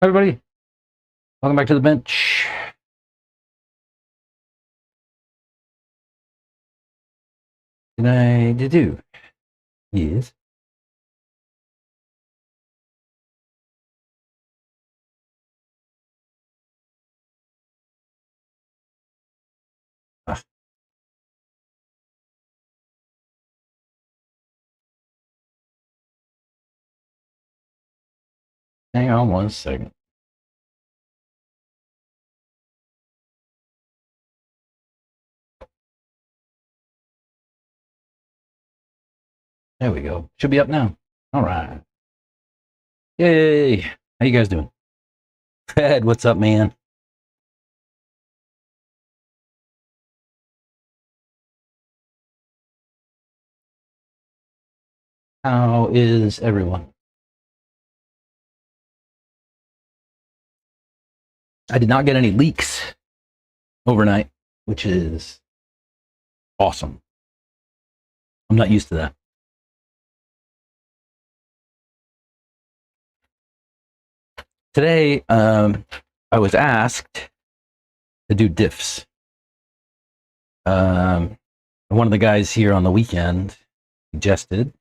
Everybody, welcome back to the bench. Tonight to do is uh, hang on one second. There we go. Should be up now. All right. Yay! How you guys doing? Fed, what's up, man? How is everyone? I did not get any leaks overnight, which is awesome. I'm not used to that. Today, I was asked to do diffs. One of the guys here on the weekend suggested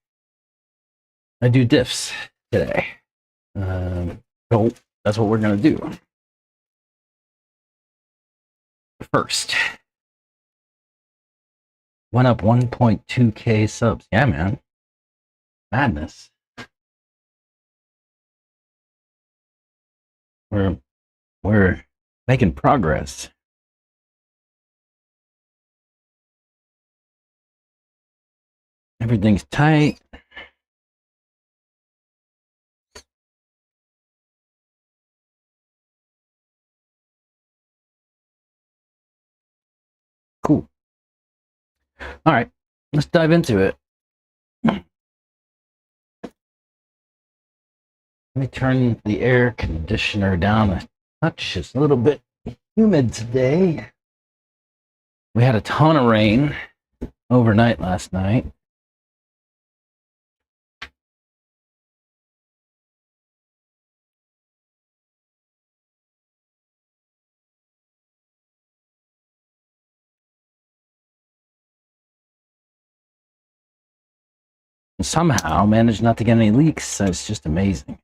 I do diffs today. So that's what we're going to do. First, went up 1.2k subs. Yeah, man. Madness. We're making progress. Everything's tight. Cool. All right, let's dive into it. Let me turn the air conditioner down a touch. It's a little bit humid today. We had a ton of rain overnight last night. And somehow managed not to get any leaks. So it's just amazing.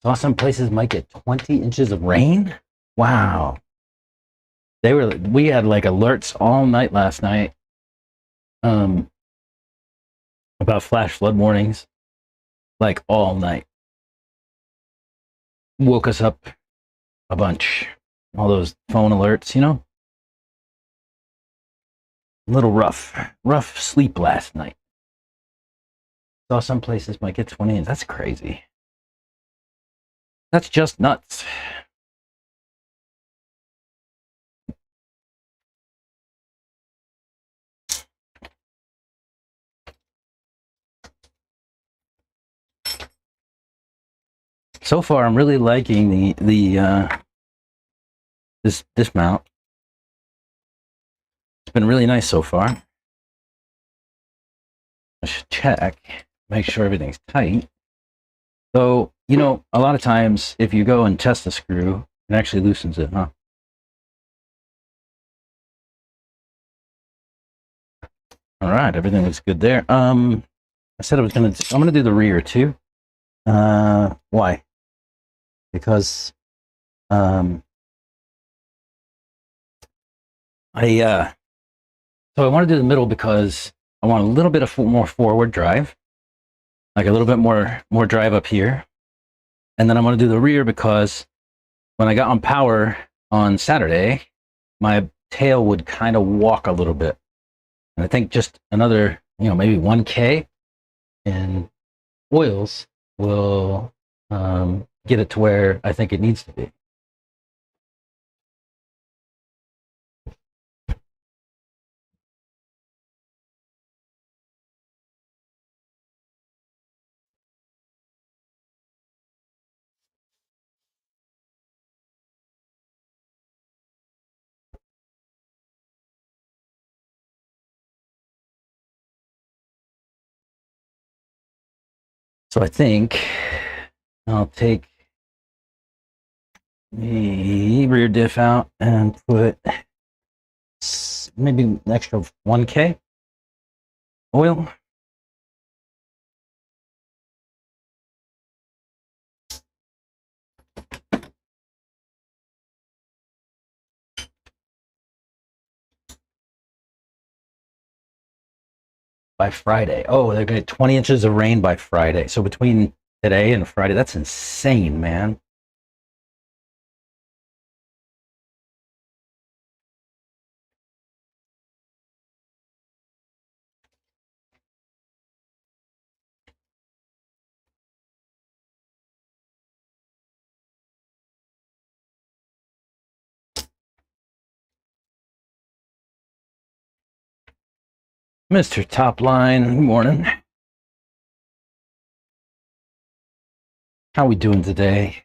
Saw some places might get 20 inches of rain. Wow. We had like alerts all night last night um about flash flood warnings, like all night. Woke us up a bunch. All those phone alerts, a little rough sleep last night. Saw some places might get 20 inches. That's crazy. That's just nuts. So far, I'm really liking this mount. It's been really nice so far. I should check, make sure everything's tight. So, a lot of times if you go and test the screw, it actually loosens it, huh? All right, everything looks good there. I said I'm gonna do the rear too. Why? Because I so I want to do the middle because I want a little bit of more forward drive, like a little bit more drive up here, and then I want to do the rear because when I got on power on Saturday, my tail would kind of walk a little bit, and I think just another maybe 1K in oils will get it to where I think it needs to be. So I think I'll take the rear diff out and put maybe an extra 1K oil. By Friday. Oh, they're going to get 20 inches of rain by Friday. So between today and Friday, that's insane, man. Mr. Topline, good morning. How we doing today?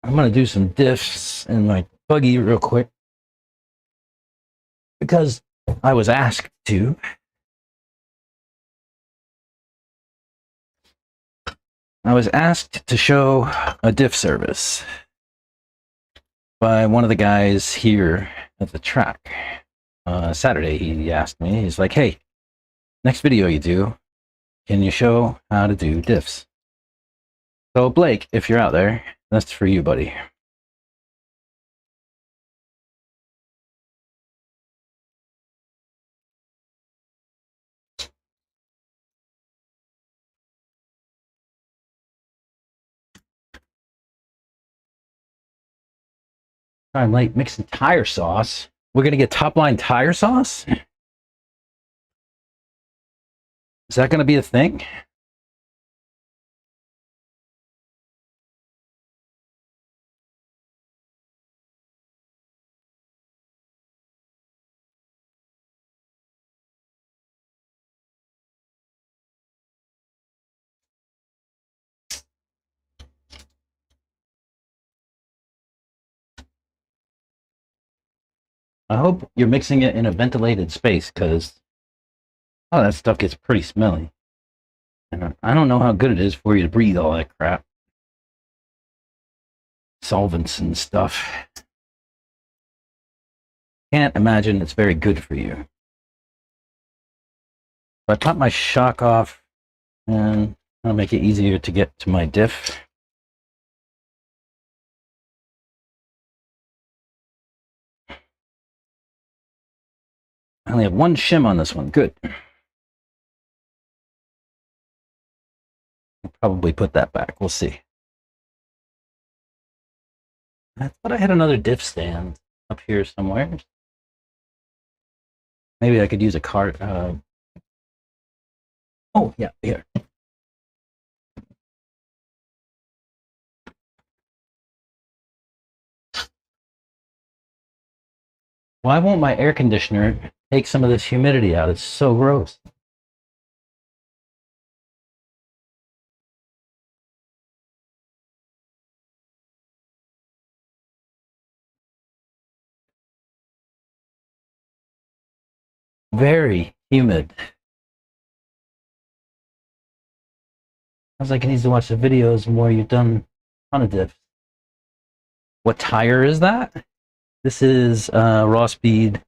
I'm going to do some diffs in my buggy real quick because I was asked to. I was asked to show a diff service by one of the guys here at the track. Saturday, he asked me, he's like, hey, next video you do, can you show how to do diffs? So Blake, if you're out there, that's for you, buddy. I'm like mixing tire sauce. We're gonna get top line tire sauce? Is that gonna be a thing? I hope you're mixing it in a ventilated space because that stuff gets pretty smelly. And I don't know how good it is for you to breathe all that crap. Solvents and stuff. Can't imagine it's very good for you. So I pop my shock off and I'll make it easier to get to my diff. I only have one shim on this one. Good. I'll probably put that back. We'll see. I thought I had another diff stand up here somewhere. Maybe I could use a cart. Oh, yeah, here. Why won't my air conditioner take some of this humidity out? It's so gross. Very humid. I was like, he needs to watch the videos more you've done on a diff. What tire is that? This is Raw Speed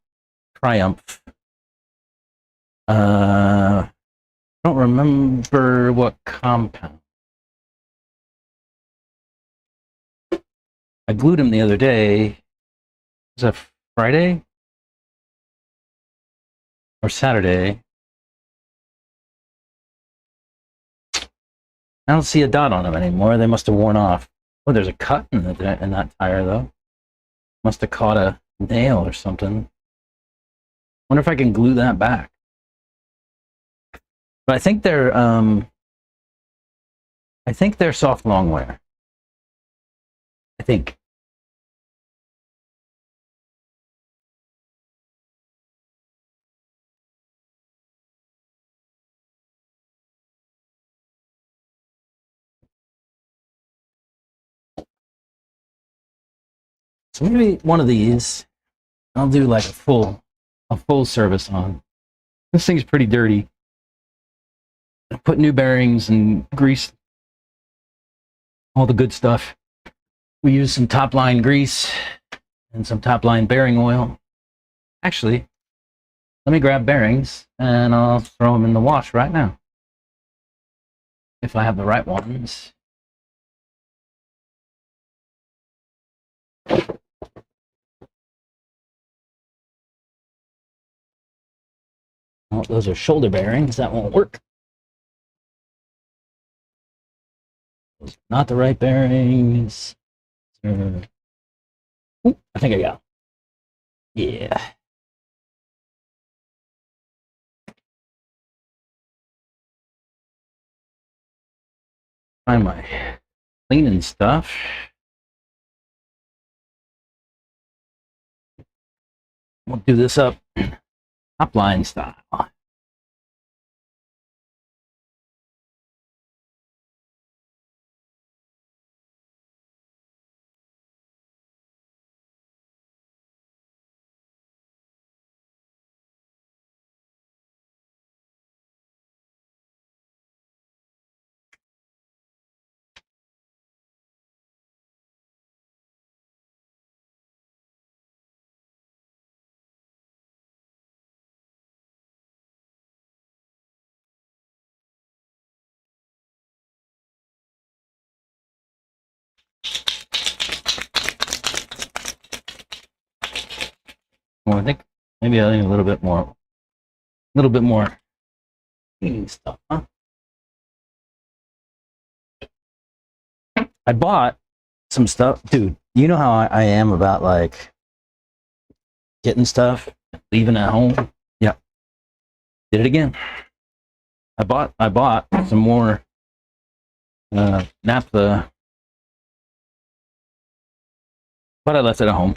Triumph. I don't remember what compound. I glued him the other day. Was that Friday? Or Saturday? I don't see a dot on them anymore. They must have worn off. Oh, there's a cut in that tire, though. Must have caught a nail or something. Wonder if I can glue that back. But I think they're soft long wear. I think. So maybe one of these, I'll do like a full service on. This thing's pretty dirty. I put new bearings and grease, all the good stuff. We use some top line grease and some top line bearing oil. Actually, let me grab bearings and I'll throw them in the wash right now. If I have the right ones. Oh, those are shoulder bearings. That won't work. Those are not the right bearings. Ooh, I think I got them. Yeah. Find my cleaning stuff. We'll do this up top line style. Well, I think maybe I need a little bit more cleaning stuff, huh? I bought some stuff, dude. You know how I am about like getting stuff, leaving at home. Yeah, did it again. I bought some more naphtha, but I left it at home.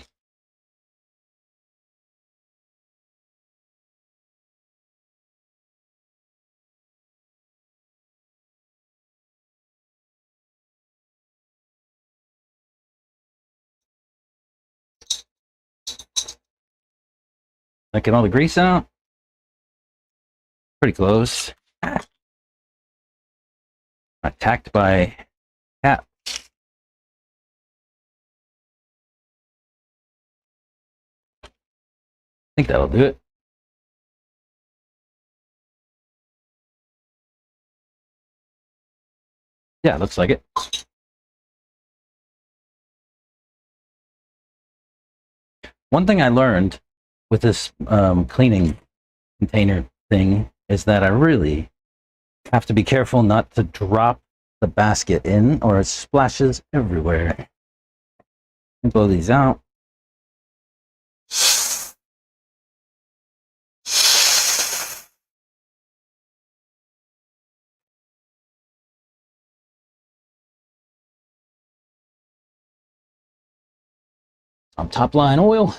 I get all the grease out. Pretty close. Attacked by cat. I think that'll do it. Yeah, looks like it. One thing I learned with this cleaning container thing is that I really have to be careful not to drop the basket in or it splashes everywhere. Blow these out. Some top line oil.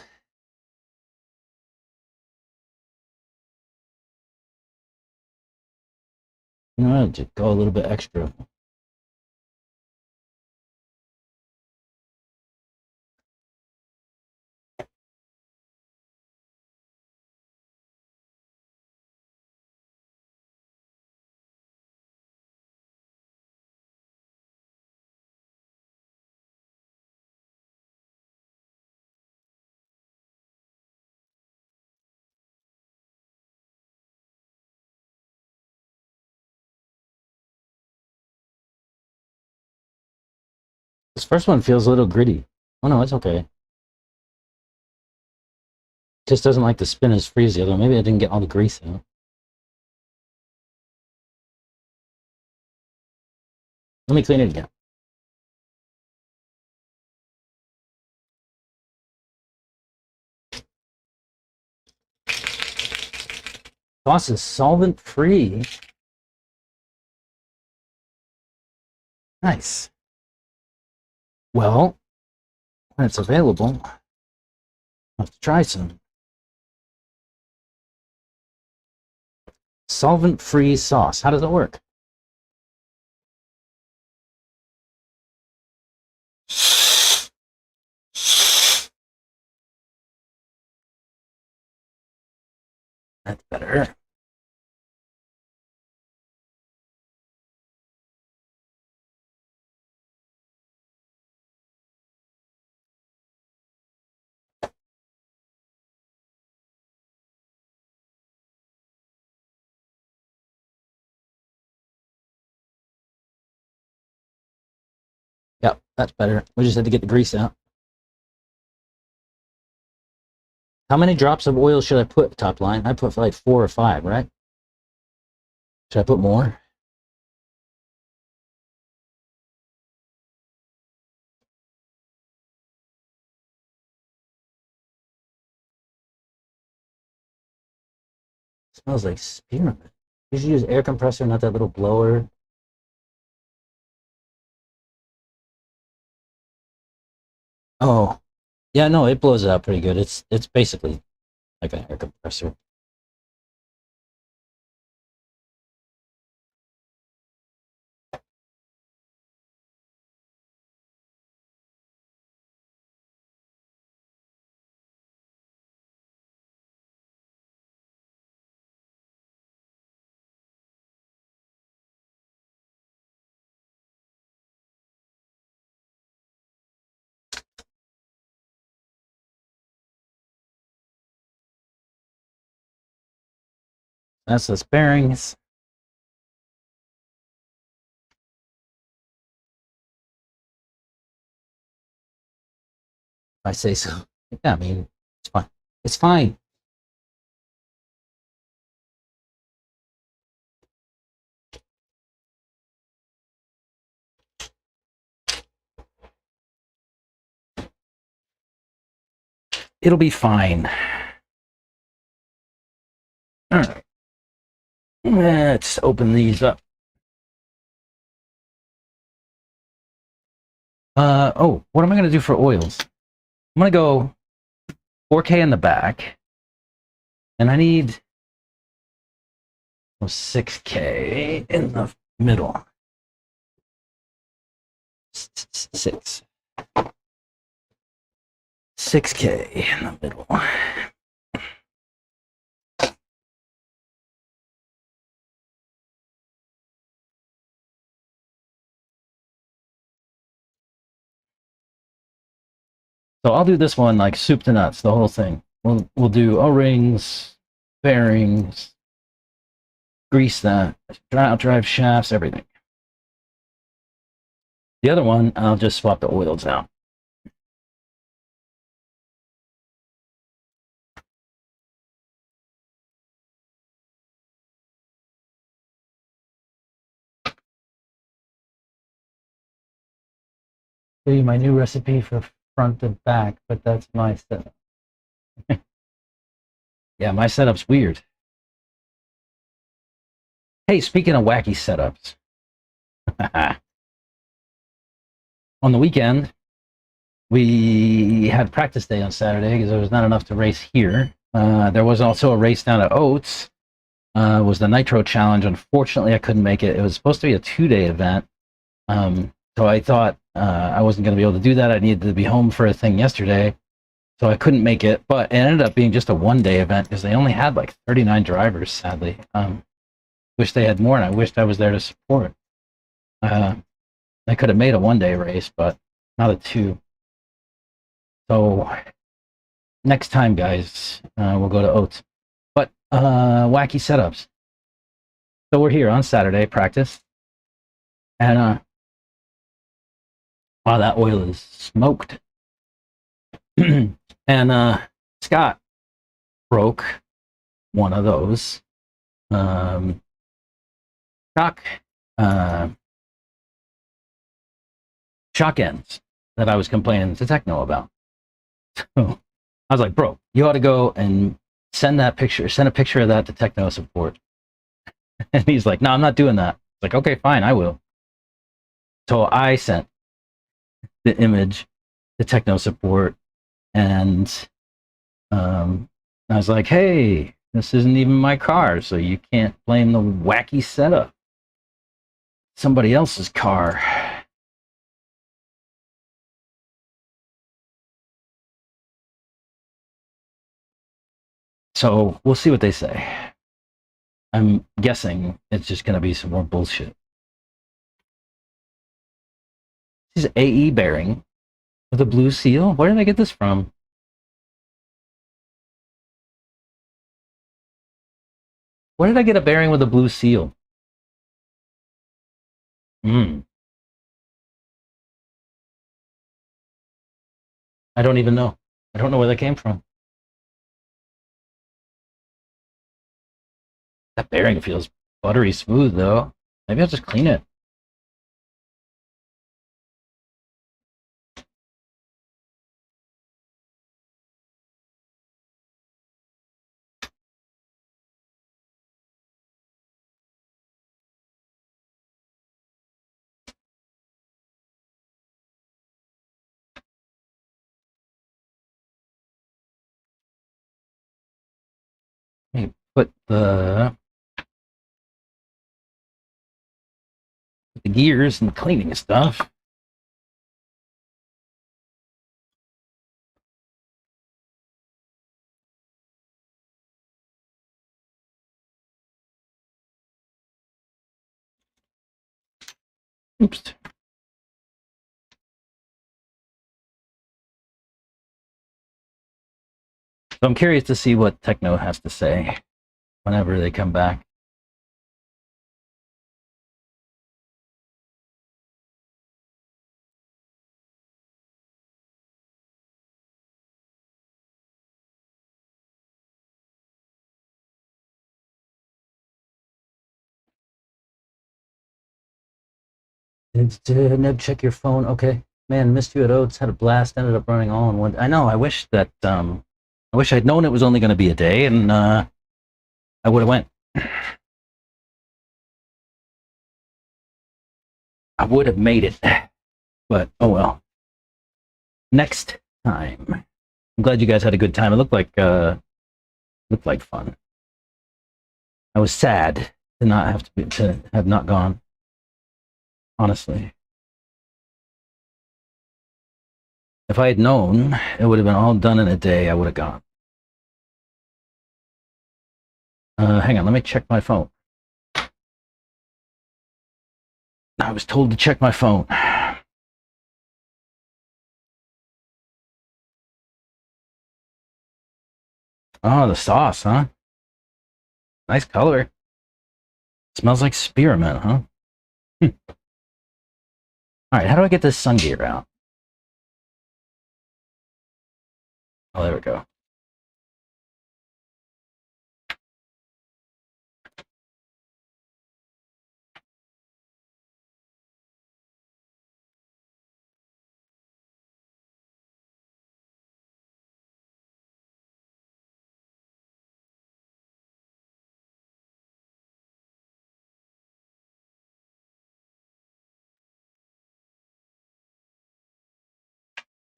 You know, just go a little bit extra. This first one feels a little gritty. Oh no, it's okay. Just doesn't like to spin as free as the other one. Maybe I didn't get all the grease out. Let me clean it again. Sauce is solvent free. Nice. Well, when it's available, I'll have to try some. Solvent free sauce. How does it work? That's better. Yep, that's better. We just had to get the grease out. How many drops of oil should I put, top line? I put like 4 or 5, right? Should I put more? It smells like spearmint. You should use air compressor, not that little blower. Oh, yeah, no, it blows it out pretty good. It's basically like an air compressor. That's the bearings. I say so. Yeah, I mean, it's fine. It's fine. It'll be fine. All right. Let's open these up. Oh, what am I going to do for oils? I'm going to go 4K in the back. And I need 6K in the middle. 6. 6K in the middle. So I'll do this one like soup to nuts, the whole thing. We'll do O-rings, bearings, grease that, drive shafts, everything. The other one, I'll just swap the oils out. Show you my new recipe for front and back, but that's my setup. Yeah, my setup's weird. Hey, speaking of wacky setups, on the weekend, we had practice day on Saturday because there was not enough to race here. There was also a race down at Oats. Was the Nitro Challenge. Unfortunately, I couldn't make it. It was supposed to be a 2-day event. So I thought I wasn't going to be able to do that. I needed to be home for a thing yesterday. So I couldn't make it. But it ended up being just a 1-day event because they only had like 39 drivers, sadly. Wish they had more, and I wished I was there to support. I could have made a 1-day race, but not a 2. So next time, guys, we'll go to Oats. But wacky setups. So we're here on Saturday, practice. And wow, that oil is smoked. And Scott broke one of those shock ends that I was complaining to Techno about. So I was like, bro, you ought to go and send a picture of that to Techno support. And he's like, no, I'm not doing that. Like, okay, fine, I will. So I sent the image to Techno support, and I was like, hey, this isn't even my car, so you can't blame the wacky setup. Somebody else's car. So we'll see what they say. I'm guessing it's just going to be some more bullshit. This is AE bearing with a blue seal. Where did I get this from? Where did I get a bearing with a blue seal? Hmm. I don't even know. I don't know where that came from. That bearing feels buttery smooth, though. Maybe I'll just clean it. Put the gears and cleaning stuff. Oops. So I'm curious to see what Techno has to say whenever they come back. Neb, check your phone. Okay. Man, missed you at Oats. Had a blast. Ended up running all in one. I know. I wish that. I wish I'd known it was only going to be a day, and I would have went. I would have made it, but oh well. Next time. I'm glad you guys had a good time. It looked like fun. I was sad to not have not gone. Honestly, if I had known it would have been all done in a day, I would have gone. Hang on, let me check my phone. I was told to check my phone. Oh, the sauce, huh? Nice color. Smells like spearmint, huh? All right, how do I get this sun gear out? Oh, there we go.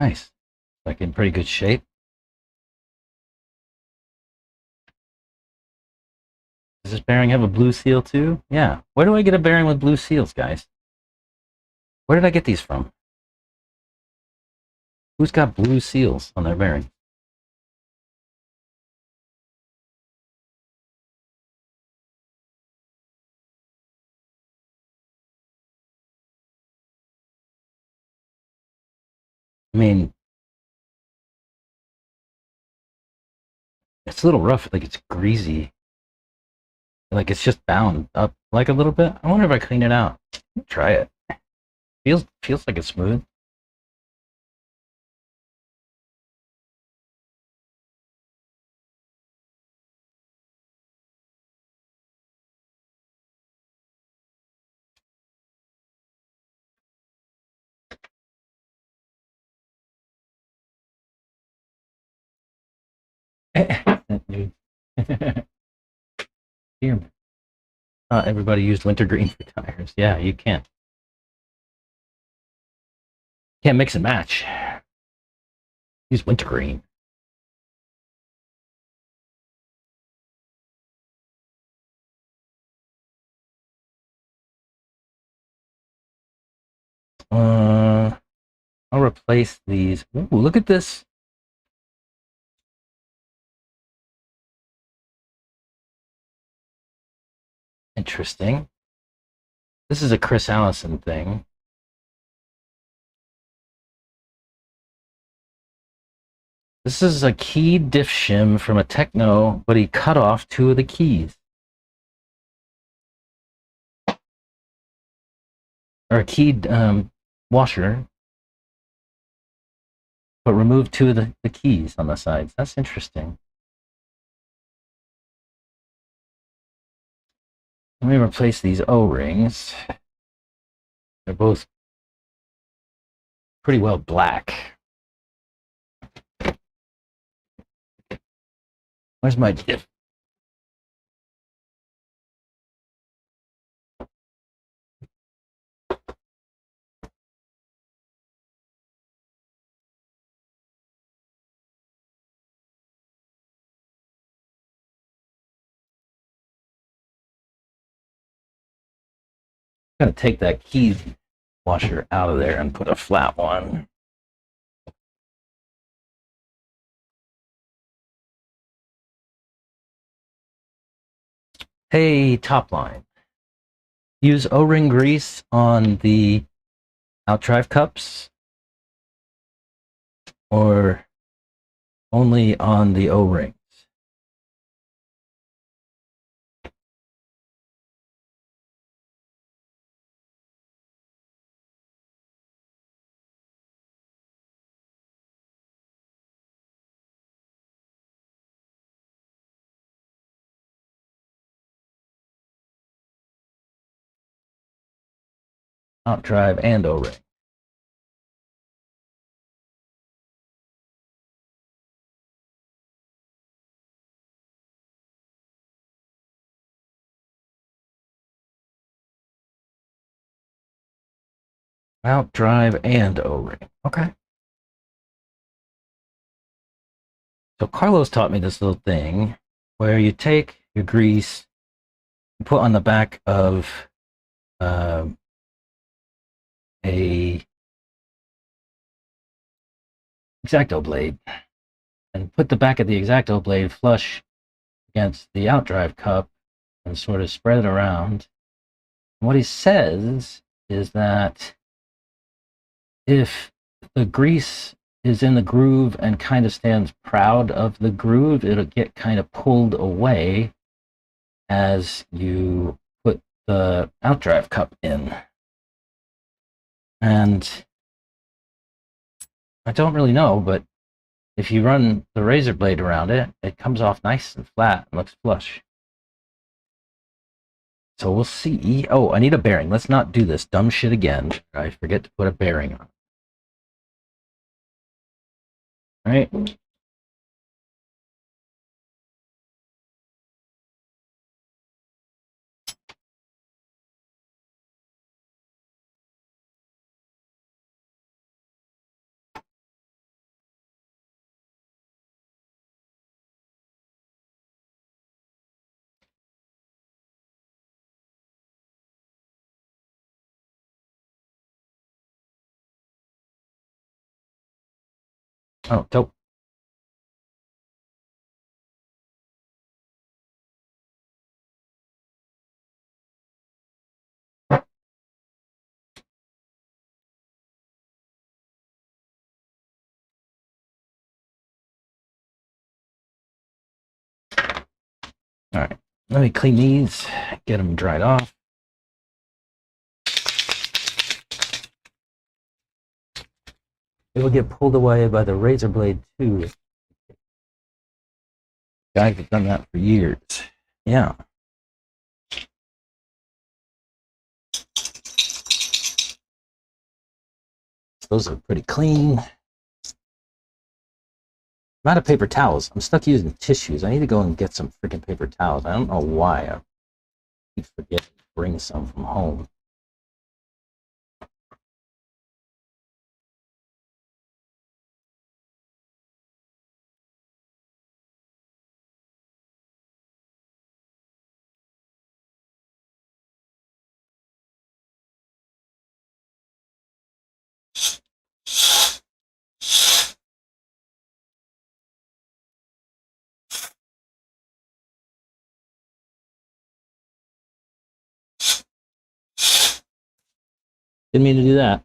Nice. Like in pretty good shape. Does this bearing have a blue seal too? Yeah. Where do I get a bearing with blue seals, guys? Where did I get these from? Who's got blue seals on their bearing? I mean, it's a little rough, like it's greasy. Like it's just bound up like a little bit. I wonder if I clean it out. Try it. Feels like it's smooth. Dude. Here. Everybody used wintergreen for tires. Yeah, you can't. Can't mix and match. Use wintergreen. Uh, I'll replace these. Ooh, look at this. interesting. This is a Chris Allison thing. This is a key diff shim from a Techno, but he cut off two of the keys. Or a keyed washer, but removed two of the keys on the sides. That's interesting. Let me replace these O-rings. They're both pretty well black. Where's my diff? I'm gonna take that key washer out of there and put a flat one. Hey, top line. Use O-ring grease on the outdrive cups or only on the O-rings? Outdrive and O-ring. Outdrive and O-ring. Okay. So Carlos taught me this little thing where you take your grease, you put on the back of uh, a X-Acto blade and put the back of the X-Acto blade flush against the outdrive cup and sort of spread it around. And what he says is that if the grease is in the groove and kind of stands proud of the groove, it'll get kind of pulled away as you put the outdrive cup in. And I don't really know, but if you run the razor blade around it, it comes off nice and flat and looks flush. So we'll see. Oh, I need a bearing. Let's not do this dumb shit again. I forget to put a bearing on. All right. Oh, dope. All right. Let me clean these, get them dried off. It will get pulled away by the razor blade too. Guys have done that for years. Yeah. Those are pretty clean. I'm out of paper towels. I'm stuck using tissues. I need to go and get some freaking paper towels. I don't know why. I keep forgetting to bring some from home. Didn't mean to do that.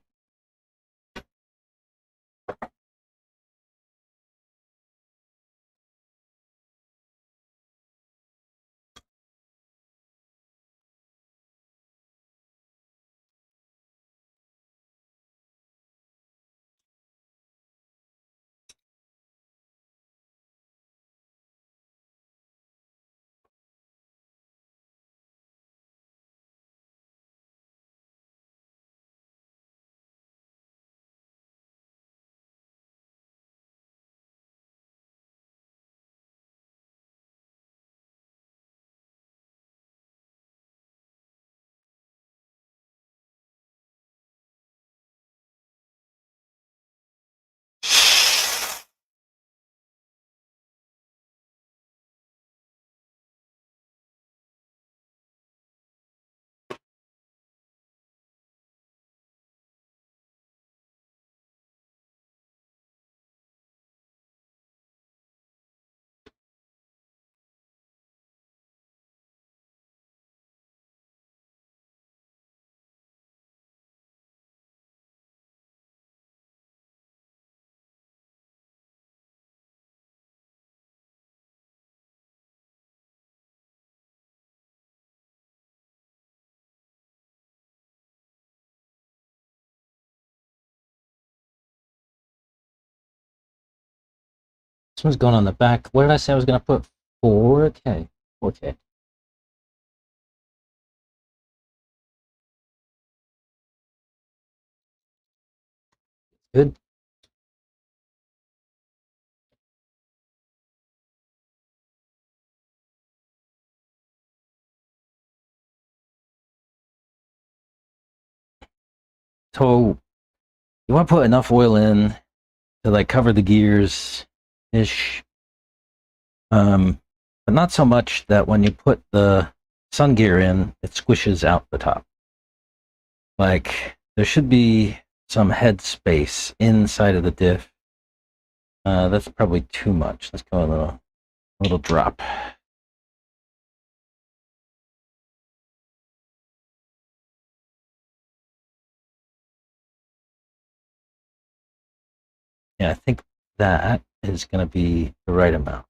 This one's going on the back. What did I say I was going to put? 4K. 4K. Good. So you want to put enough oil in to like cover the gears ish. But not so much that when you put the sun gear in, it squishes out the top. Like there should be some head space inside of the diff. That's probably too much. Let's go a little drop. Yeah, I think that is going to be the right amount.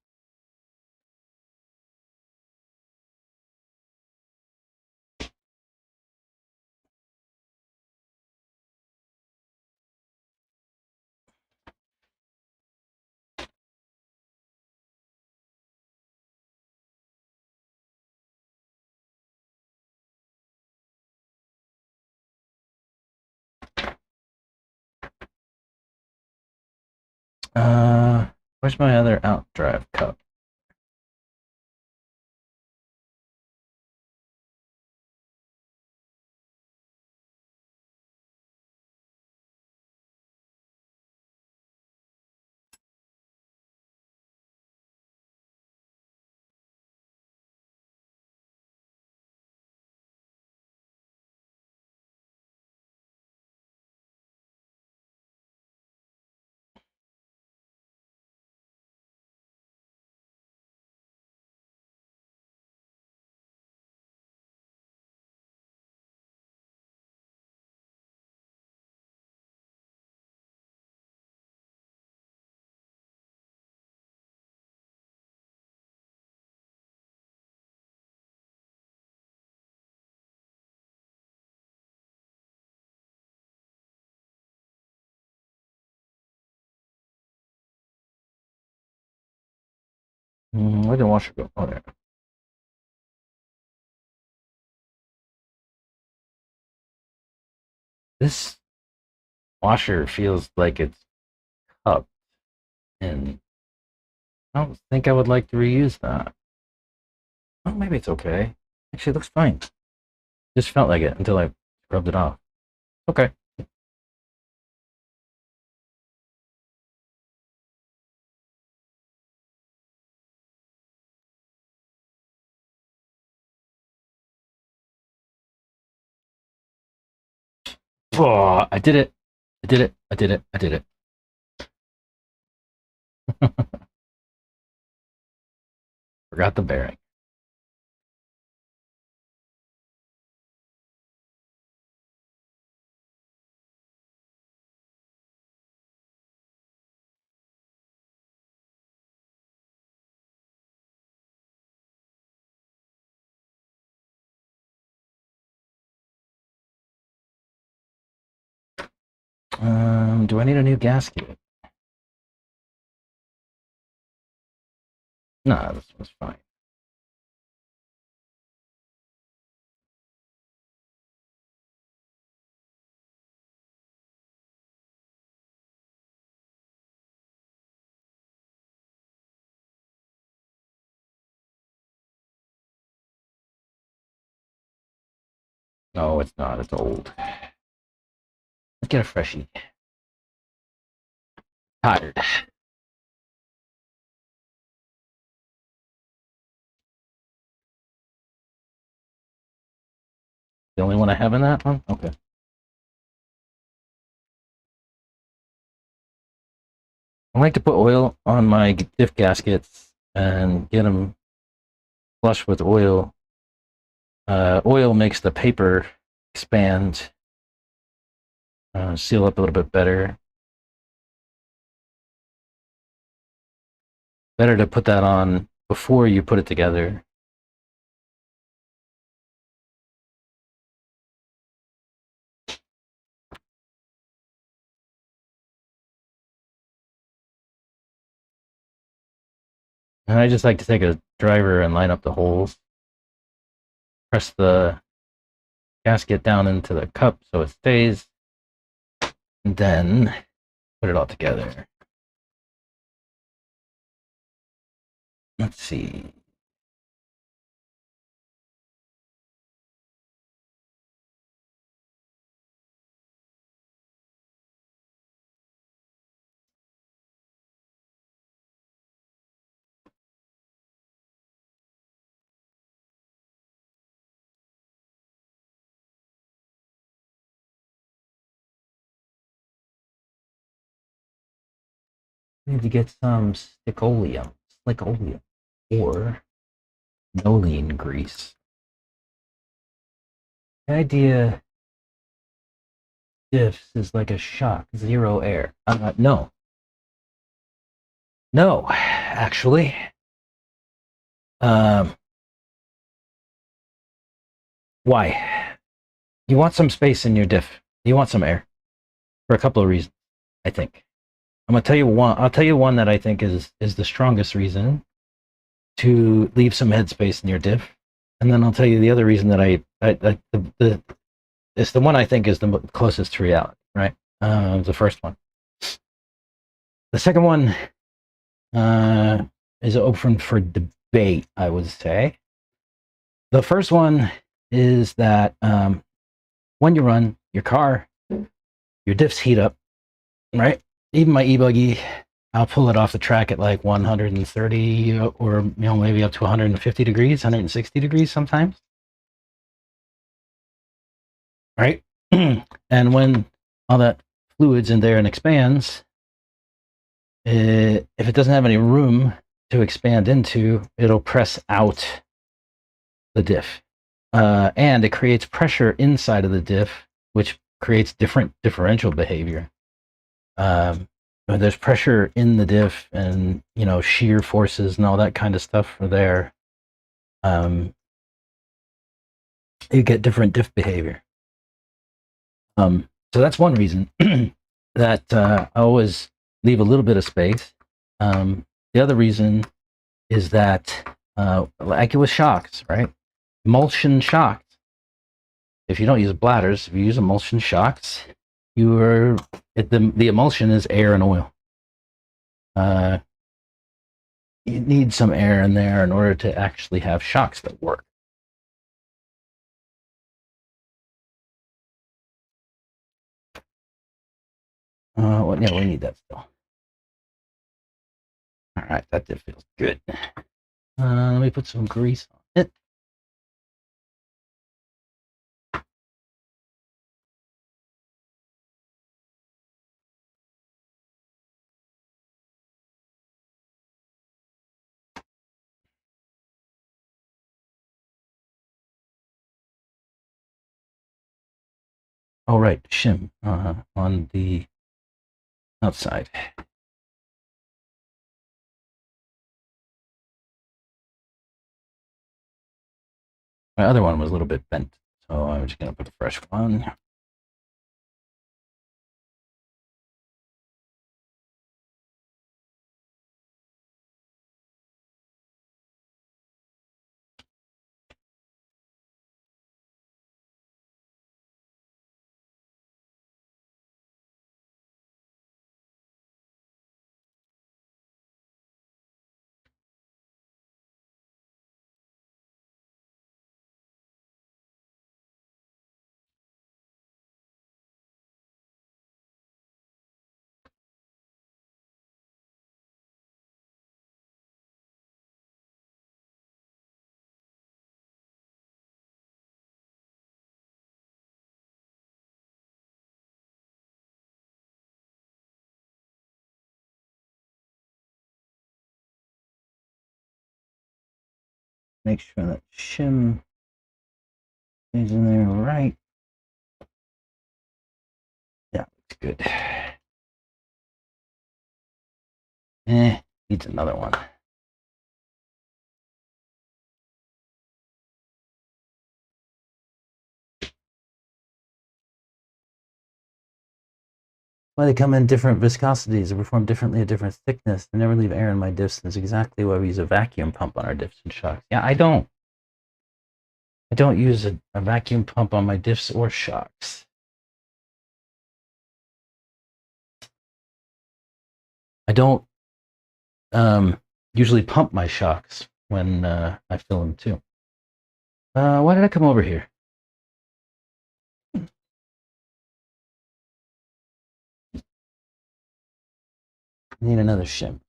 Where's my other outdrive cup? Where did the washer go? Oh, there. This washer feels like it's cupped, and I don't think I would like to reuse that. Oh, maybe it's okay. Actually, it looks fine. Just felt like it until I rubbed it off. Okay. Oh, I did it. I did it. I did it. I did it. Forgot the bearing. Do I need a new gasket? Nah, this one's fine. No, it's not. It's old. Let's get a freshie. Tired. The only one I have in that one? Okay. I like to put oil on my diff gaskets and get them flush with oil. Oil makes the paper expand, seal up a little bit better. Better to put that on before you put it together. And I just like to take a driver and line up the holes. Press the gasket down into the cup so it stays. And then put it all together. Let's see. I need to get some slickoleum, or nolene grease. The idea diffs is like a shock, zero air. No. No, actually. Um, why? You want some space in your diff. You want some air for a couple of reasons, I think. I'm gonna tell you one. I'll tell you one that I think is the strongest reason to leave some headspace in your diff, and then I'll tell you the other reason that it's the one I think is the closest to reality. Right, the first one. The second one is open for debate, I would say. The first one is that when you run your car, your diffs heat up, right? Even my e-buggy, I'll pull it off the track at like 130 or maybe up to 150 degrees, 160 degrees sometimes, right? And when all that fluid's in there and expands, if it doesn't have any room to expand into, it'll press out the diff. And it creates pressure inside of the diff, which creates different differential behavior. There's pressure in the diff, and shear forces and all that kind of stuff are there. You get different diff behavior. So that's one reason that I always leave a little bit of space. The other reason is that, like it with shocks, right? Emulsion shocks. If you don't use bladders, if you use emulsion shocks, the emulsion is air and oil. You need some air in there in order to actually have shocks that work. Yeah, we need that still. All right, that did feels good. Let me put some grease on it. Oh, right, shim on the outside. My other one was a little bit bent, so I'm just going to put a fresh one. Make sure that shim is in there right. Yeah, looks good. Needs another one. Why they come in different viscosities or perform differently at different thickness. They never leave air in my diffs. That's exactly why we use a vacuum pump on our diffs and shocks. Yeah, I don't use a vacuum pump on my diffs or shocks. I don't usually pump my shocks when I fill them too. Why did I come over here? Need another shim.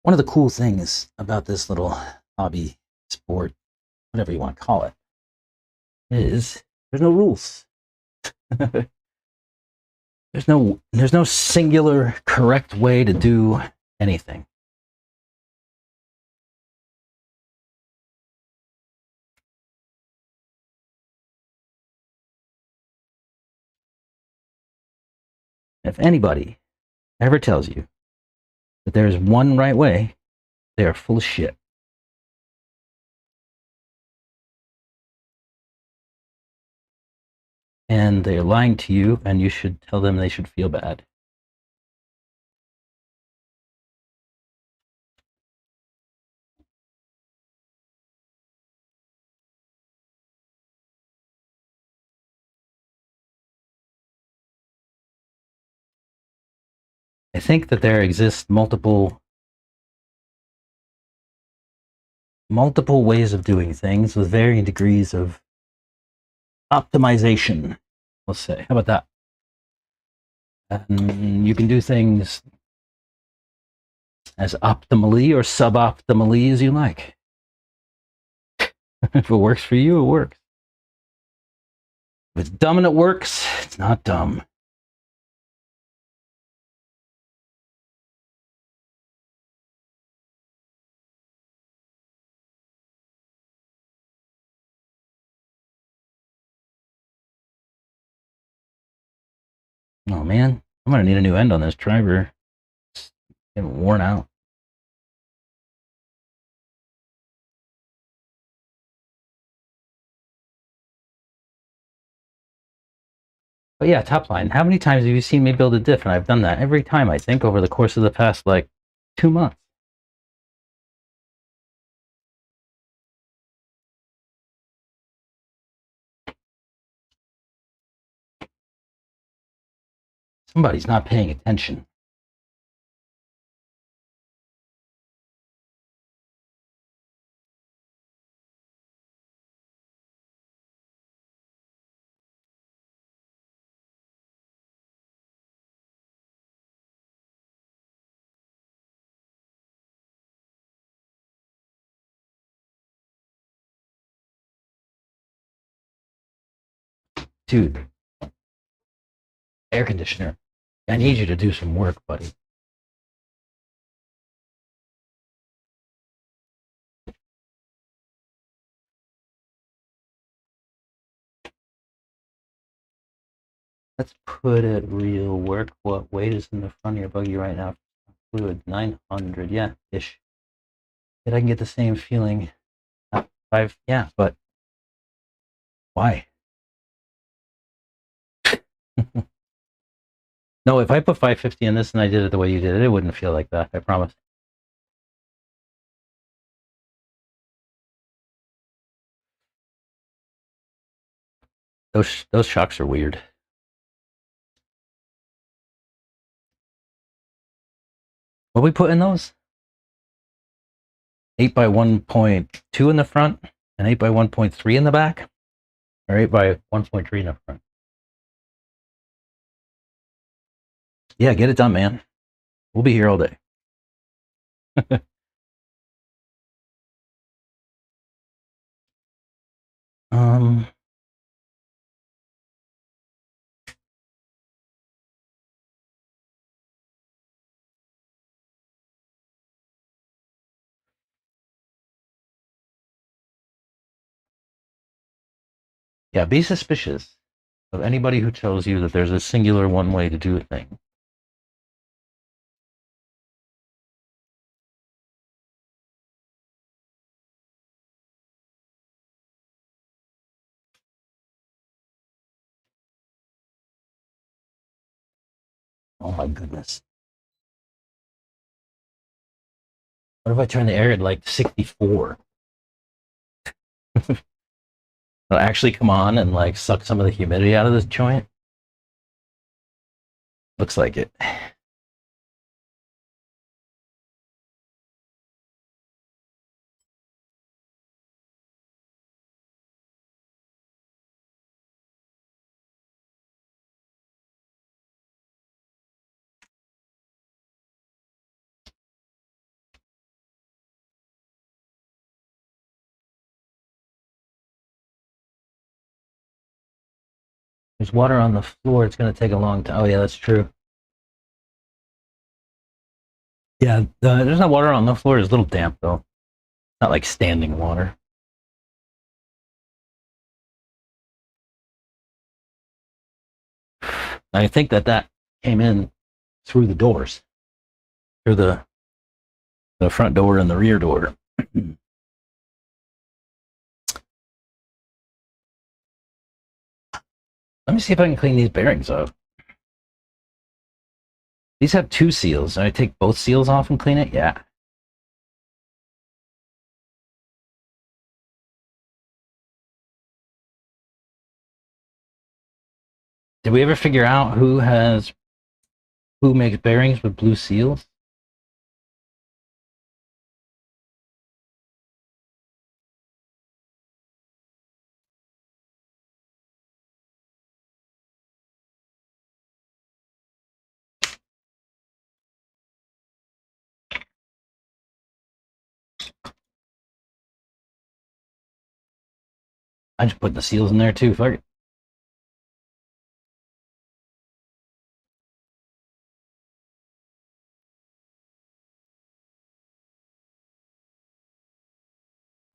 One of the cool things about this little hobby sport, whatever you want to call it, is there's no rules. there's no singular correct way to do anything. If anybody ever tells you that there's one right way, they are full of shit. And they're lying to you, and you should tell them they should feel bad. I think that there exist multiple ways of doing things with varying degrees of optimization. Let's say, how about that? And you can do things as optimally or suboptimally as you like. If it works for you, it works. If it's dumb and it works, it's not dumb. Oh man, I'm gonna need a new end on this driver. It's getting worn out. But yeah, top line. How many times have you seen me build a diff? And I've done that every time, I think, over the course of the past, 2 months. Somebody's not paying attention. Dude, air conditioner. I need you to do some work, buddy. Let's put it real work. What weight is in the front of your buggy right now? Fluid 900, yeah, ish. Yet I can get the same feeling. Five, yeah, but why? No, if I put 550 in this and I did it the way you did it, it wouldn't feel like that. I promise. Those shocks are weird. What we put in those? 8 by 1.2 in the front and 8 by 1.3 in the back, or 8 by 1.3 in the front. Yeah, get it done, man. We'll be here all day. um, Yeah, be suspicious of anybody who tells you that there's a singular one way to do a thing. Oh my goodness. What if I turn the air at like 64? It'll actually come on and like suck some of the humidity out of this joint. Looks like it. There's water on the floor. It's going to take a long time. Oh, yeah, that's true. Yeah, there's not water on the floor. It's a little damp, though. Not like standing water. I think that came in through the doors, through the front door and the rear door. Let me see if I can clean these bearings up. These have 2 seals. I take both seals off and clean it? Yeah. Did we ever figure out who makes bearings with blue seals? I just put the seals in there too. Fuck it.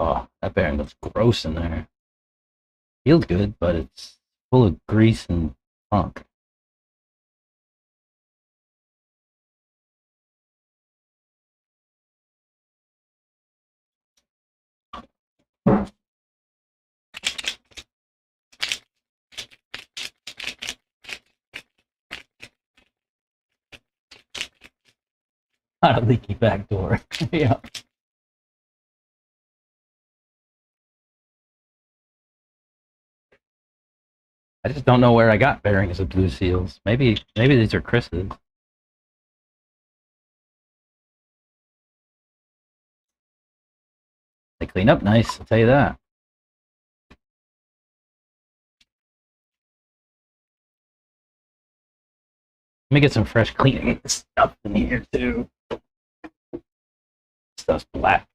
Oh, that bearing looks gross in there. Feels good, but it's full of grease and funk. Not a leaky back door. Yeah. I just don't know where I got bearings of blue seals. Maybe these are Chris's. They clean up nice, I'll tell you that. Let me get some fresh cleaning stuff in here too. Stuff's black.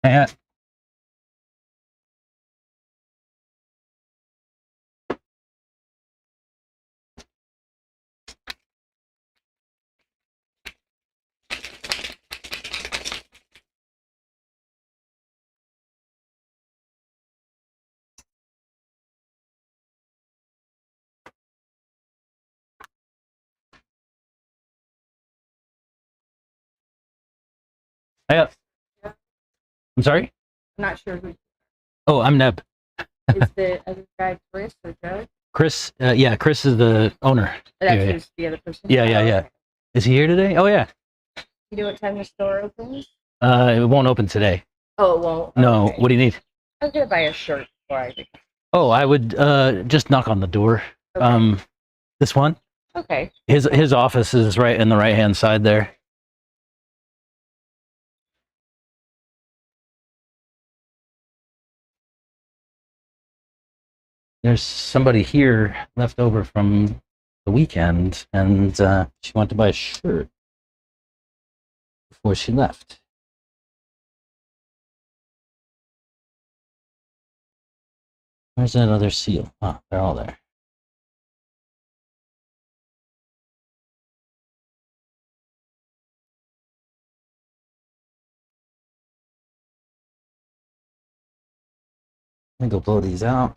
Yeah. Yeah. I'm sorry? I'm not sure who Oh, I'm Neb. is the other guy, Chris or Joe? Chris, yeah, Chris is the owner. That's yeah, who's the other person. Yeah. Is he here today? Oh, yeah. You know what time the store opens? It won't open today. Oh, it won't. No, Okay. what do you need? I was gonna buy a shirt before I. Oh, I would just knock on the door. Okay. This one? Okay. His office is right in the right hand side there. There's somebody here left over from the weekend, and she wanted to buy a shirt before she left. Where's that other seal? Oh, they're all there. Let me go blow these out.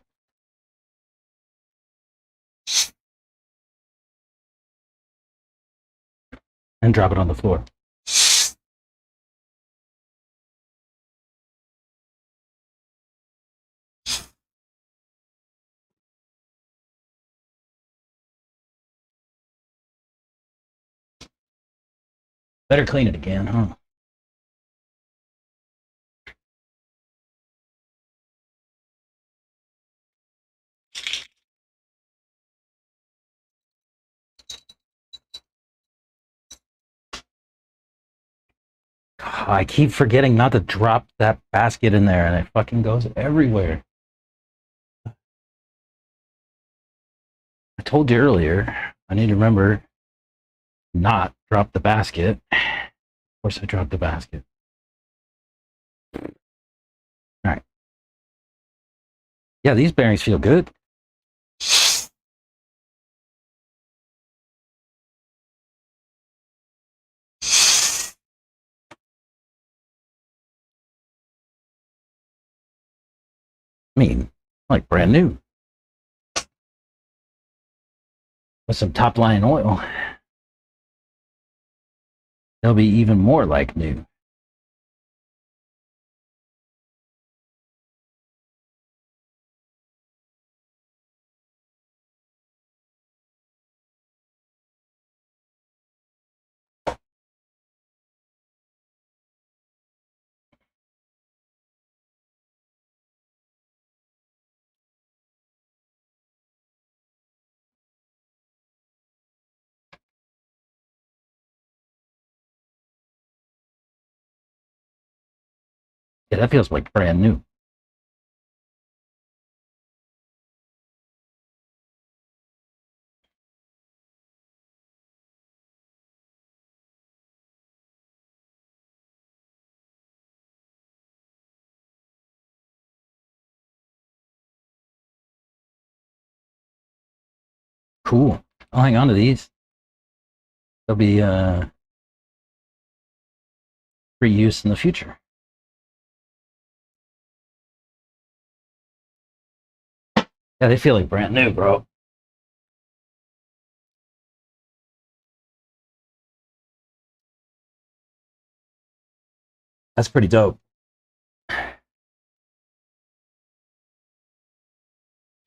And drop it on the floor. Better clean it again, huh? I keep forgetting not to drop that basket in there, and it fucking goes everywhere. I told you earlier, I need to remember not drop the basket. Of course, I dropped the basket. All right. Yeah, these bearings feel good. I mean, like brand new. With some top line oil, they'll be even more like new. Yeah, that feels like brand new. Cool. I'll hang on to these. They'll be for use in the future. Yeah, they feel like brand new, bro. That's pretty dope.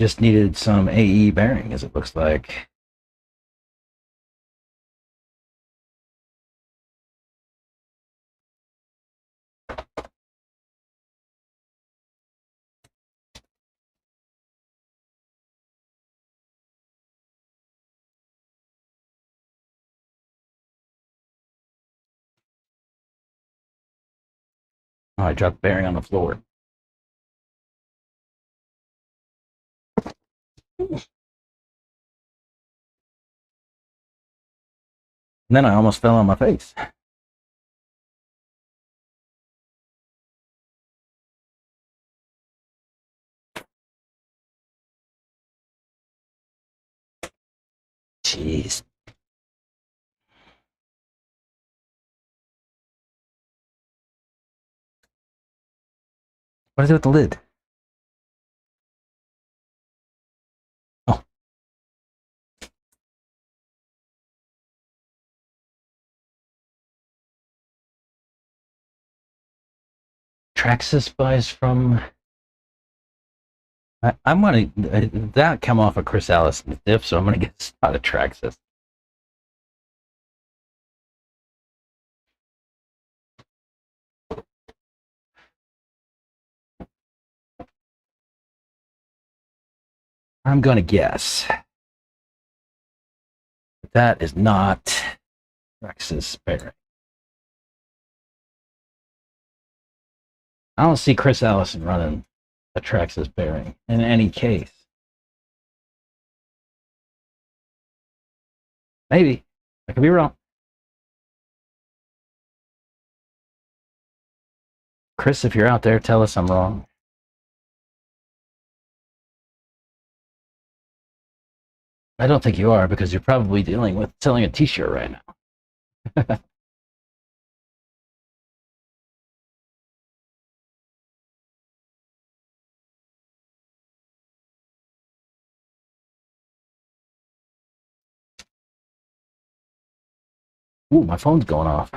Just needed some AE bearing, as it looks like. Oh, I dropped bearing on the floor. And then I almost fell on my face. Jeez. What is it with the lid? Oh, Traxxas buys from. I'm gonna that come off of Chris Allison's diff, so I'm gonna get out of Traxxas. I'm gonna guess that is not Rex's bearing. I don't see Chris Allison running a Traxxas bearing in any case. Maybe. I could be wrong. Chris, if you're out there, tell us I'm wrong. I don't think you are, because you're probably dealing with selling a t-shirt right now. Ooh, my phone's going off.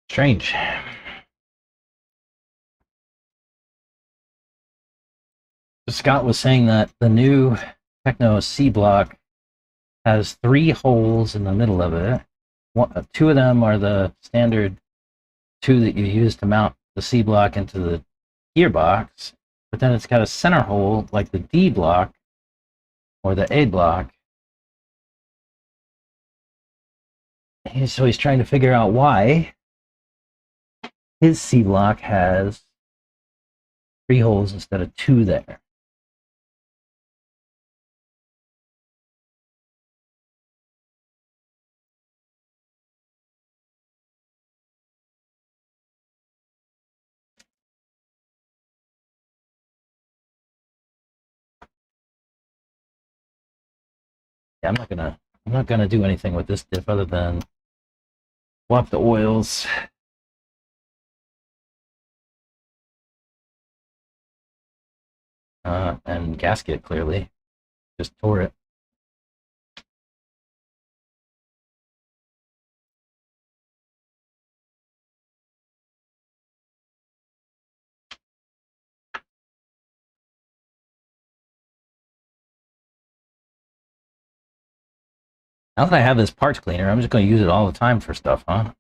Strange. Scott was saying that the new Techno C block has 3 holes in the middle of it. Two of them are the standard 2 that you use to mount the C block into the gearbox, but then it's got a center hole like the D block or the A block. So he's trying to figure out why his C block has 3 holes instead of 2 there. Yeah, I'm not gonna do anything with this diff other than swap the oils. And gasket, clearly. Just tore it. Now that I have this parts cleaner, I'm just going to use it all the time for stuff, huh?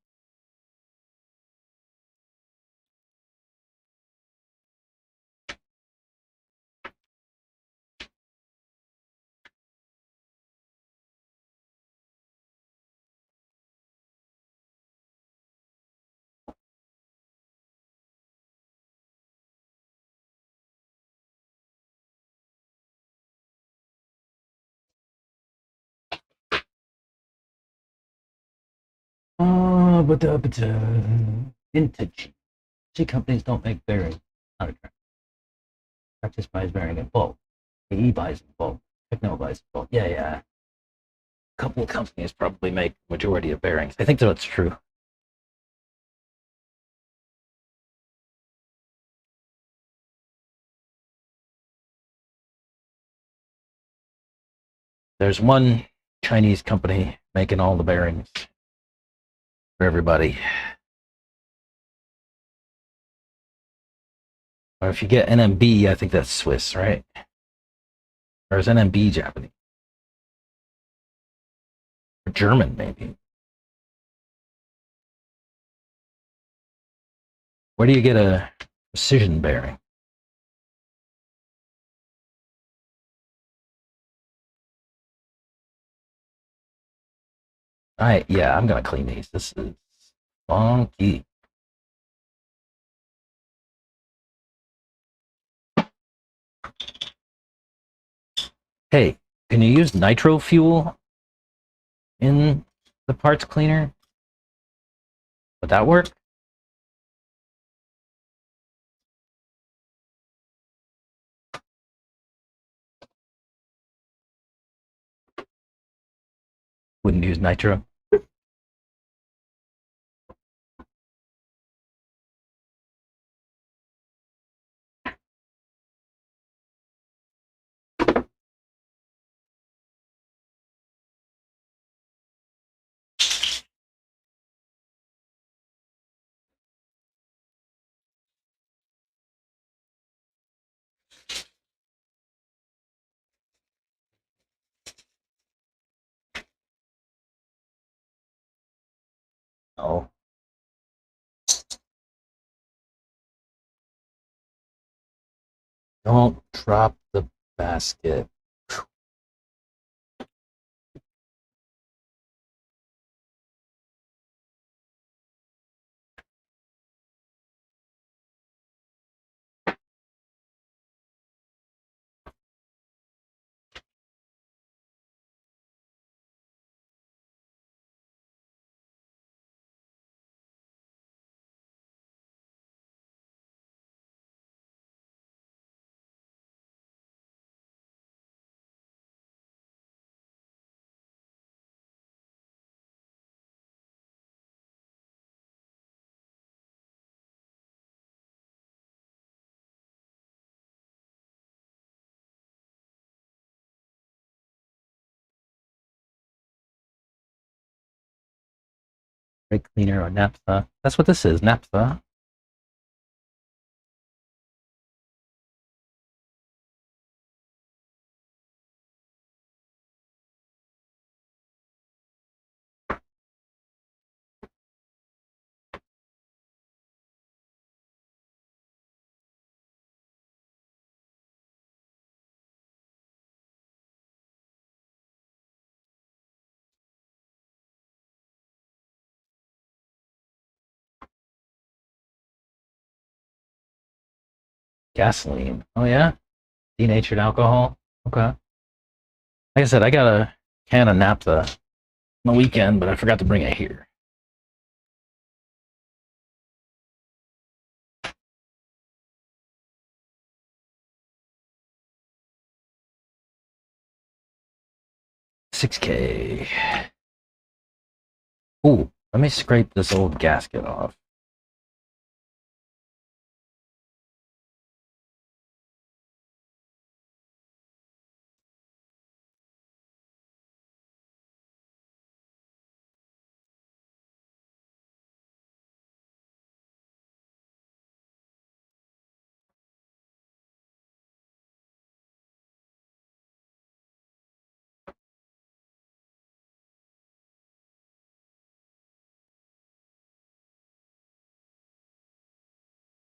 But vintage. C companies don't make bearings. Not a trend. Practice buys bearing in bulk. AE buys in bulk. Techno buys in bulk. Yeah. A couple of companies probably make majority of bearings. I think that's true. There's one Chinese company making all the bearings for everybody. Or if you get NMB, I think that's Swiss, right? Or is NMB Japanese? Or German, maybe. Where do you get a precision bearing? Yeah, I'm gonna clean these. This is funky. Hey, can you use nitro fuel in the parts cleaner. Would that work? Wouldn't use nitro. Oh. Don't drop the basket. Brake cleaner or naphtha. That's what this is, naphtha. Gasoline. Oh yeah? Denatured alcohol. Okay. Like I said, I got a can of naphtha on the weekend, but I forgot to bring it here. $6K. Ooh, let me scrape this old gasket off.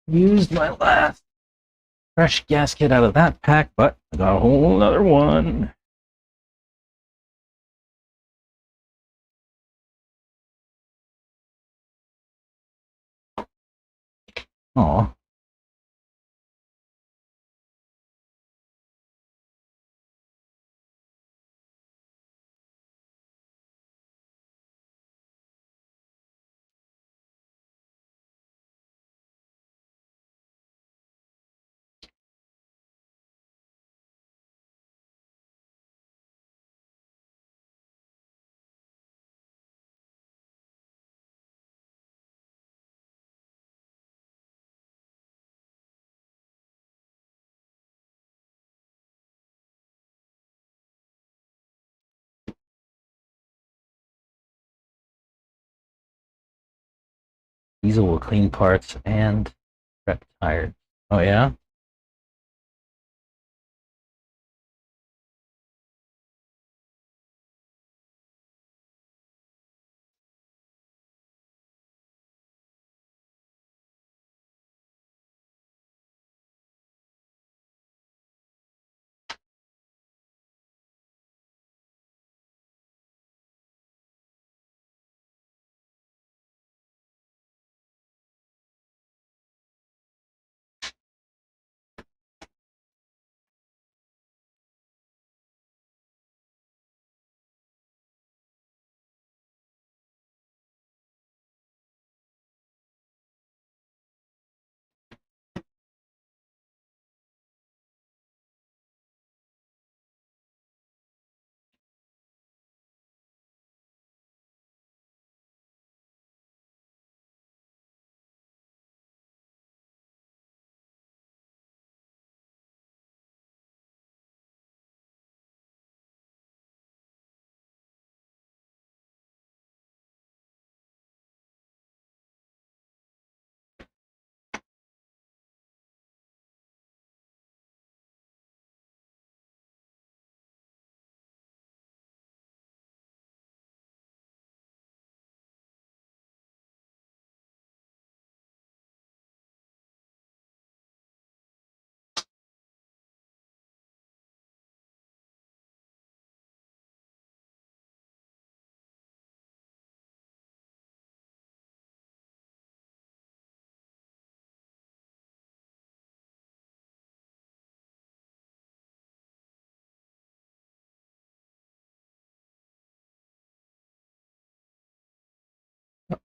Used my last fresh gasket out of that pack, but I got a whole other one. Aw. Diesel will clean parts and prep tires. Oh yeah?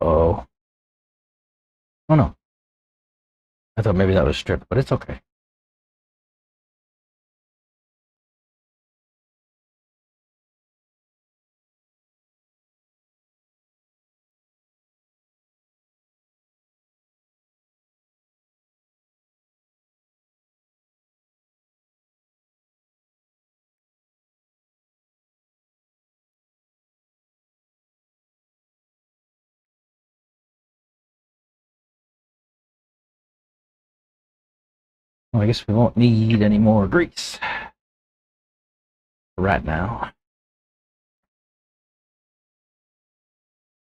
Oh. Oh no. I thought maybe that was stripped, but it's okay. Well, I guess we won't need any more grease right now.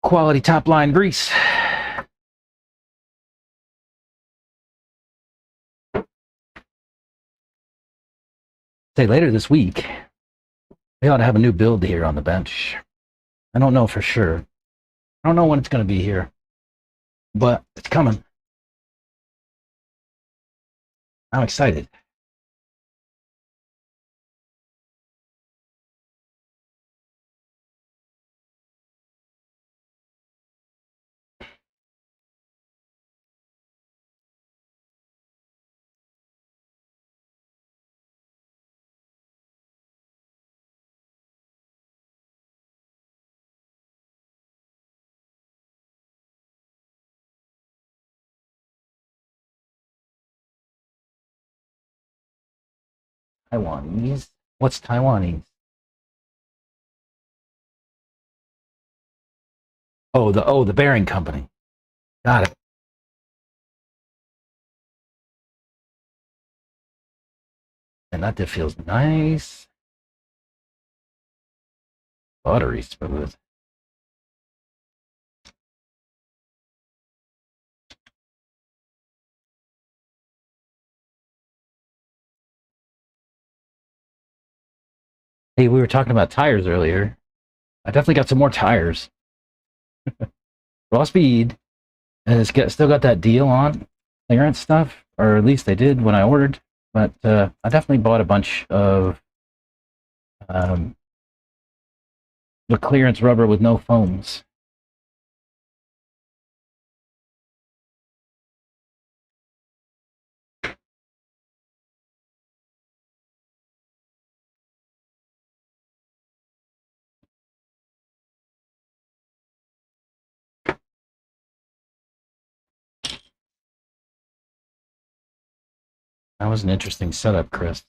Quality top line grease. Say later this week, we ought to have a new build here on the bench. I don't know for sure. I don't know when it's going to be here, but it's coming. I'm excited. Taiwanese? What's Taiwanese? Oh, the bearing company. Got it. And that just feels nice. Buttery smooth. Hey, we were talking about tires earlier. I definitely got some more tires. Raw speed, and still got that deal on clearance stuff, or at least they did when I ordered. But I definitely bought a bunch of um, the clearance rubber with no foams. That was an interesting setup, Chris.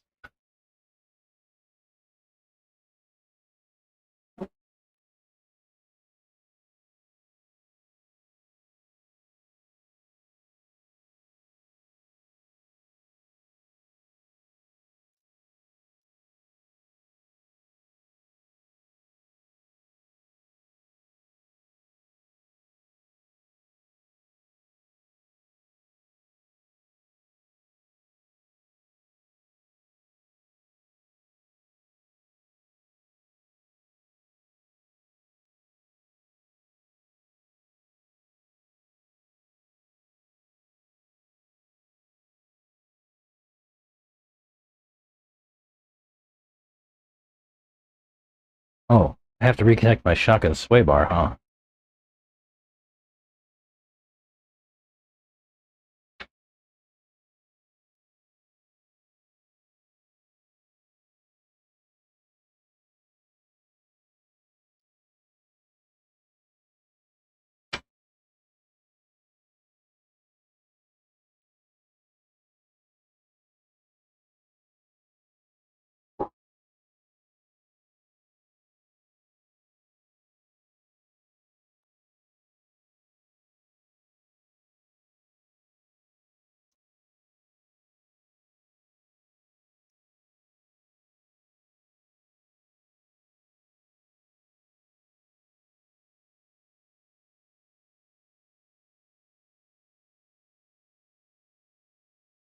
Oh, I have to reconnect my shock and sway bar, huh?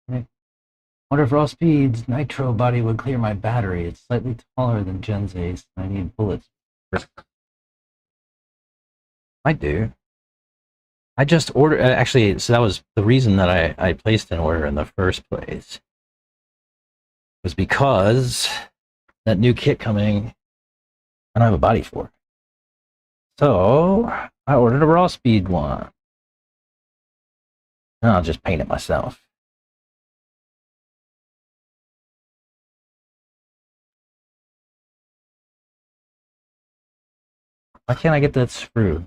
I wonder if raw speed's nitro body would clear my battery. It's slightly taller than Gen's Ace, and I need bullets. I do. I just ordered. Actually, so that was the reason that I placed an order in the first place. Was because that new kit coming, I don't have a body for. So I ordered a raw speed one. And I'll just paint it myself. Why can't I get that screw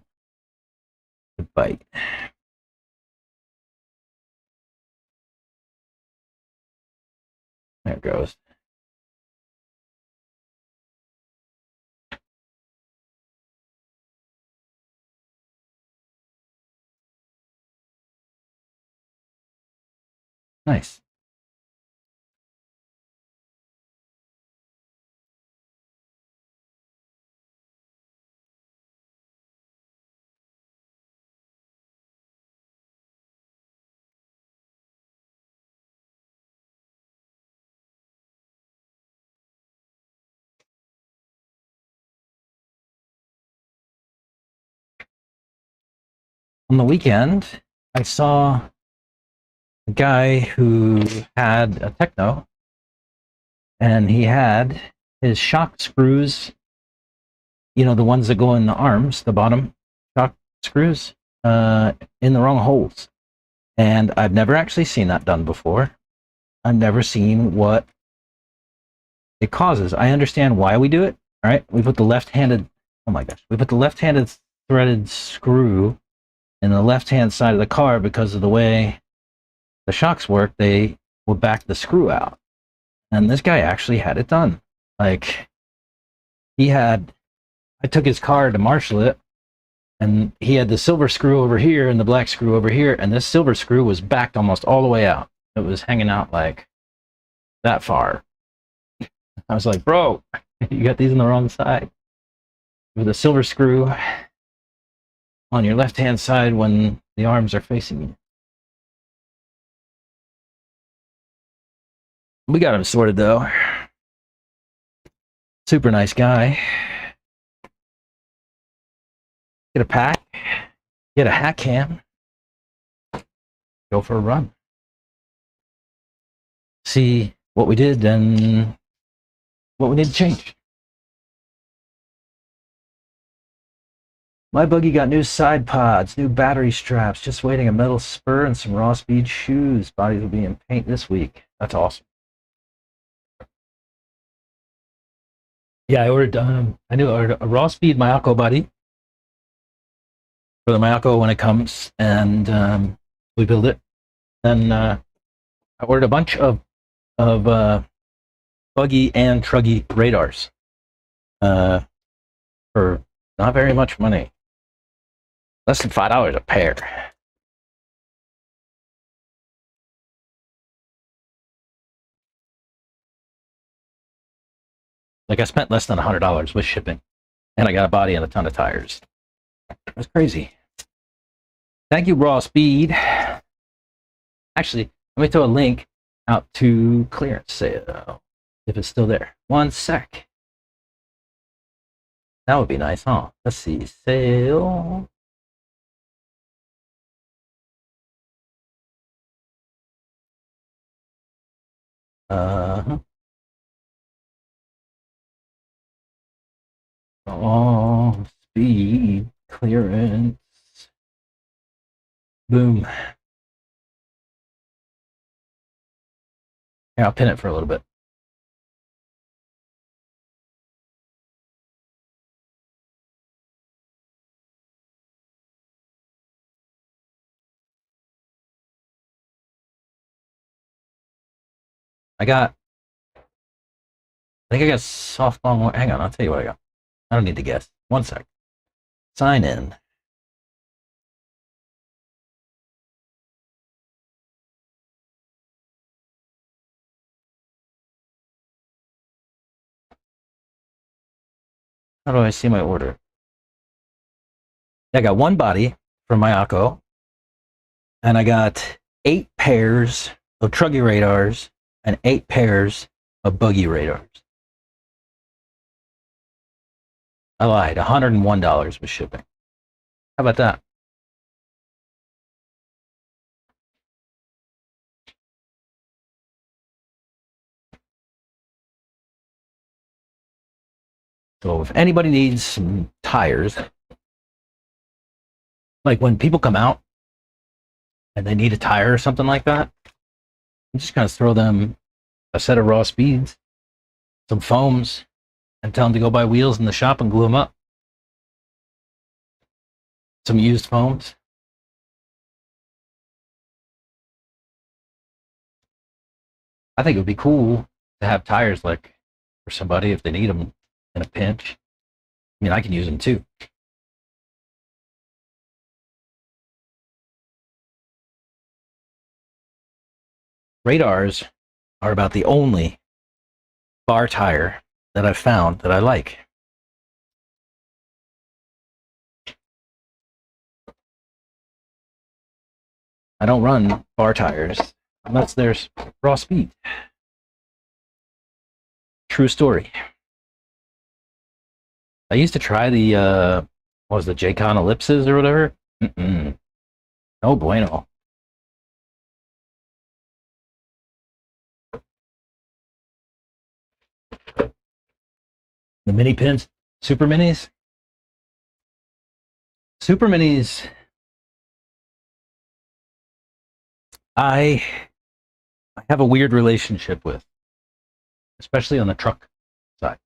to bite? There it goes. Nice. On the weekend, I saw a guy who had a techno, and he had his shock screws, you know, the ones that go in the arms, the bottom shock screws, in the wrong holes. And I've never actually seen that done before. I've never seen what it causes. I understand why we do it. All right, we put the left-handed, oh my gosh, we put the left-handed threaded screw in the left-hand side of the car because of the way the shocks work. They will back the screw out, and this guy actually had it done. Like, he had, I took his car to marshal it, and he had the silver screw over here and the black screw over here, and this silver screw was backed almost all the way out. It was hanging out like that far. I was like, bro, you got these on the wrong side. With a silver screw on your left-hand side when the arms are facing you. We got him sorted, though. Super nice guy. Get a pack, get a hat cam, go for a run. See what we did and what we need to change. My buggy got new side pods, new battery straps, just waiting a metal spur and some raw speed shoes. Bodies will be in paint this week. That's awesome. Yeah, I ordered I ordered a raw speed Mayako body for the Mayako when it comes, and we build it. Then I ordered a bunch of buggy and truggy radars for not very much money, less than $5 a pair. Like, I spent less than $100 with shipping, and I got a body and a ton of tires. That's crazy. Thank you, Raw Speed. Actually, let me throw a link out to clearance sale if it's still there. One sec. That would be nice, huh? Let's see. Sale. Uh-huh. Oh, speed clearance. Boom. Here, I'll pin it for a little bit. I think I got soft long. Hang on, I'll tell you what I got. I don't need to guess. One sec. Sign in. How do I see my order? I got one body from Mayako, and I got 8 pairs of truggy radars and 8 pairs of buggy radars. I lied. $101 was shipping. How about that? So if anybody needs some tires, Like when people come out and they need a tire or something like that, you just kind of throw them a set of raw speeds, some foams, and tell them to go buy wheels in the shop and glue them up. Some used foams. I think it would be cool to have tires like for somebody if they need them in a pinch. I mean, I can use them too. Radars are about the only bar tire that I've found that I like. I don't run bar tires unless there's raw speed. True story. I used to try the what was the J-Con ellipses or whatever. No bueno. The mini pins, super minis. Super minis. I have a weird relationship with, especially on the truck side.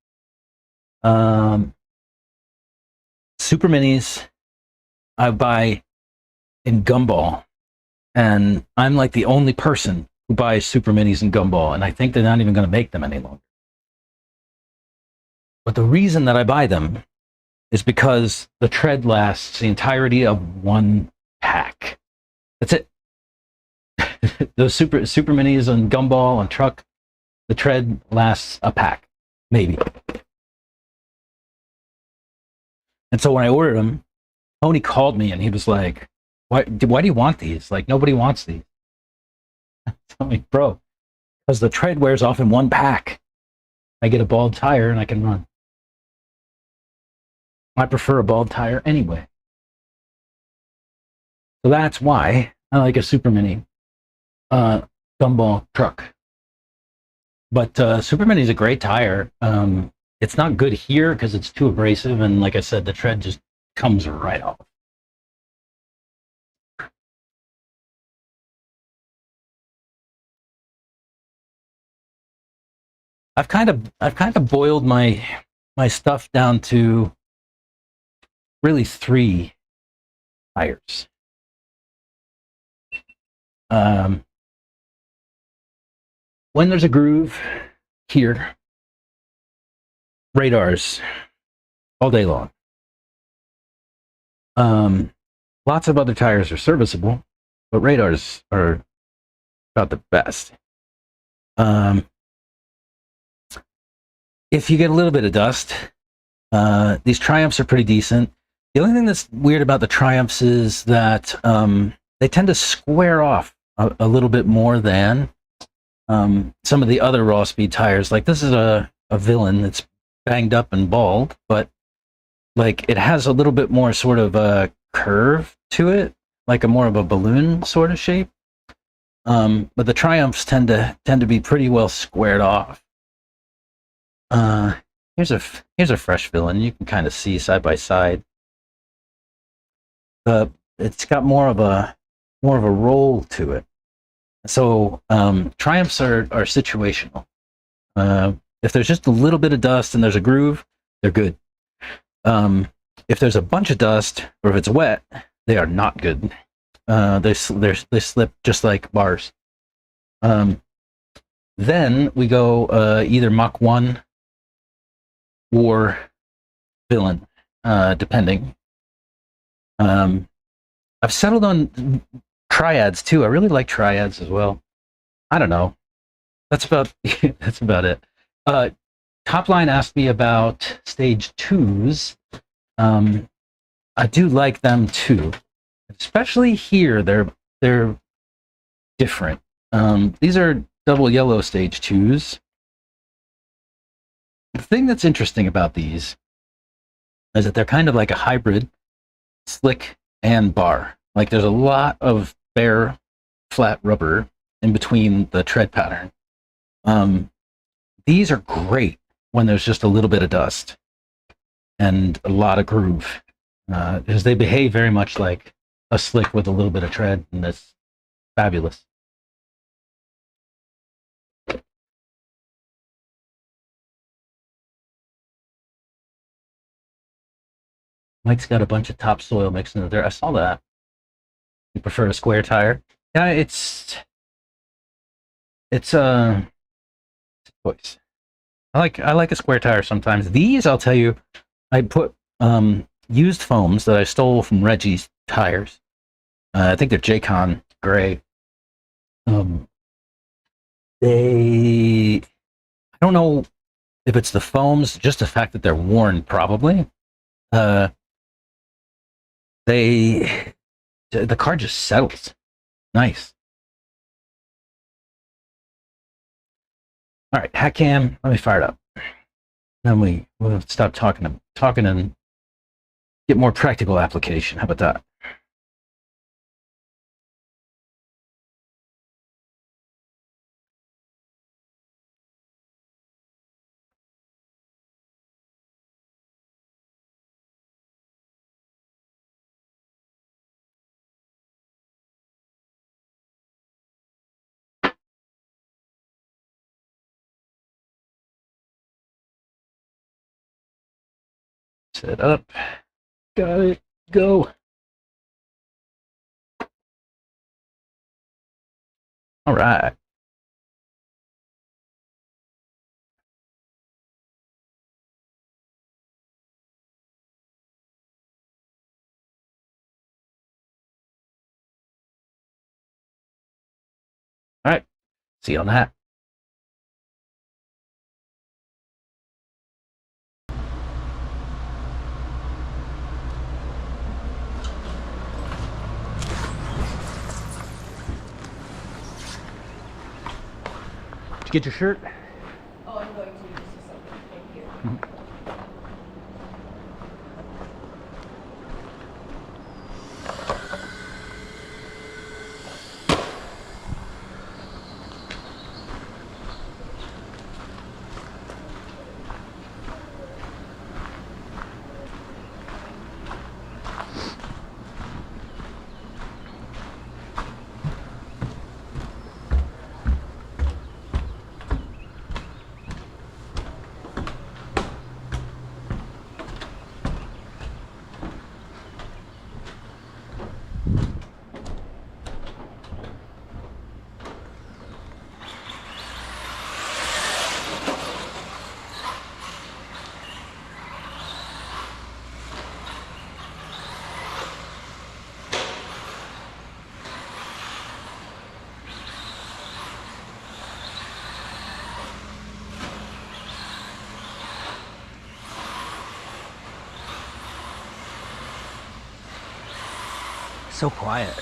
Super minis I buy in gumball, and I'm like the only person who buys super minis in gumball, and I think they're not even going to make them any longer. But the reason that I buy them is because the tread lasts the entirety of one pack. That's it. Those super minis on gumball on truck, the tread lasts a pack, maybe. And so when I ordered them, Tony called me and he was like, why do you want these? Like, nobody wants these. I'm like, bro, because the tread wears off in one pack. I get a bald tire and I can run. I prefer a bald tire anyway. So that's why I like a super mini gumball truck. But super mini is a great tire. It's not good here because it's too abrasive, and like I said, the tread just comes right off. I've kind of boiled my stuff down to really 3 tires. When there's a groove here, radars all day long. Lots of other tires are serviceable, but radars are about the best. If you get a little bit of dust, these Triumphs are pretty decent. The only thing that's weird about the Triumphs is that they tend to square off a little bit more than some of the other raw speed tires. Like this is a villain that's banged up and bald, but like it has a little bit more sort of a curve to it, like a more of a balloon sort of shape. But the Triumphs tend to be pretty well squared off. Here's a fresh villain. You can kind of see side by side. It's got more of a roll to it. So Triumphs are situational. If there's just a little bit of dust and there's a groove, they're good. If there's a bunch of dust or if it's wet, they are not good. They slip just like bars. Then we go either Mach 1 or villain, depending. I've settled on triads too. I really like triads as well. I don't know. That's about it. Topline asked me about stage 2s. I do like them too, especially here. They're different. These are double yellow stage 2s. The thing that's interesting about these is that they're kind of like a hybrid slick and bar. Like there's a lot of bare flat rubber in between the tread pattern. These are great when there's just a little bit of dust and a lot of groove, because they behave very much like a slick with a little bit of tread, and that's fabulous. Mike's got a bunch of topsoil mixed in there. I saw that. You prefer a square tire? Yeah, it's a choice. I like a square tire sometimes. These, I'll tell you, I put used foams that I stole from Reggie's tires. I think they're J-Con gray. Um, I don't know if it's the foams, just the fact that they're worn, probably. Uh, the car just settles. Nice. All right, hack cam. Let me fire it up. Then we'll stop talking and get more practical application. How about that? Set up. Got it. Go. All right. All right. See you on that. Did you get your shirt? Oh, I'm going to just a second. Thank you. So quiet.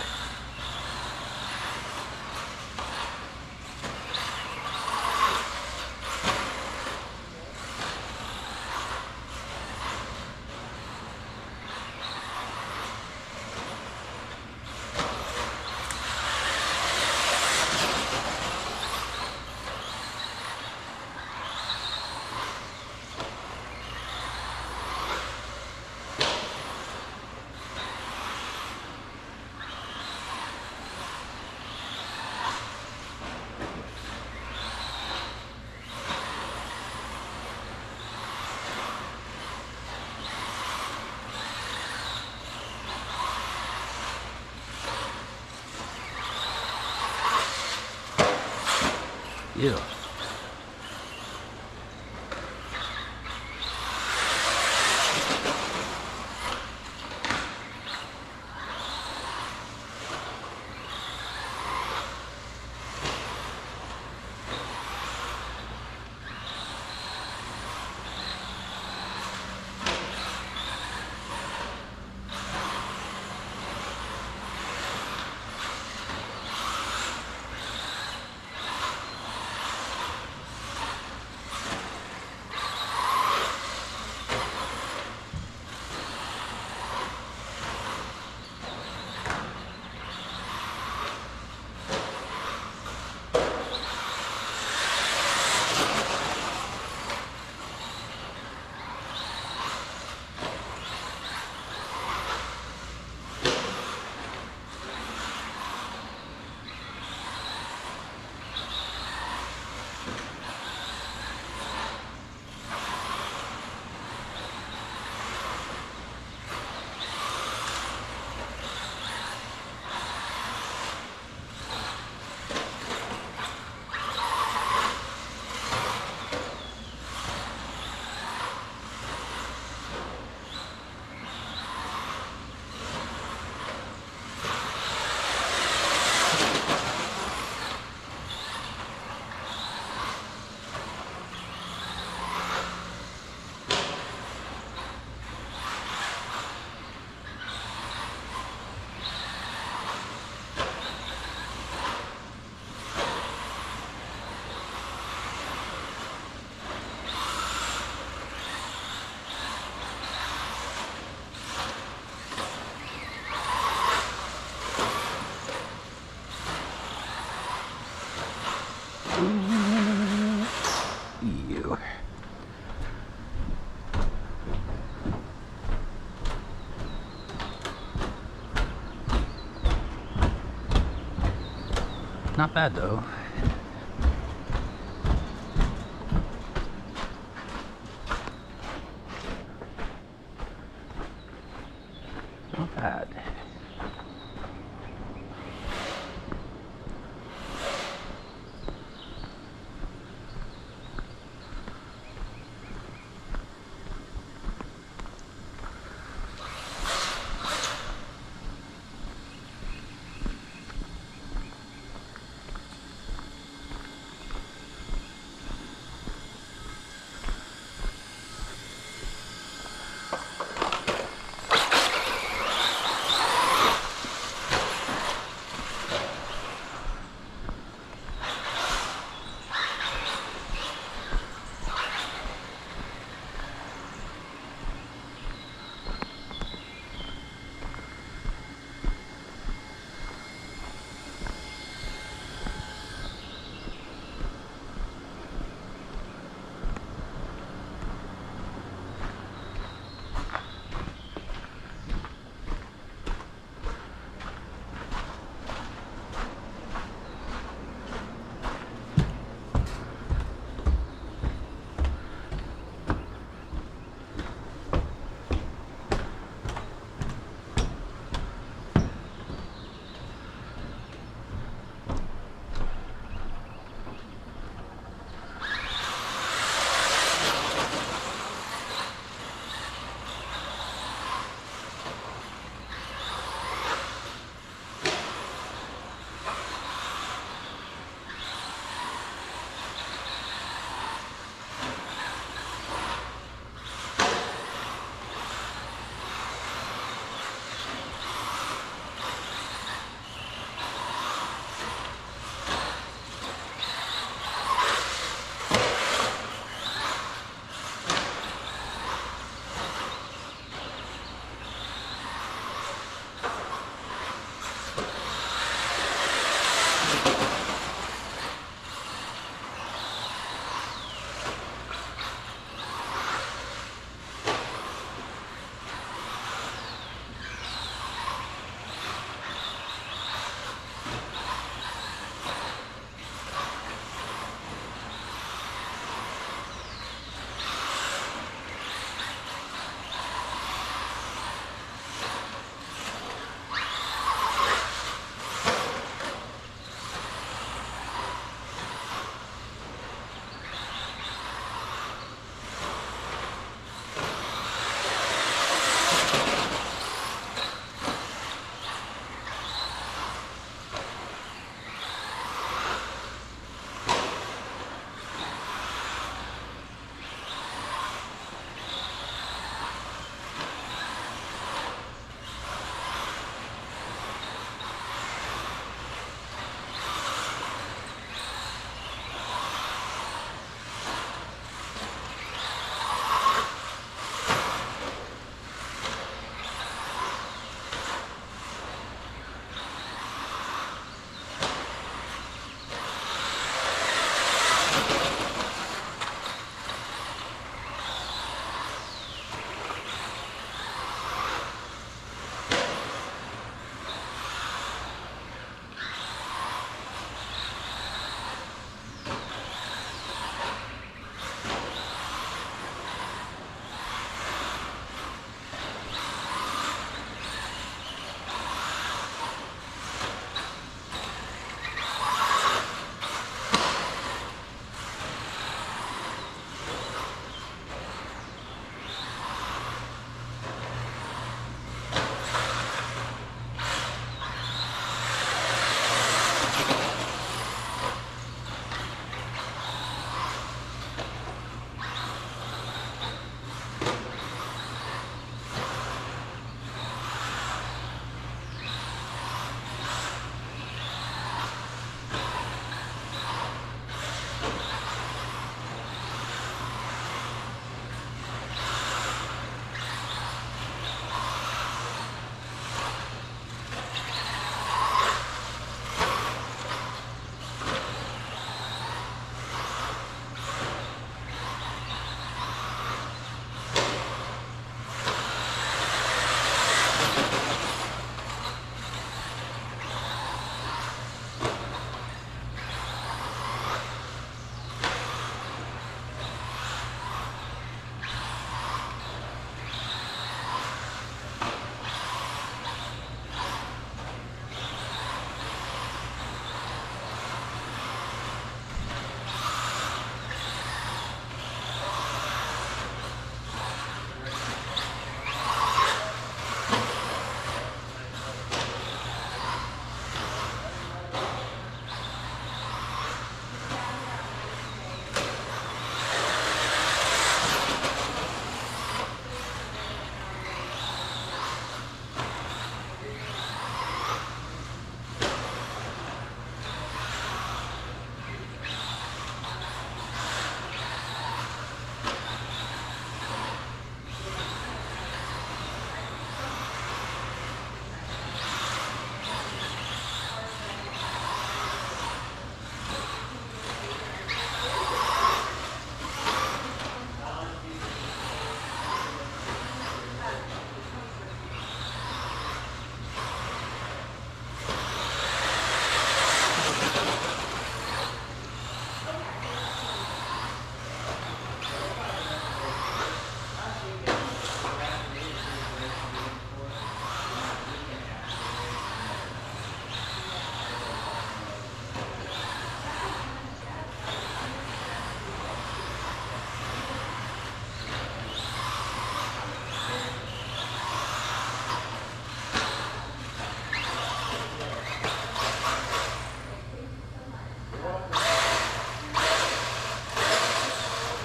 Yeah. Not bad though. Not bad.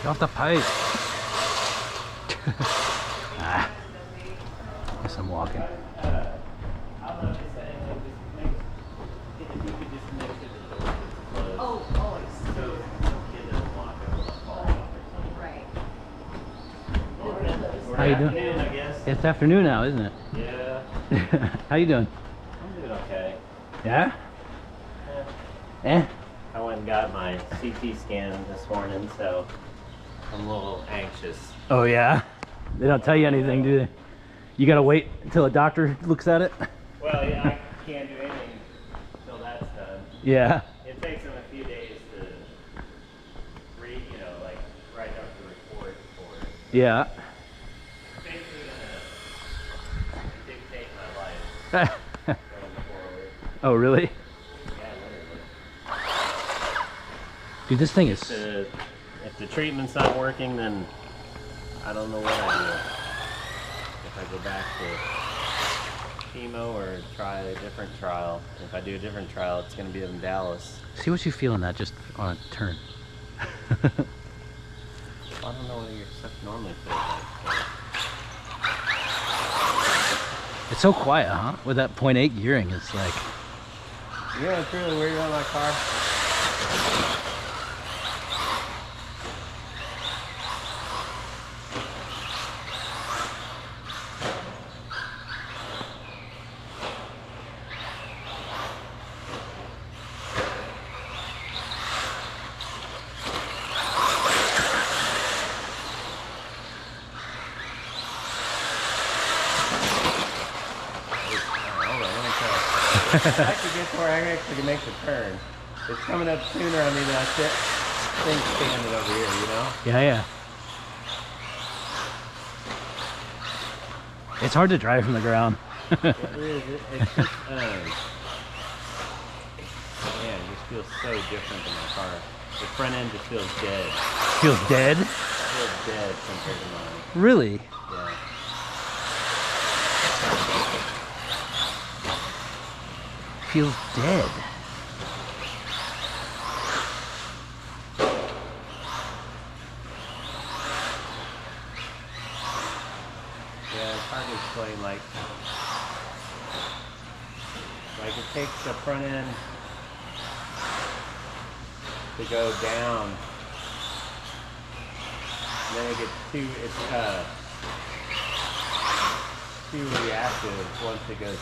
Get off the pipe. Ah. Guess I'm walking. Oh, always. Right. How you doing? Afternoon, I guess. It's afternoon now, isn't it? Yeah, How you doing? I'm doing okay. Yeah? Eh? I went and got my CT scan this morning, so I'm a little anxious. Oh yeah? They don't tell you anything, do they? You gotta wait until a doctor looks at it? Well, yeah, I can't do anything until that's done. Yeah. It takes them a few days to read, like write up the report for it. Yeah. It's basically gonna dictate my life going forward. Oh really? Yeah, literally. Dude, this thing is... If the treatment's not working, then I don't know what I do. If I go back to chemo or try a different trial. If I do a different trial, it's going to be in Dallas. See what you feel in that just on a turn. I don't know what your stuff normally feels like. It's so quiet, huh? With that 0.8 gearing, it's like... You know what's really weird about my car? I could get to where I actually can make the turn. It's coming up sooner on me than I think standing over here, you know? Yeah, yeah. It's hard to drive from the ground. It is. It's just, man, it just feels so different than my car. The front end just feels dead. Feels dead? It feels dead compared to mine. Really? Yeah. Feels dead. Yeah, it's hard to explain. Like it takes the front end to go down, and then it gets too reactive once it goes.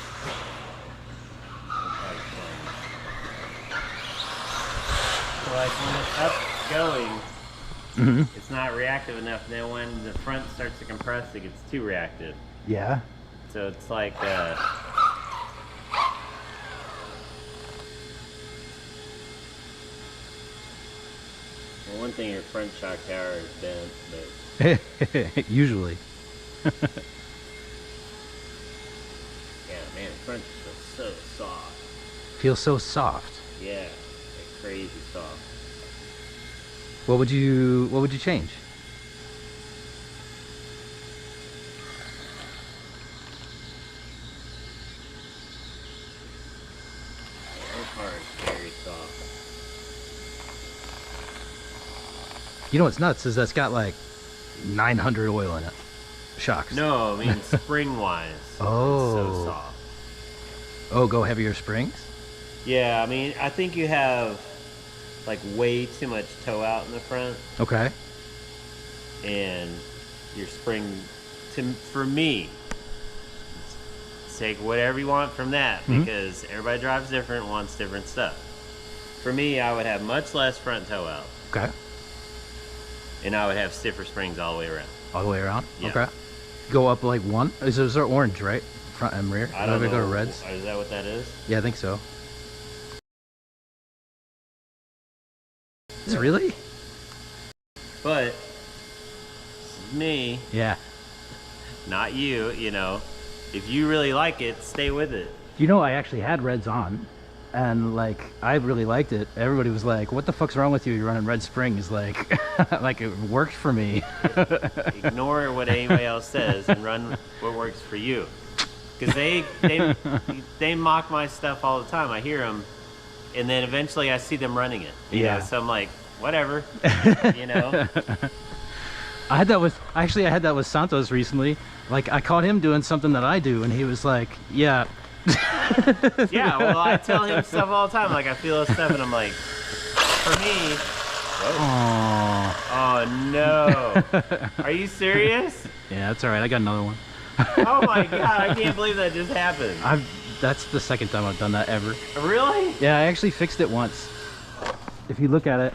So like when it's up going, it's not reactive enough. Then when the front starts to compress, it gets too reactive. Yeah. So it's like well, one thing, your front shock tower is bent, but Usually. yeah, man, the front feels so soft. Feels so soft. Yeah, like crazy soft. What would you change? That car is very soft. You know what's nuts is that's got like 900 oil in it. Shocks. No, I mean spring wise. Oh. It's so soft. Oh, go heavier springs? Yeah, I mean, I think you have like way too much toe out in the front, Okay. and your spring, for me, take whatever you want from that, because everybody drives different, wants different stuff. For me, I would have much less front toe out, Okay. and I would have stiffer springs all the way around. All the way around? Yeah. Okay. Go up like one? Is there orange, right? Front and rear? I don't know. Go to reds? Is that what that is? Yeah, I think so. Is it really? But this is me, Yeah. not you. If you really like it, stay with it. You know, I actually had reds on, and like I really liked it. Everybody was like, "What the fuck's wrong with you? You're running red springs." Like, like it worked for me. Ignore what anybody else says and run what works for you. Because they mock my stuff all the time. I hear them, and then eventually I see them running it. You Yeah. know, so I'm like, whatever, you know. I had that with Santos recently. Like I caught him doing something that I do, and he was like, "Yeah." Yeah, well, I tell him stuff all the time. Like I feel this stuff, and I'm like, for me. Oh no! Are you serious? Yeah, that's all right. I got another one. Oh my god! I can't believe that just happened. That's the second time I've done that ever. Really? Yeah, I actually fixed it once. If you look at it,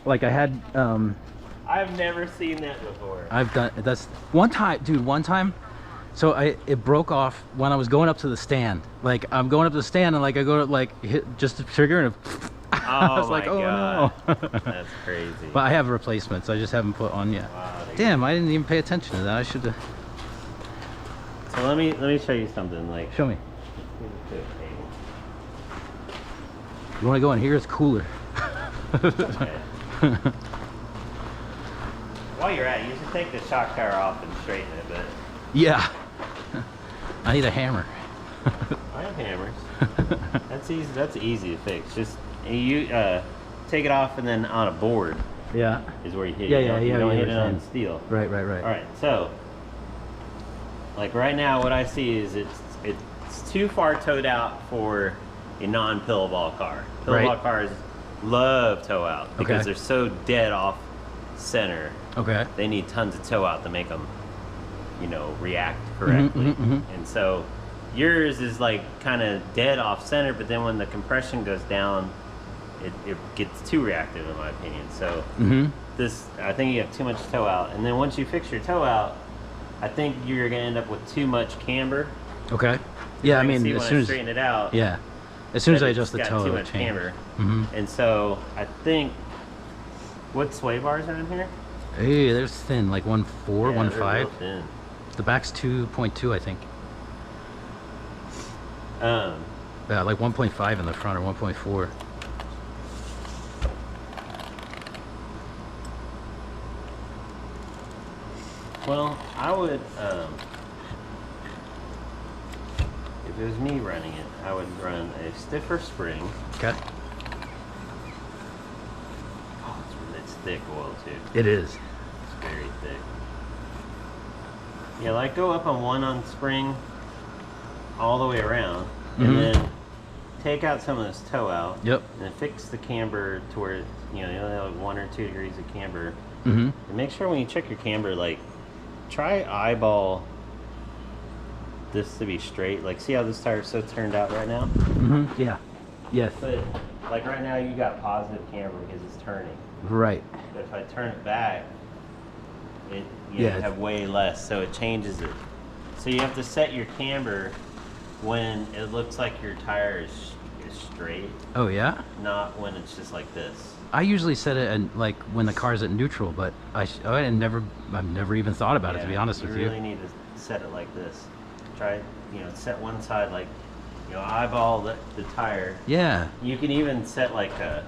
like I had. I've never seen that before. That's one time, dude. One time. So it broke off when I was going up to the stand. Like I'm going up to the stand, and like I go to like hit just the trigger, and I was like, oh God. no. That's crazy. But I have replacements. I just haven't put on yet. Wow, Damn, I didn't even pay attention to that. I should have. So let me show you something. Like, Show me. You want to go in here? It's cooler. Okay. While you're at it, you should take the shock tower off and straighten it. But Yeah. I need a hammer. I have hammers. That's easy. That's easy to fix. Just you take it off, and then on a board Yeah. is where you hit. Yeah, it. yeah, You yeah. don't yeah, hit it on understand. steel. Right, right, right. All right. So, like right now, what I see is it's too far towed out for a non-pillowball car. Pillowball Right. cars love tow out because Okay. they're so dead off center. Okay. They need tons of tow out to make them, you know, react correctly. And so yours is like kind of dead off center, but then when the compression goes down, it gets too reactive in my opinion. So this, I think you have too much tow out. And then once you fix your tow out, I think you're gonna end up with too much camber. Okay. Yeah, I can mean, see as when soon I as straighten it out, yeah, as soon as that I it's adjust the got toe, too it'll much change. camber. And so I think, what sway bars are in here? Hey, there's thin, like 1.4, Yeah, they're 1.5. real thin. The back's 2.2, I think. Yeah, like 1.5 in the front or 1.4. Well, I would, if it was me running it, I would run a stiffer spring. Okay. Oh, it's thick oil too. It is. It's very thick. Yeah, like go up on one on spring all the way around, and then take out some of this toe out. Yep. And then fix the camber to where you only have 1 or 2 degrees of camber. Mm-hmm. And make sure when you check your camber, like try eyeball this to be straight. Like see how this tire's so turned out right now? Yeah. Yes. But like right now you got positive camber because it's turning. Right. But if I turn it back, you Yeah. have way less, so it changes it. So you have to set your camber when it looks like your tire is straight, Oh yeah. not when it's just like this. I usually set it and like when the car's at neutral, but I've never even thought about it, to be honest with You you. really need to set it like this. Try, set one side like, eyeball the tire. Yeah. You can even set like a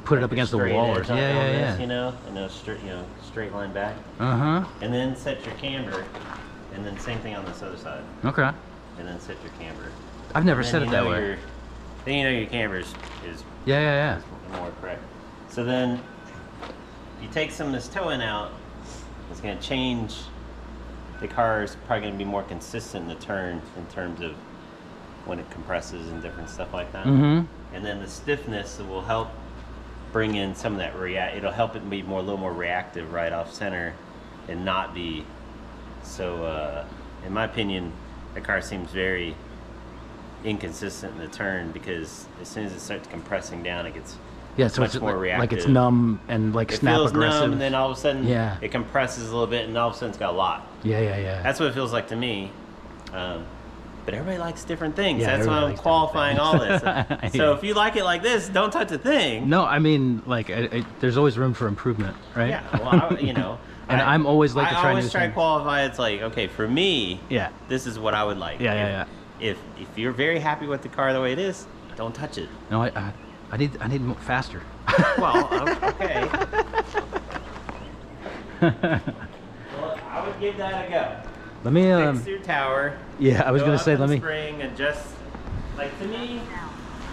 Put it up against the straight wall or edge on yeah. this, and a straight line back. Uh-huh. And then set your camber, and then same thing on this other side. Okay. And then set your camber. I've never And then said it you that know way. Then you know your camber is Yeah. more correct. So then you take some of this towing out, it's going to change. The car is probably going to be more consistent in the turn in terms of when it compresses and different stuff like that. And then the stiffness will help bring in some of that it'll help it be a little more reactive right off center and not be so in my opinion the car seems very inconsistent in the turn because as soon as it starts compressing down it gets So much it's more like reactive. it's numb and like It snap feels aggressive. numb and then all of a sudden Yeah. it compresses a little bit and all of a sudden it's got a lot. Yeah. That's what it feels like to me. But everybody likes different things. Yeah, That's why everybody I'm likes qualifying all this. different So things. if you like it like this, don't touch a thing. No, I mean, like, there's always room for improvement, right? Yeah, well, And I'm always like to try I always new try to things. qualify. It's like, okay, for me, Yeah. this is what I would like. Yeah. If you're very happy with the car the way it is, don't touch it. No, I need more faster. Well, okay. Well, I would give that a go. Let me Fix your tower. yeah, I was go gonna up say in let me spring and just like to me,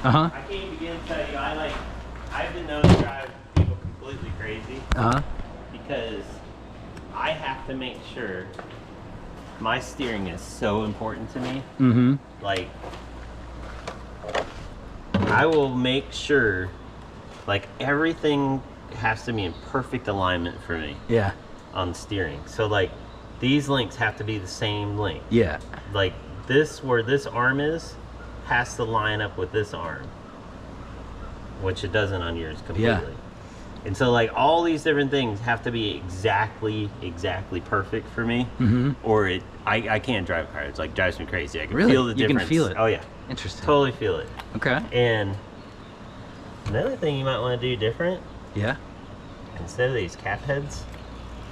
Uh-huh. I can't begin to tell you. I've been known to drive people completely crazy Uh-huh. because I have to make sure my steering is so important to me. Mm-hmm. Like, I will make sure, like, everything has to be in perfect alignment for me Yeah. on the steering. So, like, these links have to be the same length. Yeah. Like, this, where this arm is, has to line up with this arm, which it doesn't on yours completely. Yeah. And so, like, all these different things have to be exactly perfect for me, or I can't drive a car. It's like drives me crazy. I can Really? feel the You can difference. feel it? Oh yeah, Interesting. totally feel it. Okay. And another thing you might want to do different, Yeah. instead of these cap heads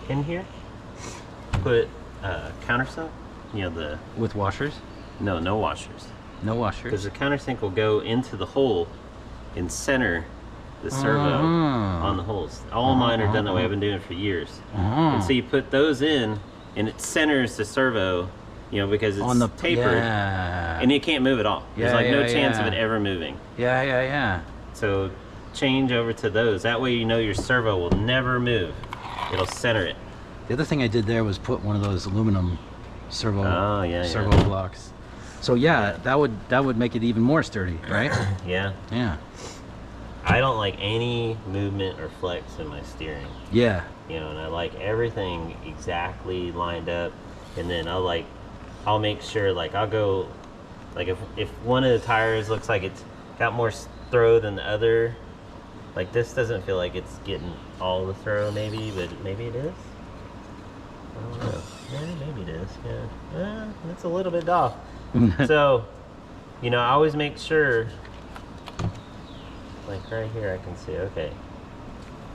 in here, put countersunk. You know, the With washers? no washers, No because washers. the countersink will go into the hole and center the servo on the holes. All mine are done that way. I've been doing it for years. And so you put those in, and it centers the servo, you know, because it's On the tapered, Yeah. and it can't move at all. There's Yeah, like no yeah, chance of yeah. it ever moving. Yeah. So change over to those. That way you know your servo will never move. It'll center it. The other thing I did there was put one of those aluminum servo servo blocks. So yeah, that would make it even more sturdy, right? Yeah. Yeah. I don't like any movement or flex in my steering. Yeah. You know, and I like everything exactly lined up, and then I'll make sure, like, I'll go, like, if one of the tires looks like it's got more throw than the other, like, this doesn't feel like it's getting all the throw, maybe, but maybe it is. I don't know. Yeah, maybe it is. Yeah, it's a little bit off. So, you know, I always make sure, like right here, I can see, okay,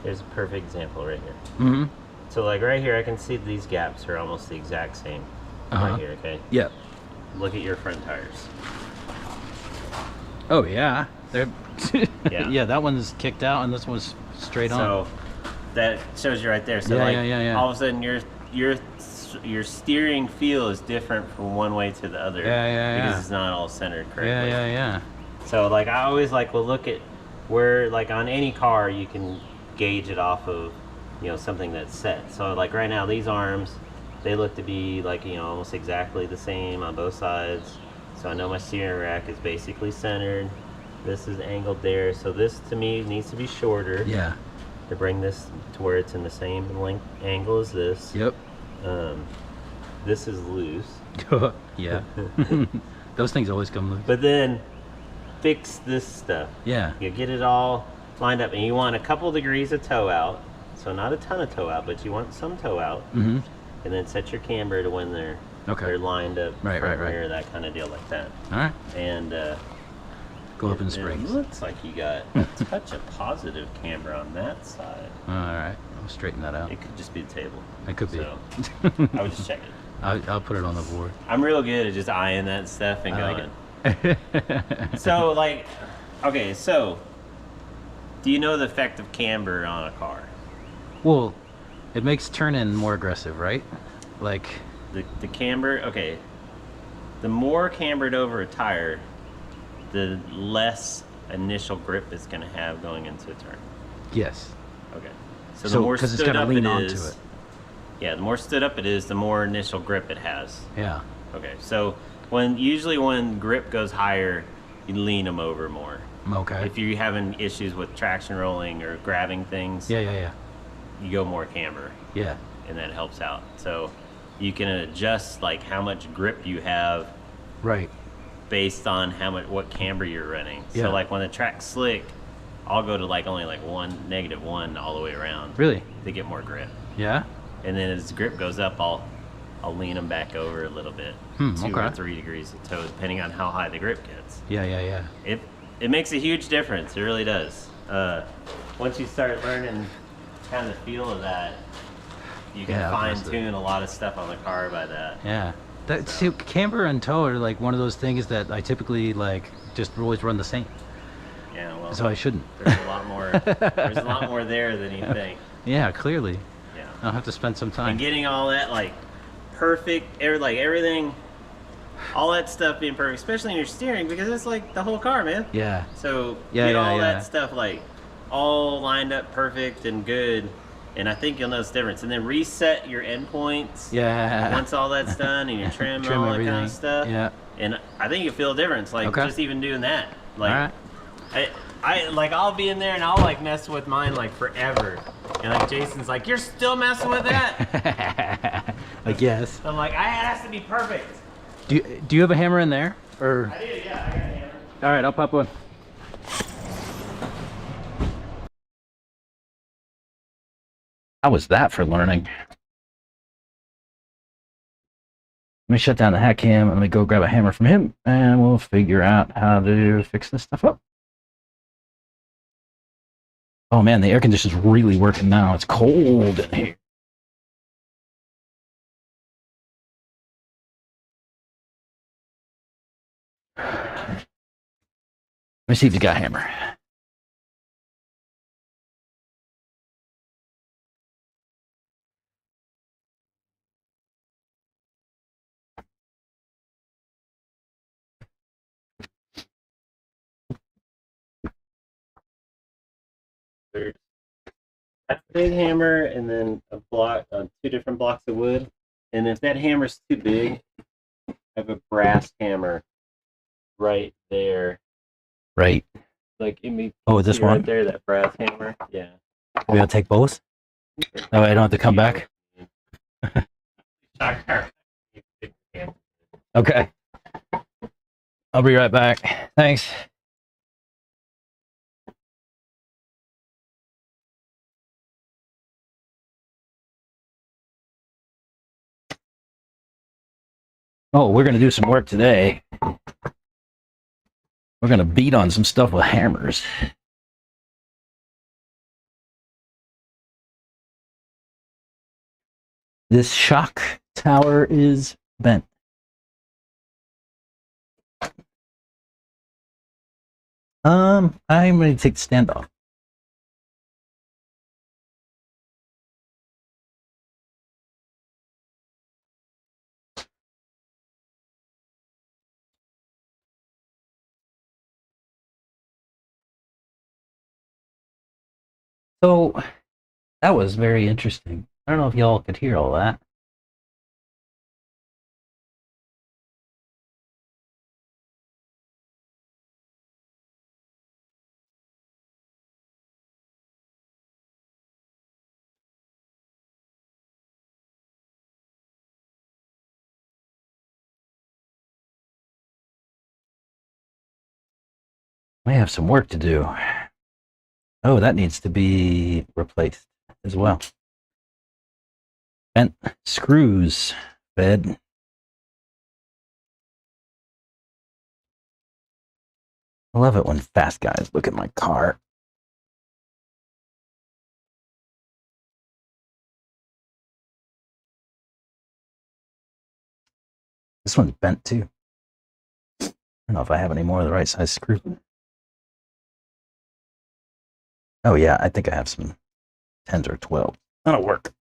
here's a perfect example right here. Mm-hmm. So, like, right here, I can see these gaps are almost the exact same. Right here, okay? Yep. Look at your front tires. Oh yeah. They're Yeah. yeah, that one's kicked out and this one's straight on. So, that shows you right there. So, Yeah, like, yeah. all of a sudden, your steering feel is different from one way to the other. Yeah. Because it's not all centered correctly. Yeah. So, like, I always, like, will look at where, like, on any car, you can gauge it off of, you know, something that's set. So, like, right now, these arms, they look to be, like, you know, almost exactly the same on both sides. So I know my steering rack is basically centered. This is angled there. So this, to me, needs to be shorter. Yeah. To bring this to where it's in the same length angle as this. Yep. This is loose. Yeah. Those things always come loose. But then fix this stuff. Yeah. You get it all lined up, and you want a couple degrees of toe out. So not a ton of toe out, but you want some toe out. Mm-hmm. And then set your camber to when they're lined up, Right. rear, that kind of deal, like that. All right. And Go up in it springs. looks like you got a touch of positive camber on that side. All right. I'll straighten that out. It could just be the table. It could be. So I would just check it. I'll put it on the board. I'm real good at just eyeing that stuff and I going. like it. So, like, okay, so do you know the effect of camber on a car? Well, it makes turn-in more aggressive, right? Like, The camber, okay, the more cambered over a tire, the less initial grip it's going to have going into a turn. yes. Okay. So the more 'cause it's stood gotta up lean it onto is, it. yeah, the more stood up it is, the more initial grip it has. Yeah. Okay. So usually when grip goes higher, you lean them over more. Okay. If you're having issues with traction rolling or grabbing things, Yeah. you go more camber, Yeah. and that helps out. So you can adjust, like, how much grip you have Right. based on what camber you're running. Yeah. So, like, when the track's slick, I'll go to, like, only like -1 all the way around Really? to get more grip. Yeah. And then as the grip goes up, I'll lean them back over a little bit, 2 or okay. 3 degrees of toe, depending on how high the grip gets. Yeah. It makes a huge difference. It really does. Once you start learning kind of the feel of that, you can Yeah, fine obviously. tune a lot of stuff on the car by that. Yeah. See, camber and toe are like one of those things that I typically like just always run the same. Yeah, well, So I shouldn't. there's a lot more. There's a lot more there than you think. Yeah, clearly. Yeah. I'll have to spend some And time. getting all that, like, perfect, like, everything, all that stuff being perfect, especially in your steering, because it's like the whole car, man. Yeah. So Yeah, get yeah, all yeah. that stuff, like, all lined up perfect and good. And I think you'll notice the difference. And then reset your endpoints. Yeah. Once all that's done and your trim, Trim and all that kind everything. of stuff. Yeah. And I think you'll feel a difference. Like Okay. just even doing that. Like, All right. I like I'll be in there and I'll like mess with mine like forever. And like Jason's like, you're still messing with that? I guess. I'm like, it has to be perfect. Do you have a hammer in there? Or I do, yeah, I got a hammer. all right, I'll pop one. How was that for learning? Let me shut down the hack cam and let me go grab a hammer from him and we'll figure out how to fix this stuff up. Oh man, the air conditioner's really working now. It's cold in here. Let me see if you got a hammer. That's a big hammer, and then a block, two different blocks of wood. And if that hammer's too big, I have a brass hammer right there, Right. like in me. Oh, this one? Right there, that brass hammer. Yeah. We gotta take both? That way I don't have to come back? Okay. I'll be right back. Thanks. Oh, we're gonna do some work today. We're gonna beat on some stuff with hammers. This shock tower is bent. I'm ready to take the stand off. So that was very interesting. I don't know if y'all could hear all that. I have some work to do. Oh, that needs to be replaced as well. Bent screws, bed. I love it when fast guys look at my car. This one's bent too. I don't know if I have any more of the right size screws. Oh yeah, I think I have some 10s or 12s. That'll work.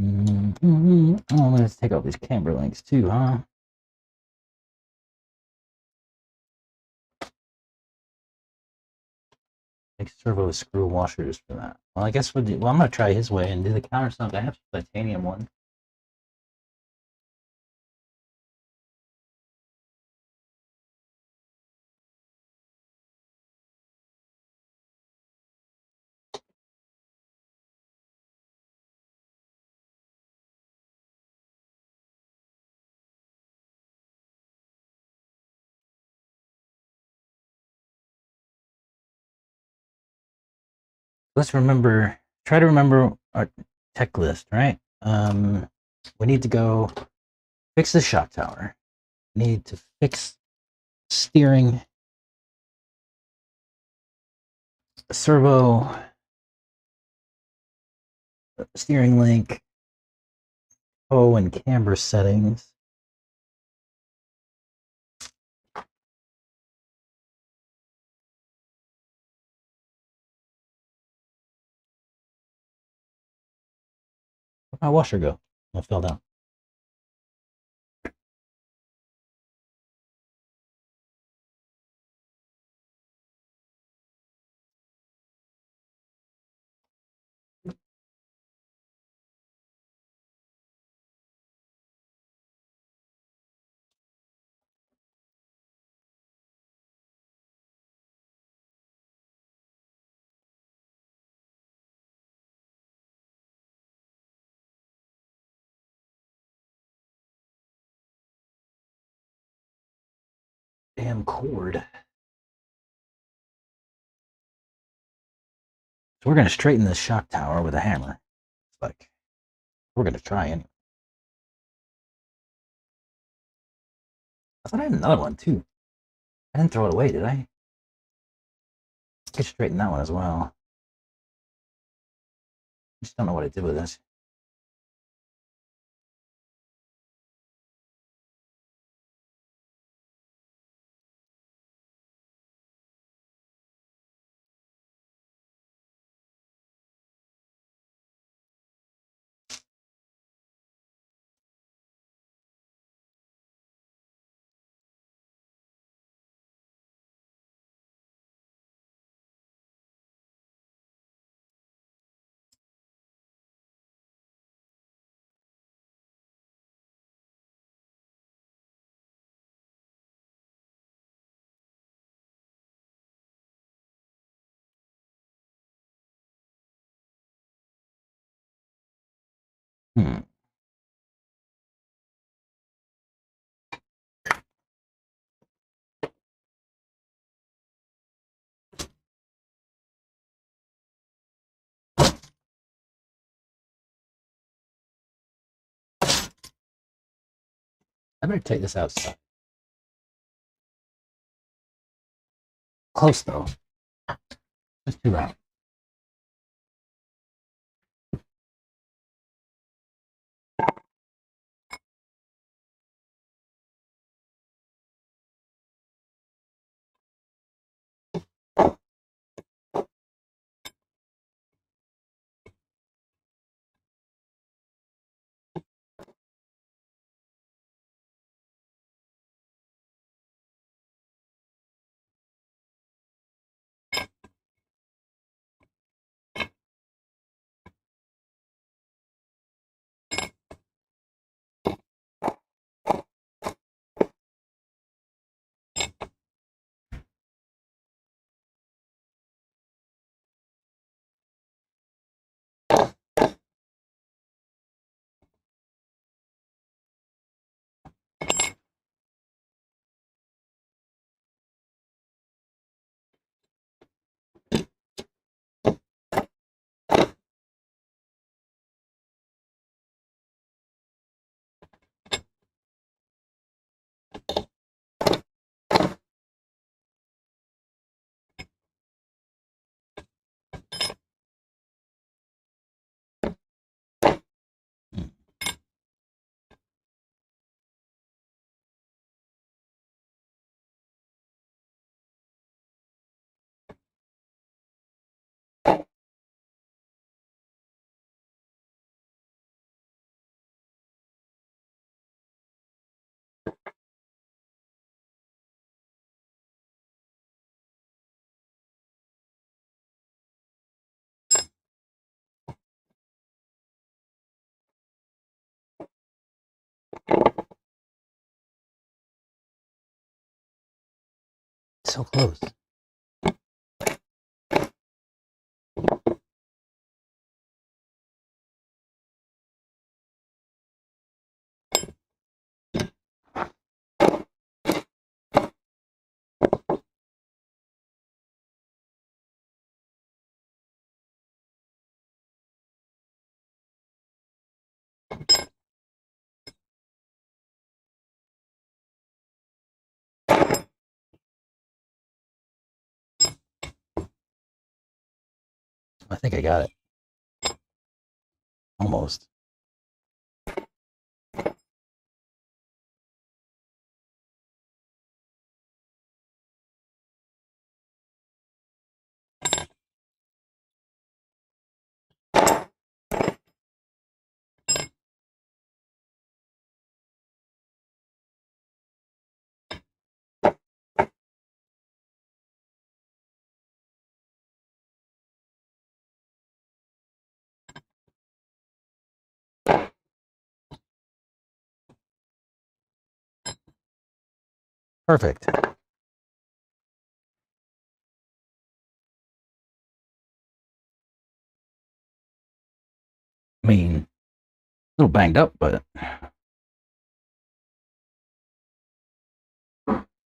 Oh, let's take off these camber links too, huh? Make servo screw washers for that. Well, I guess I'm gonna try his way and do the countersunk. I have some titanium one. Let's try to remember our tech list, right? We need to go fix the shock tower. We need to fix steering, servo, steering link, tow and camber settings. Where'd my washer go? It fell down. Damn cord. So we're going to straighten this shock tower with a hammer. It's like, we're going to try anyway. I thought I had another one too. I didn't throw it away, did I? I could straighten that one as well. I just don't know what I did with this. Hmm. I better take this outside. Close though. Just too loud. So close. I think I got it. Almost. Perfect. I mean, a little banged up, but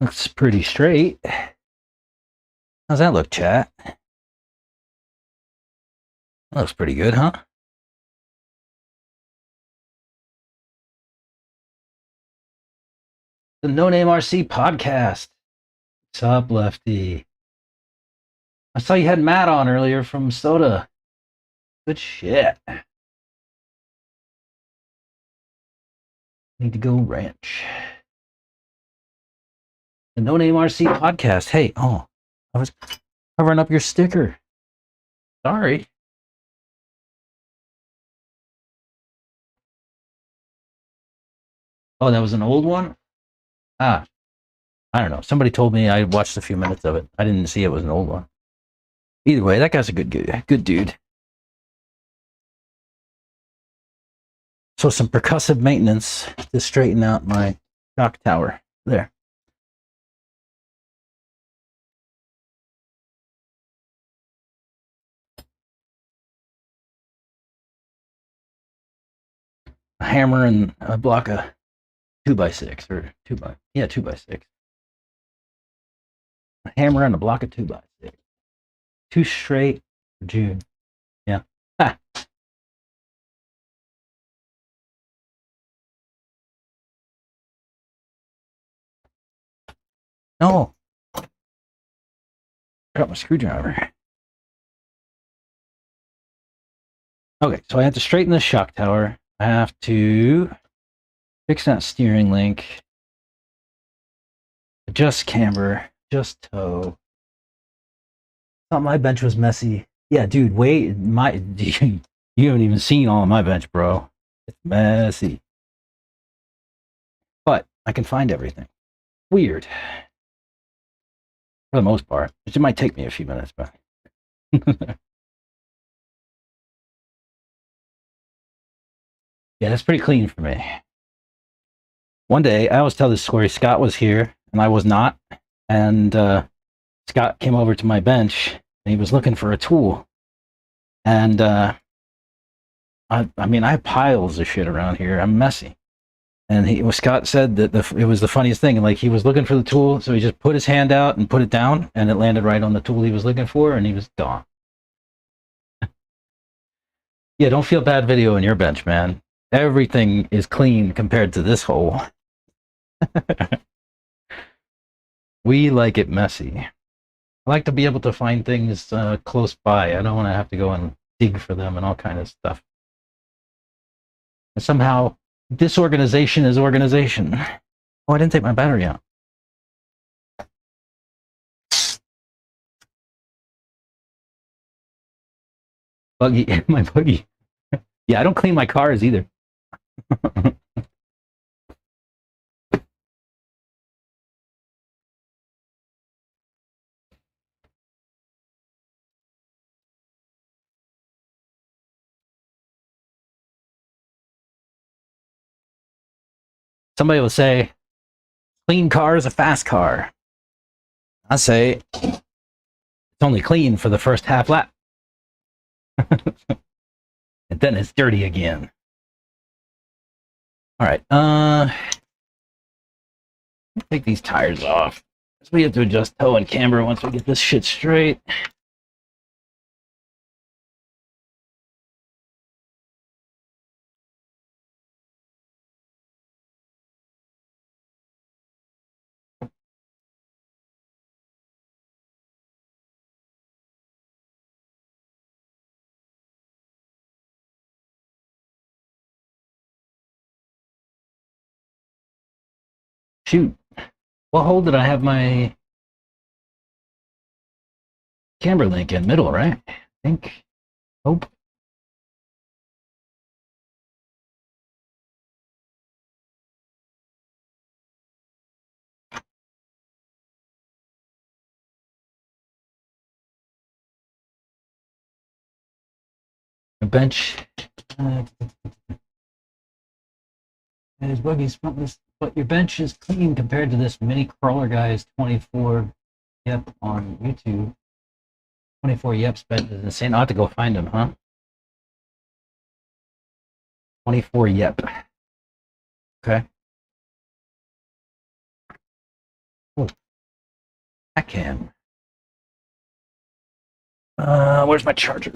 looks pretty straight. How's that look, chat? That looks pretty good, huh? The No Name RC podcast. What's up, Lefty? I saw you had Matt on earlier from Soda. Good shit. Need to go ranch. The No Name RC podcast. Hey, I was covering up your sticker. Sorry. Oh, that was an old one? I don't know. Somebody told me. I watched a few minutes of it. I didn't see it was an old one. Either way, that guy's a good dude. So some percussive maintenance to straighten out my shock tower. There. A hammer and a block of 2x6 or 2x6. A hammer and a block of 2x6. Two straight for June. Yeah. Ha. No. I got my screwdriver. Okay, so I have to straighten the shock tower. I have to fix that steering link. Adjust camber. Adjust toe. Thought my bench was messy. Yeah, dude, wait. You haven't even seen all of my bench, bro. It's messy. But I can find everything. Weird. For the most part. It might take me a few minutes, but. Yeah, that's pretty clean for me. One day, I always tell this story. Scott was here, and I was not. And Scott came over to my bench, and he was looking for a tool. And I mean, I have piles of shit around here. I'm messy. And Scott said that it was the funniest thing. Like, he was looking for the tool, so he just put his hand out and put it down, and it landed right on the tool he was looking for, and he was gone. Yeah, don't feel bad video in your bench, man. Everything is clean compared to this hole. We like it messy. I like to be able to find things close by. I don't want to have to go and dig for them and all kind of stuff. And somehow, disorganization is organization. Oh, I didn't take my battery out. Buggy, my buggy. Yeah, I don't clean my cars either. Somebody will say, clean car is a fast car. I say, it's only clean for the first half lap. And then it's dirty again. All right, take these tires off. So we have to adjust toe and camber once we get this shit straight. shoot. What hole did I have my camera link in? Middle, right? I think. Hope. A bench. His buggy's frontless, but your bench is clean compared to this mini crawler guy's 24 yep on YouTube. 24 yeps bench is insane. I'll have to go find him, huh? 24 yep. Okay. Oh, I can. Where's my charger?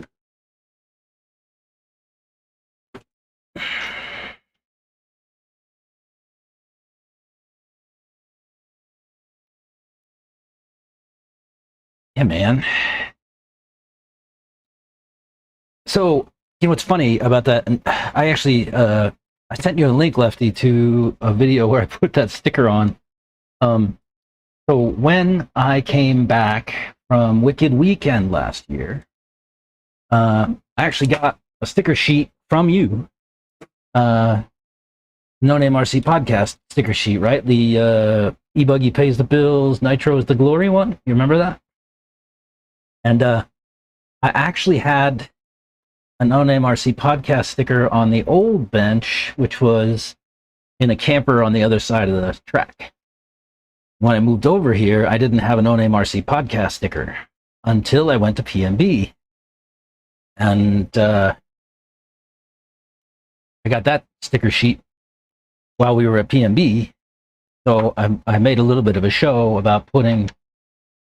Yeah, man. So, you know what's funny about that? And I actually, I sent you a link, Lefty, to a video where I put that sticker on. So when I came back from Wicked Weekend last year, I actually got a sticker sheet from you. No Name RC podcast sticker sheet, right? The E-Buggy Pays the Bills, Nitro is the Glory one. You remember that? And I actually had a No Name RC podcast sticker on the old bench, which was in a camper on the other side of the track. When I moved over here, I didn't have a No Name RC podcast sticker until I went to PMB. And I got that sticker sheet while we were at PMB. So I made a little bit of a show about putting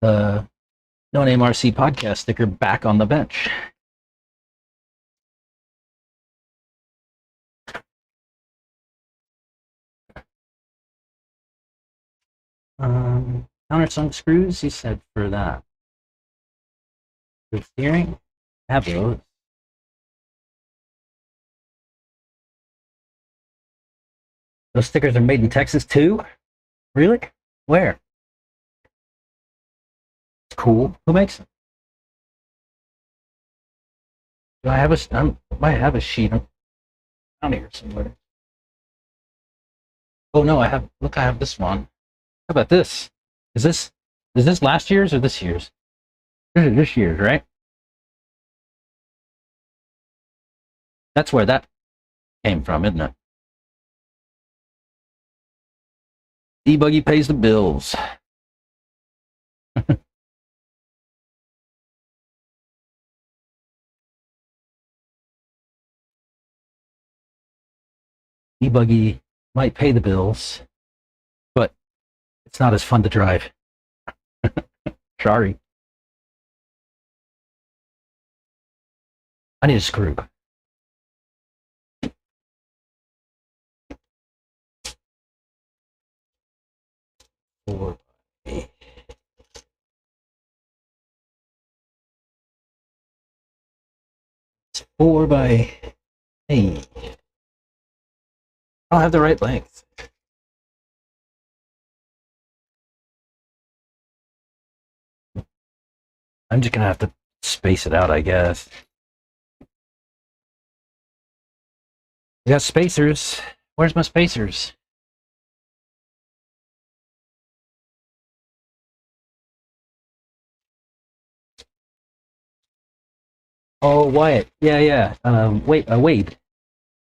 the No Name RC podcast sticker back on the bench. Countersunk screws, he said, for that. Good steering. I have those. Those stickers are made in Texas too? Really? Where? It's cool. Who makes them? Do I have a? I might have a sheet down here somewhere. Oh no, I have. Look, I have this one. How about this? Is this last year's or this year's? This is this year's, right? That's where that came from, isn't it? E-Buggy pays the bills. E-Buggy might pay the bills, but it's not as fun to drive. Sorry. I need a screw. Four by it's 4x8. I don't have the right length. I'm just gonna have to space it out, I guess. We got spacers. Where's my spacers? Oh, Wyatt. Yeah, yeah. Wade.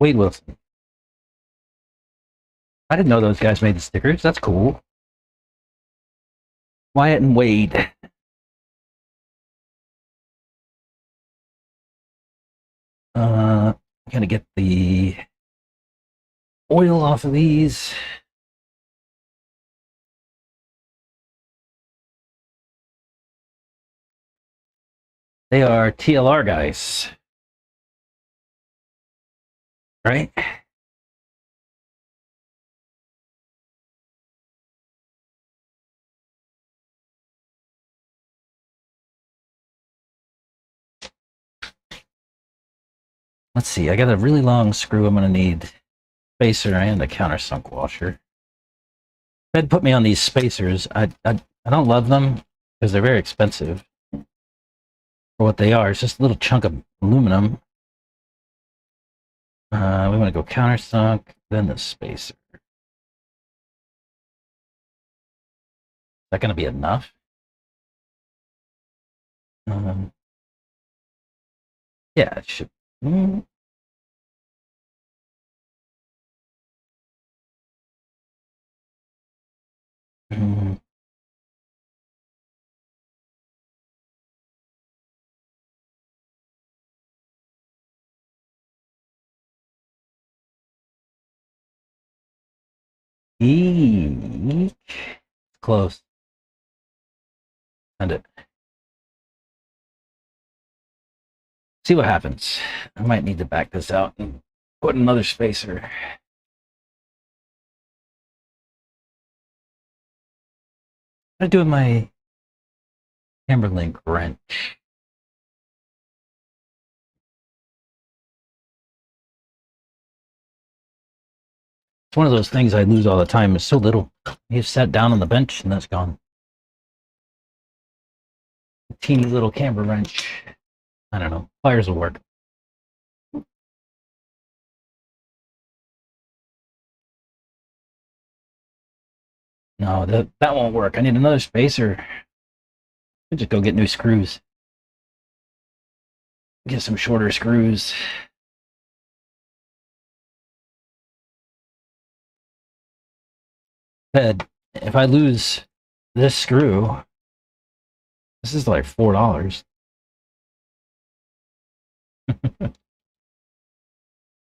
Wade Wilson. I didn't know those guys made the stickers. That's cool. Wyatt and Wade. I'm gonna get the oil off of these. They are TLR guys, right? Let's see. I got a really long screw. I'm gonna need spacer and a countersunk washer. Fed put me on these spacers. I don't love them because they're very expensive for what they are. It's just a little chunk of aluminum. We want to go countersunk, then the spacer. Is that going to be enough? Yeah, it should. Mm. Mm. Eek. Close. Send it. See what happens. I might need to back this out and put another spacer. What do I do with my Timberlink wrench? It's one of those things I lose all the time. It's so little. You sat down on the bench and that's gone. A teeny little camber wrench. I don't know. Pliers will work. No, that won't work. I need another spacer. I'll just go get new screws. Get some shorter screws. Fed, if I lose this screw, this is like $4.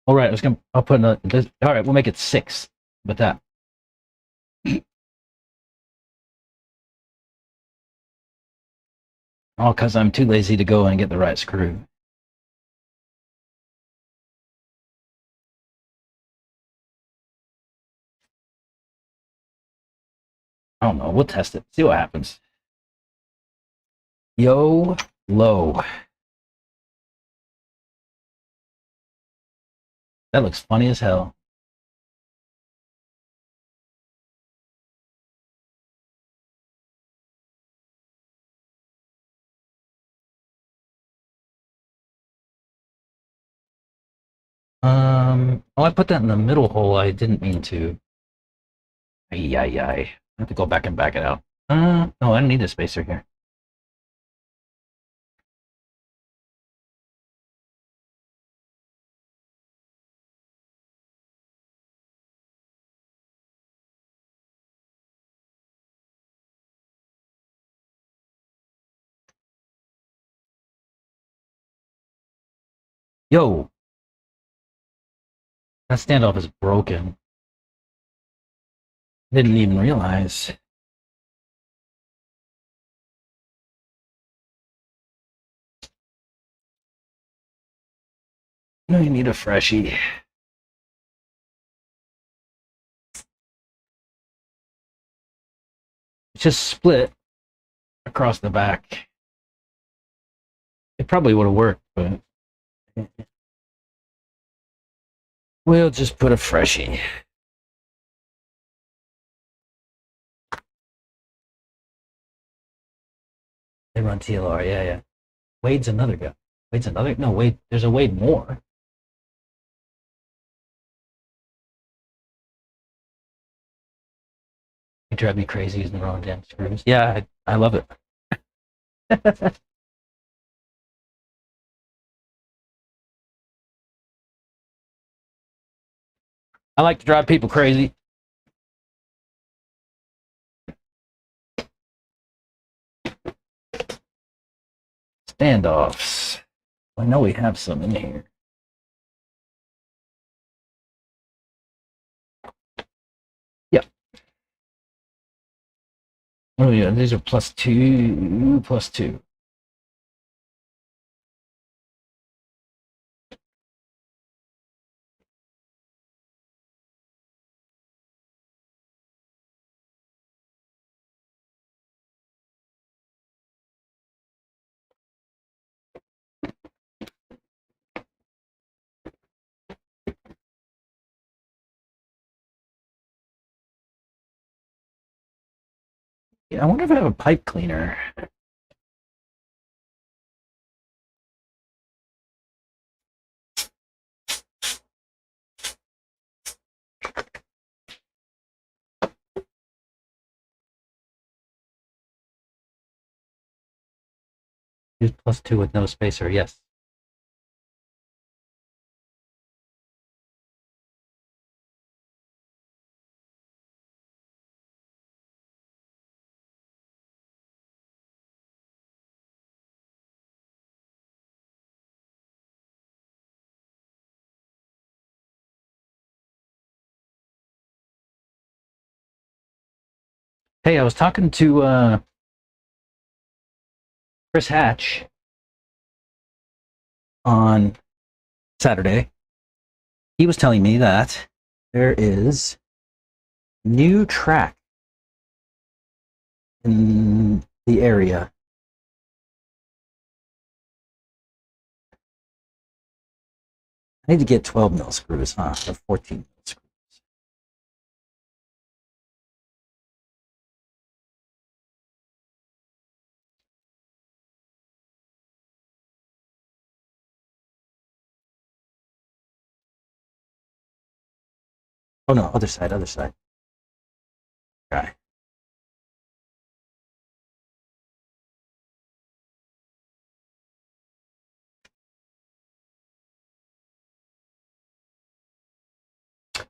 All right, I'll put another. All right, we'll make it 6 with that. All because I'm too lazy to go and get the right screw. I don't know. We'll test it. See what happens. Yo, low. That looks funny as hell. Oh, I put that in the middle hole. I didn't mean to. Ay, ay, ay. I have to go back and back it out. No, I don't need a spacer here. Yo, that standoff is broken. Didn't even realize. No, you need a freshie. It's just split across the back. It probably would have worked, but we'll just put a freshie. They run TLR, yeah, yeah. Wade's another guy. Wade's another? No, Wade. There's a Wade more. He drive me crazy using the wrong damn screws. Yeah, I love it. I like to drive people crazy. Standoffs. I know we have some in here. Yeah. Oh yeah, these are +2, +2. Yeah, I wonder if I have a pipe cleaner. Use +2 with no spacer, yes. Hey, I was talking to Chris Hatch on Saturday. He was telling me that there is new track in the area. I need to get 12 mil screws, huh? Or 14 mil screws. Oh no, other side, other side. Okay.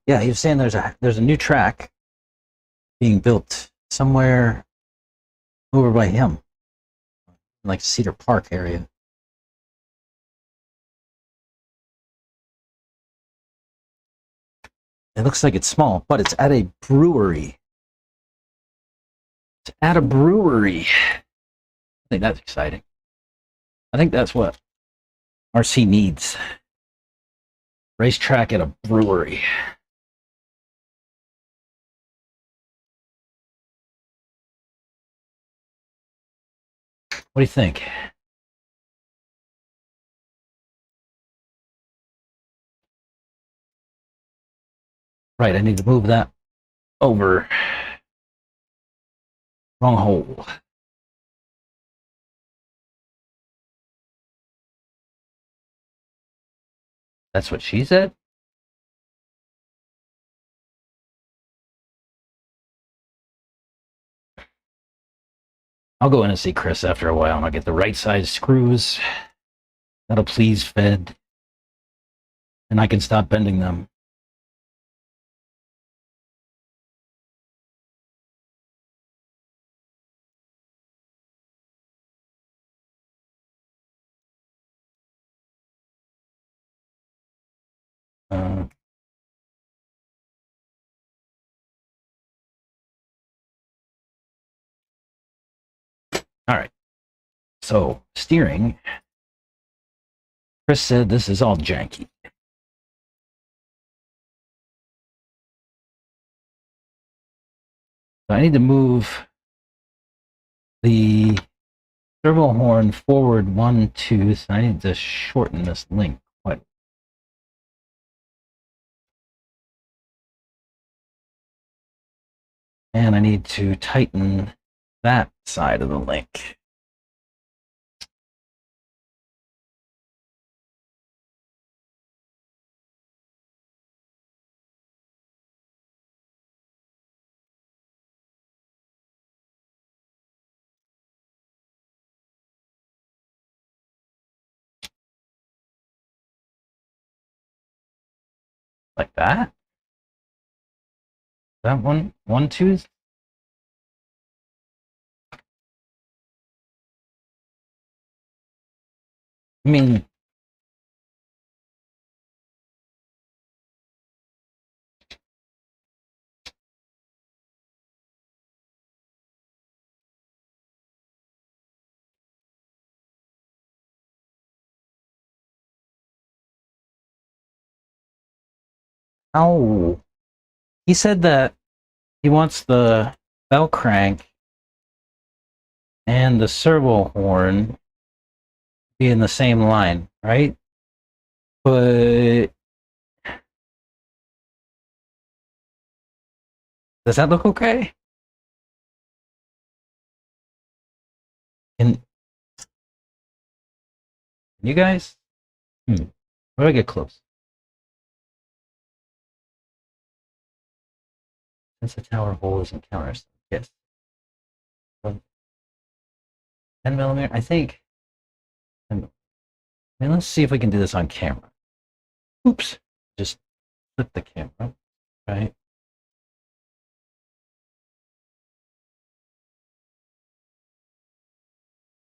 Yeah, he was saying there's a new track being built somewhere over by him, like Cedar Park area. It looks like it's small, but it's at a brewery. It's at a brewery. I think that's exciting. I think that's what RC needs. Racetrack at a brewery. What do you think? Right, I need to move that over. Wrong hole. That's what she said? I'll go in and see Chris after a while and I'll get the right size screws. That'll please Fed. And I can stop bending them. Uh, all right. So, steering. Chris said this is all janky. So I need to move the servo horn forward 1 tooth. I need to shorten this link. What? And I need to tighten that side of the link. Like that. That one tooth. I mean, how? He said that he wants the bell crank and the servo horn be in the same line, right? But does that look okay? Can you guys? Where do I get close? Since the tower hole is encounters. Yes. 10 millimeter. I think. I mean, let's see if we can do this on camera. Oops. Just flip the camera. Right.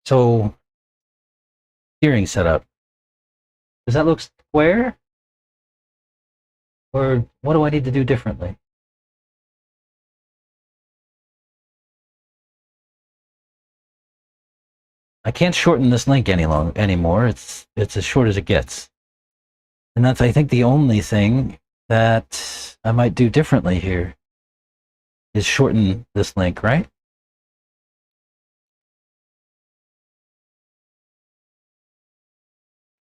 So, steering setup. Does that look square? Or what do I need to do differently? I can't shorten this link anymore. It's as short as it gets. And that's, I think, the only thing that I might do differently here is shorten this link, right?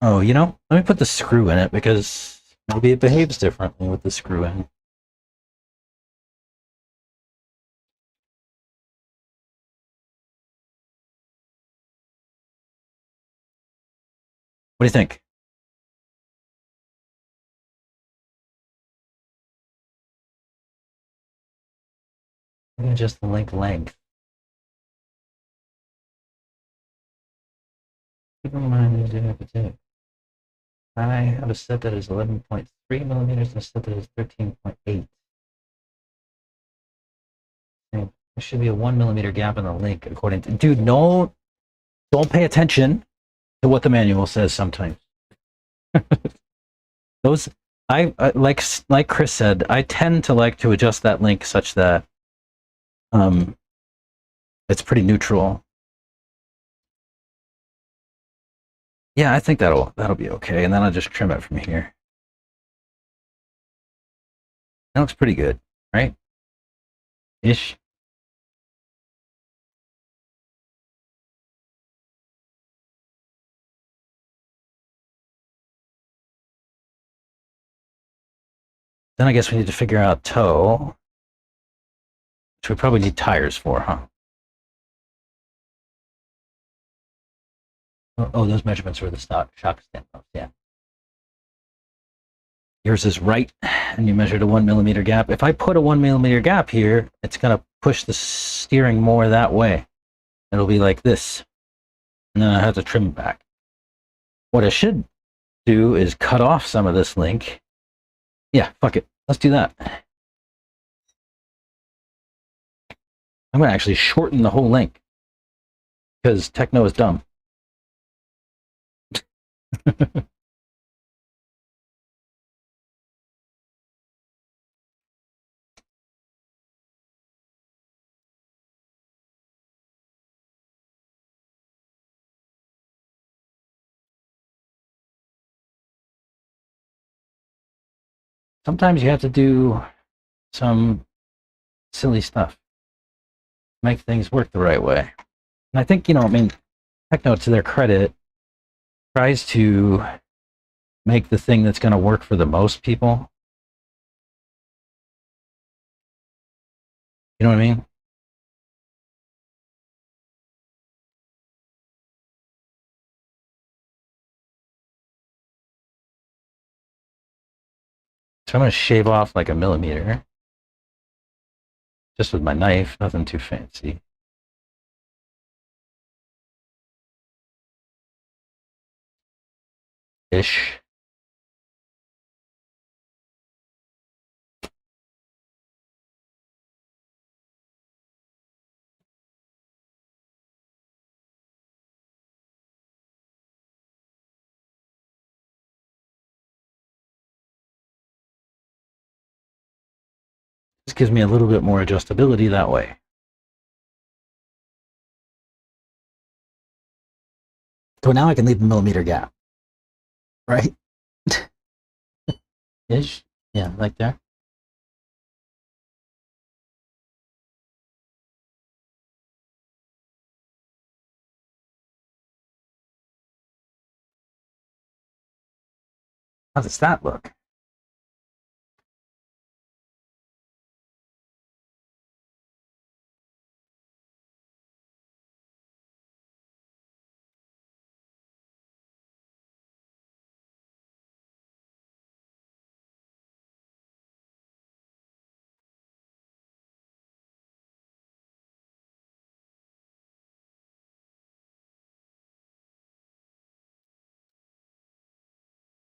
Oh, let me put the screw in it because maybe it behaves differently with the screw in. What do you think? I'm gonna adjust the link length. Keep in mind, I have a set that is 11.3 millimeters and a set that is 13.8. There should be a 1 millimeter gap in the link according to. Dude, no, don't pay attention to what the manual says sometimes. Those, like Chris said, I tend to like to adjust that link such that it's pretty neutral. Yeah, I think that'll be okay, and then I'll just trim it from here. That looks pretty good, right? Ish. Then I guess we need to figure out toe, which we probably need tires for, huh? Oh, those measurements were the shock standoffs, yeah. Yours is right, and you measured a 1 millimeter gap. If I put a 1 millimeter gap here, it's going to push the steering more that way. It'll be like this. And then I have to trim it back. What I should do is cut off some of this link. Yeah, fuck it. Let's do that. I'm going to actually shorten the whole link because techno is dumb. Sometimes you have to do some silly stuff, make things work the right way. And I think, techno, to their credit, tries to make the thing that's going to work for the most people. You know what I mean? So I'm going to shave off like a millimeter just with my knife, nothing too fancy. Ish. This gives me a little bit more adjustability that way. So now I can leave a millimeter gap, right? Ish. Yeah, like there. How does that look?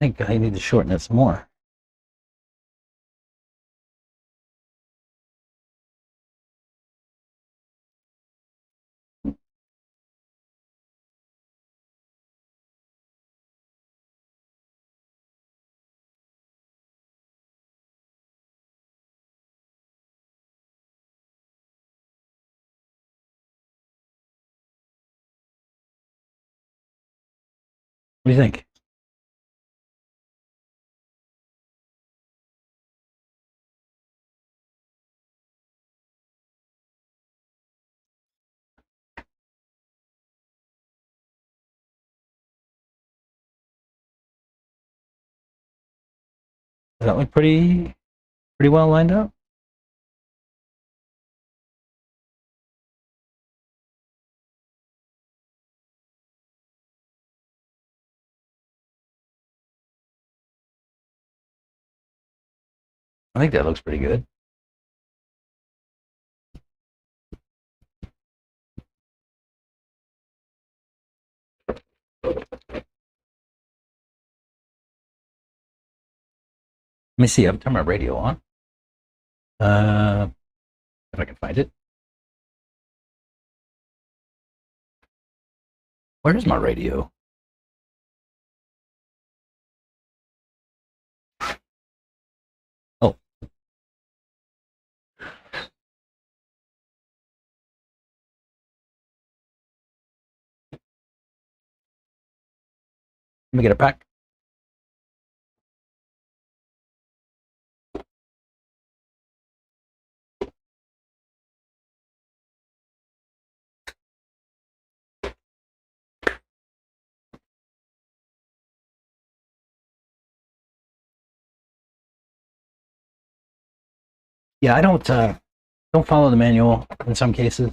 think I need to shorten it some more. What do you think? Does that look pretty well lined up? I think that looks pretty good. Let me see. I've turned my radio on. If I can find it. Where is my radio? Oh. Let me get it back. Yeah, I don't follow the manual in some cases.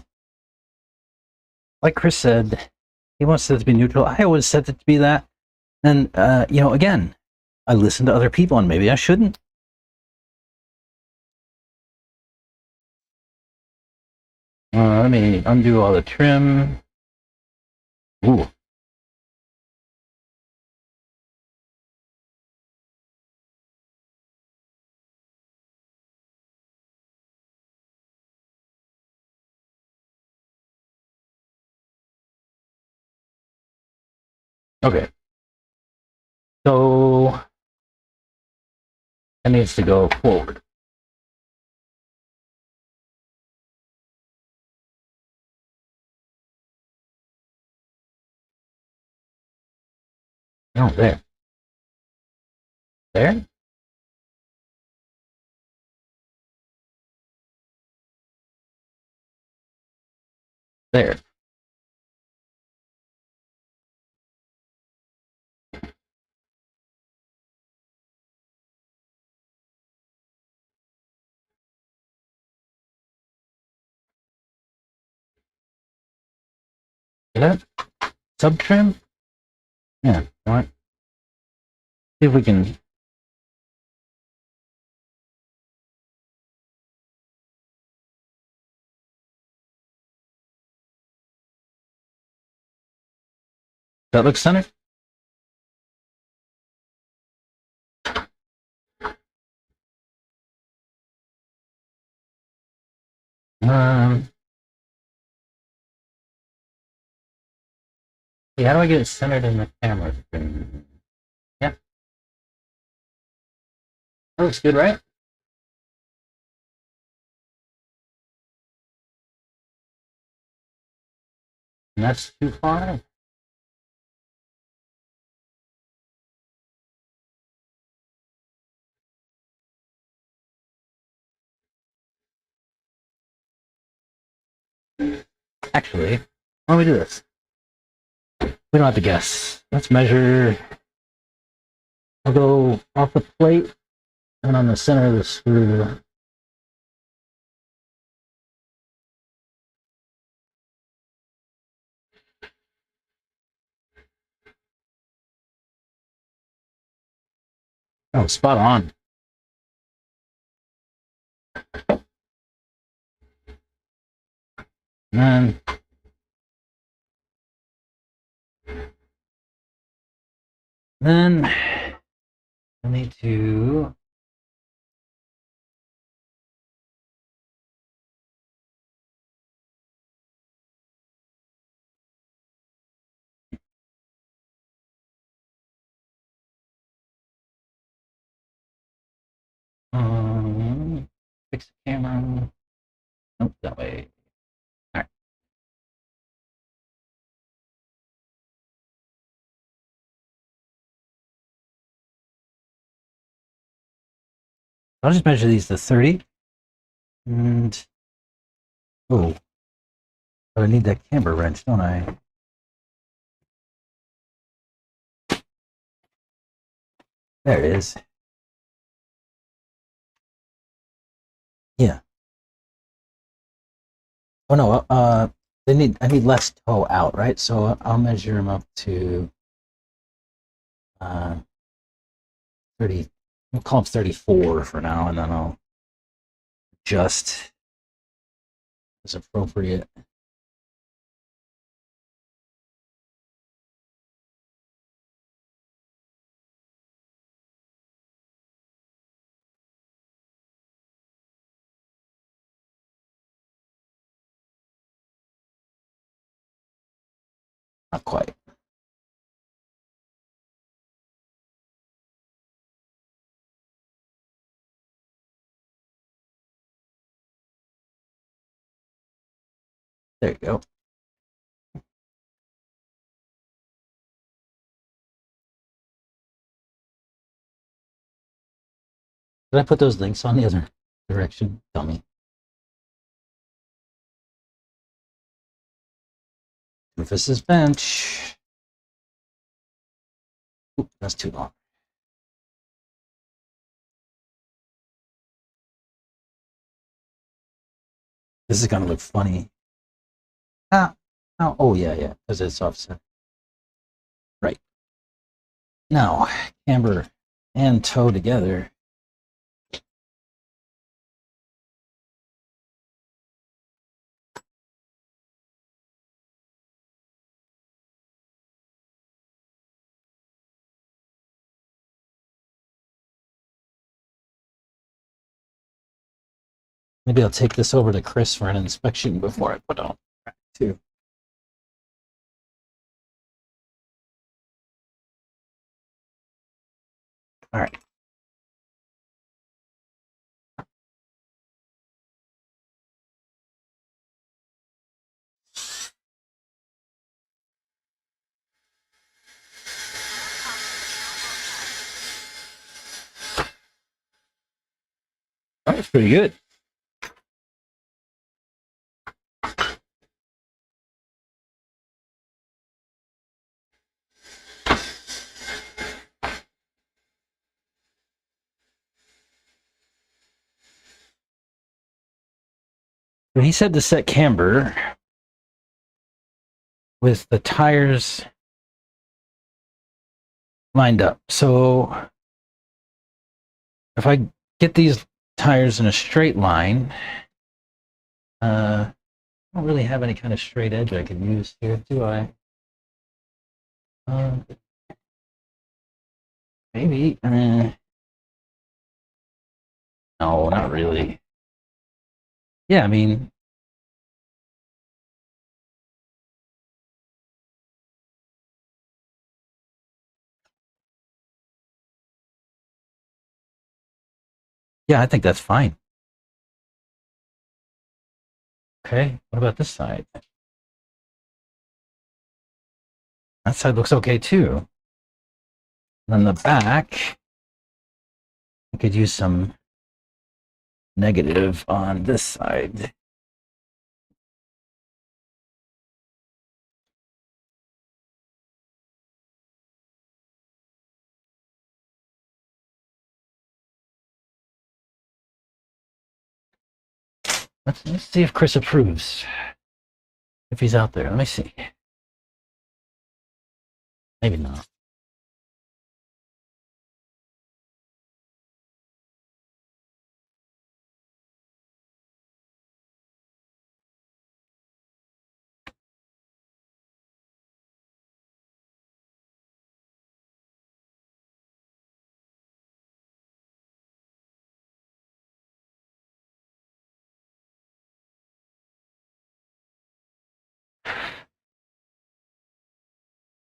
Like Chris said, he wants it to be neutral. I always set it to be that. And again, I listen to other people, and maybe I shouldn't. Let me undo all the trim. Ooh. Okay. So it needs to go forward. No, there. There? There. Is that sub trim? Yeah. All right. See if we can. Does that look centered? Um. Yeah, how do I get it centered in the camera screen? Yeah. That looks good, right? And that's too far. Actually, why don't we do this? We don't have to guess. Let's measure. I'll go off the plate and on the center of the screw. Oh, spot on. And then I need to. Fix the camera. Nope, that way. All right. I'll just measure these to 30. And oh, but I need that camber wrench, don't I? There it is. Yeah. Oh no. I need less toe out, right? So I'll measure them up to 30. We'll call them 34 for now, and then I'll adjust as appropriate. Not quite. There you go. Did I put those links on the other direction? Tell me. Rufus's bench. Oop, that's too long. This is gonna look funny. Oh yeah, yeah, because it's offset. Right. Now, camber and toe together. Maybe I'll take this over to Chris for an inspection before I put on too. All right. That's pretty good. He said to set camber with the tires lined up. So if I get these tires in a straight line, I don't really have any kind of straight edge I can use here, do I? Maybe. No, not really. Yeah, I mean, yeah, I think that's fine. Okay, what about this side? That side looks okay too. And then the back, I could use some negative on this side. Let's see if Chris approves. If he's out there, let me see. Maybe not.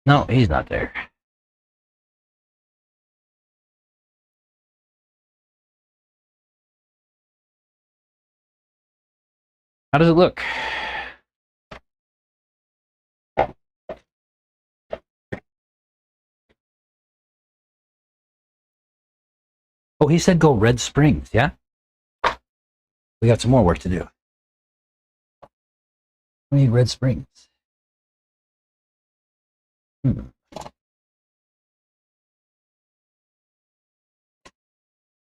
No, he's not there. How does it look? Oh, he said go Red Springs, yeah? We got some more work to do. We need Red Springs.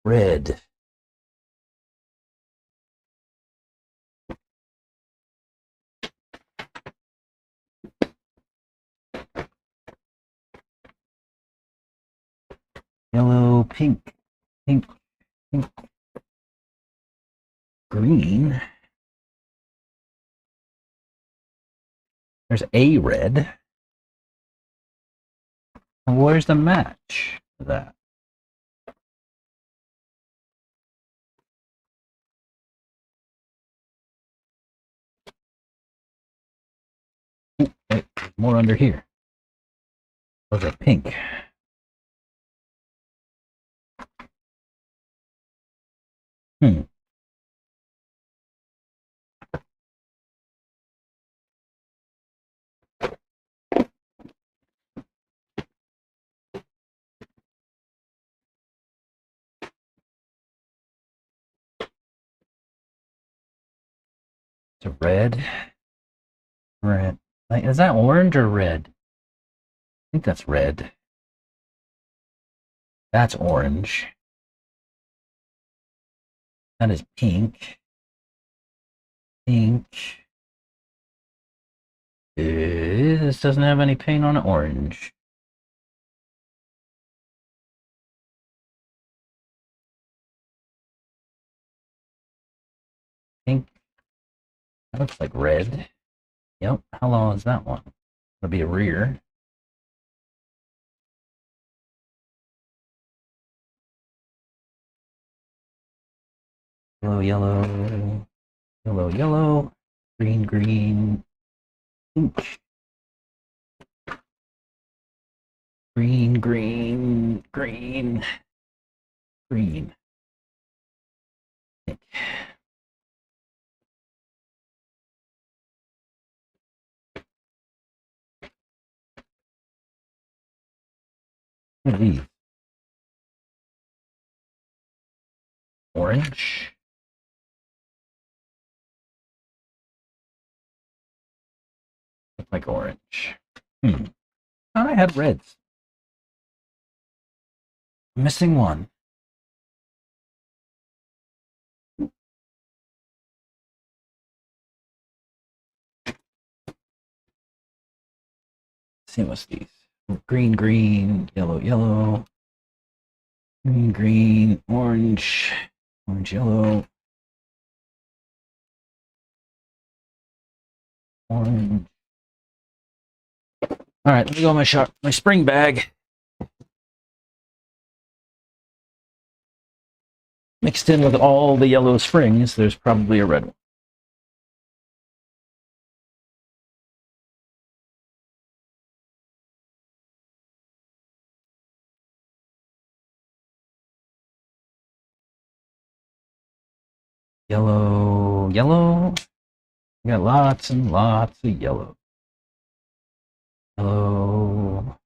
Red. Yellow, pink, pink, pink, green. There's a red. Where's the match for that? Wait, there's more under here. Those are pink. Hmm. It's a red. Red. Like, is that orange or red? I think that's red. That's orange. That is pink. Pink. This doesn't have any paint on it. Orange. Pink. That looks like red. Yep. How long is that one? It'll be a rear. Yellow, yellow. Yellow, yellow. Green, green. Pink. Green, green, green. Green. Pink. What are these? Orange. Looks like orange. I had reds. Missing one. Let's see what's these. Green, green, yellow, yellow. Green, green, orange, orange, yellow. Orange. All right, let me go my spring bag. Mixed in with all the yellow springs, there's probably a red one. Yellow, yellow. We got lots and lots of yellow. Yellow.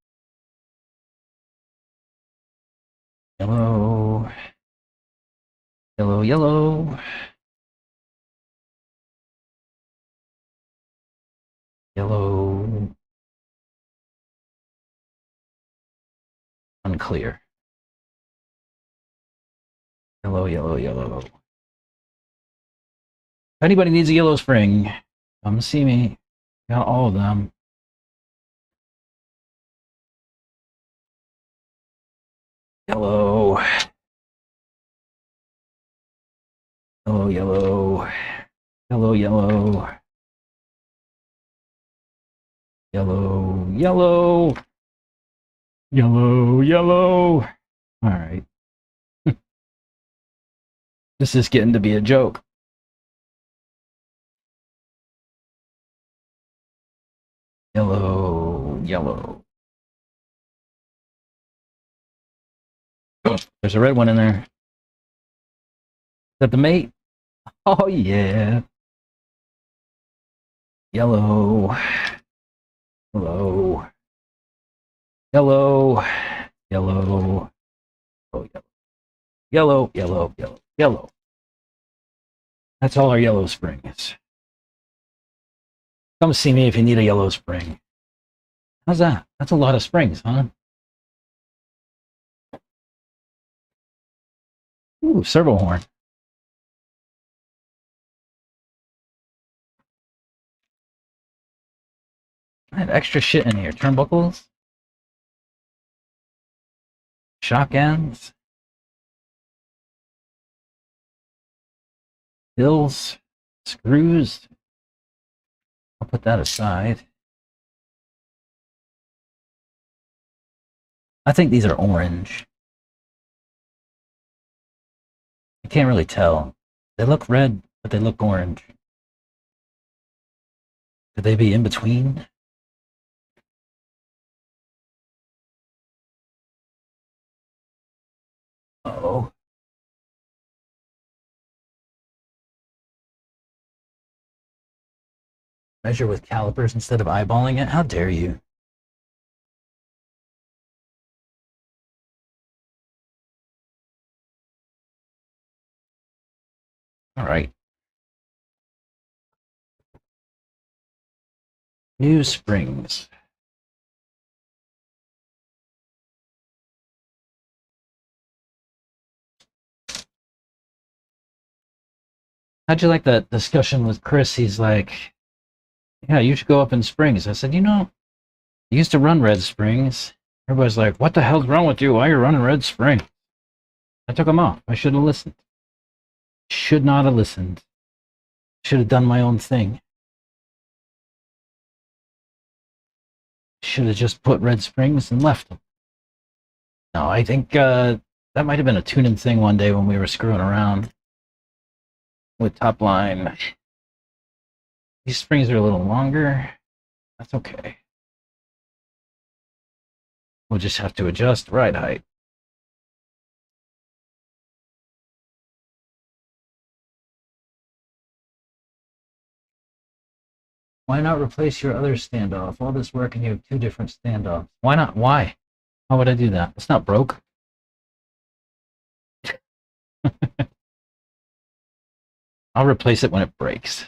Yellow. Yellow, yellow. Yellow. Unclear. Yellow, yellow, yellow. If anybody needs a yellow spring, come see me. Got all of them. Yellow. Yellow, yellow. Yellow, yellow. Yellow, yellow. Yellow, yellow. All right. This is getting to be a joke. Yellow, yellow. There's a red one in there. Is that the mate? Oh, yeah. Yellow. Hello. Yellow. Yellow. Oh, yellow. Yellow, yellow, yellow, yellow. That's all our yellow springs. Come see me if you need a yellow spring. How's that? That's a lot of springs, huh? Ooh, servo horn. I had extra shit in here. Turnbuckles, shock ends, bills, screws. I'll put that aside. I think these are orange. You can't really tell. They look red, but they look orange. Could they be in between? Uh-oh. Measure with calipers instead of eyeballing it? How dare you? All right. New springs. How'd you like that discussion with Chris? He's like, yeah, you should go up in Springs. I said, I used to run Red Springs. Everybody's like, what the hell's wrong with you? Why are you running Red Spring? I took them off. I should have listened. Should not have listened. Should have done my own thing. Should have just put Red Springs and left them. No, I think that might have been a tune-in thing one day when we were screwing around with top line. These springs are a little longer. That's okay. We'll just have to adjust ride height. Why not replace your other standoff? All this work and you have two different standoffs. Why not? Why? How would I do that? It's not broke. I'll replace it when it breaks.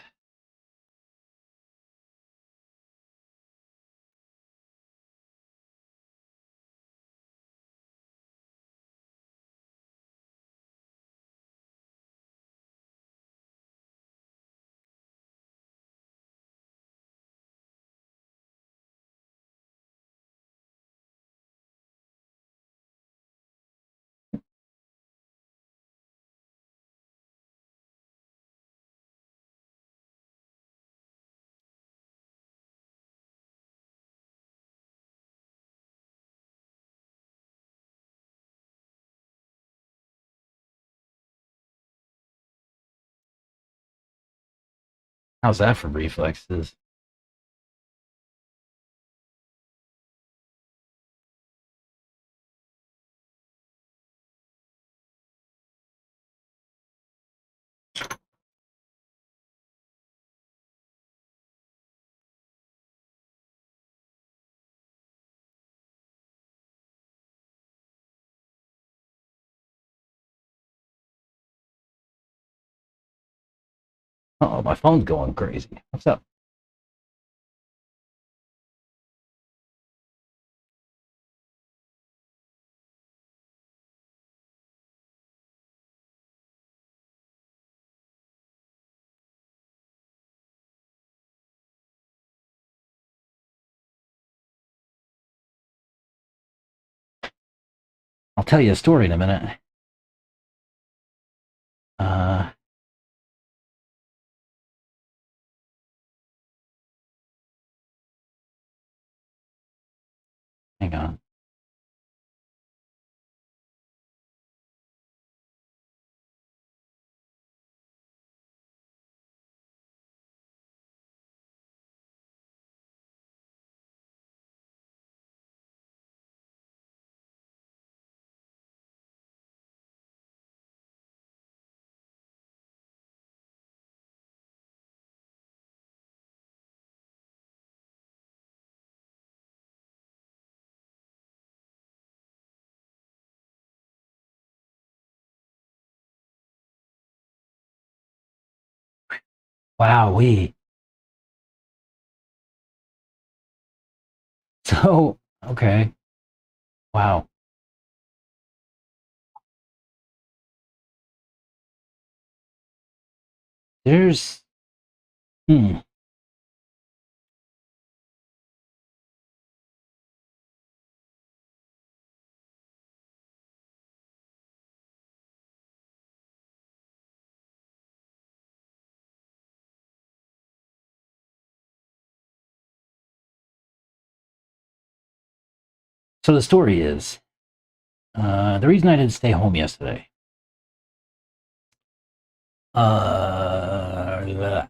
How's that for reflexes? Oh, my phone's going crazy. What's up? I'll tell you a story in a minute. Uh, Hang on. Wow, we. So, okay. Wow. There's, hmm. So the story is, the reason I didn't stay home yesterday, uh,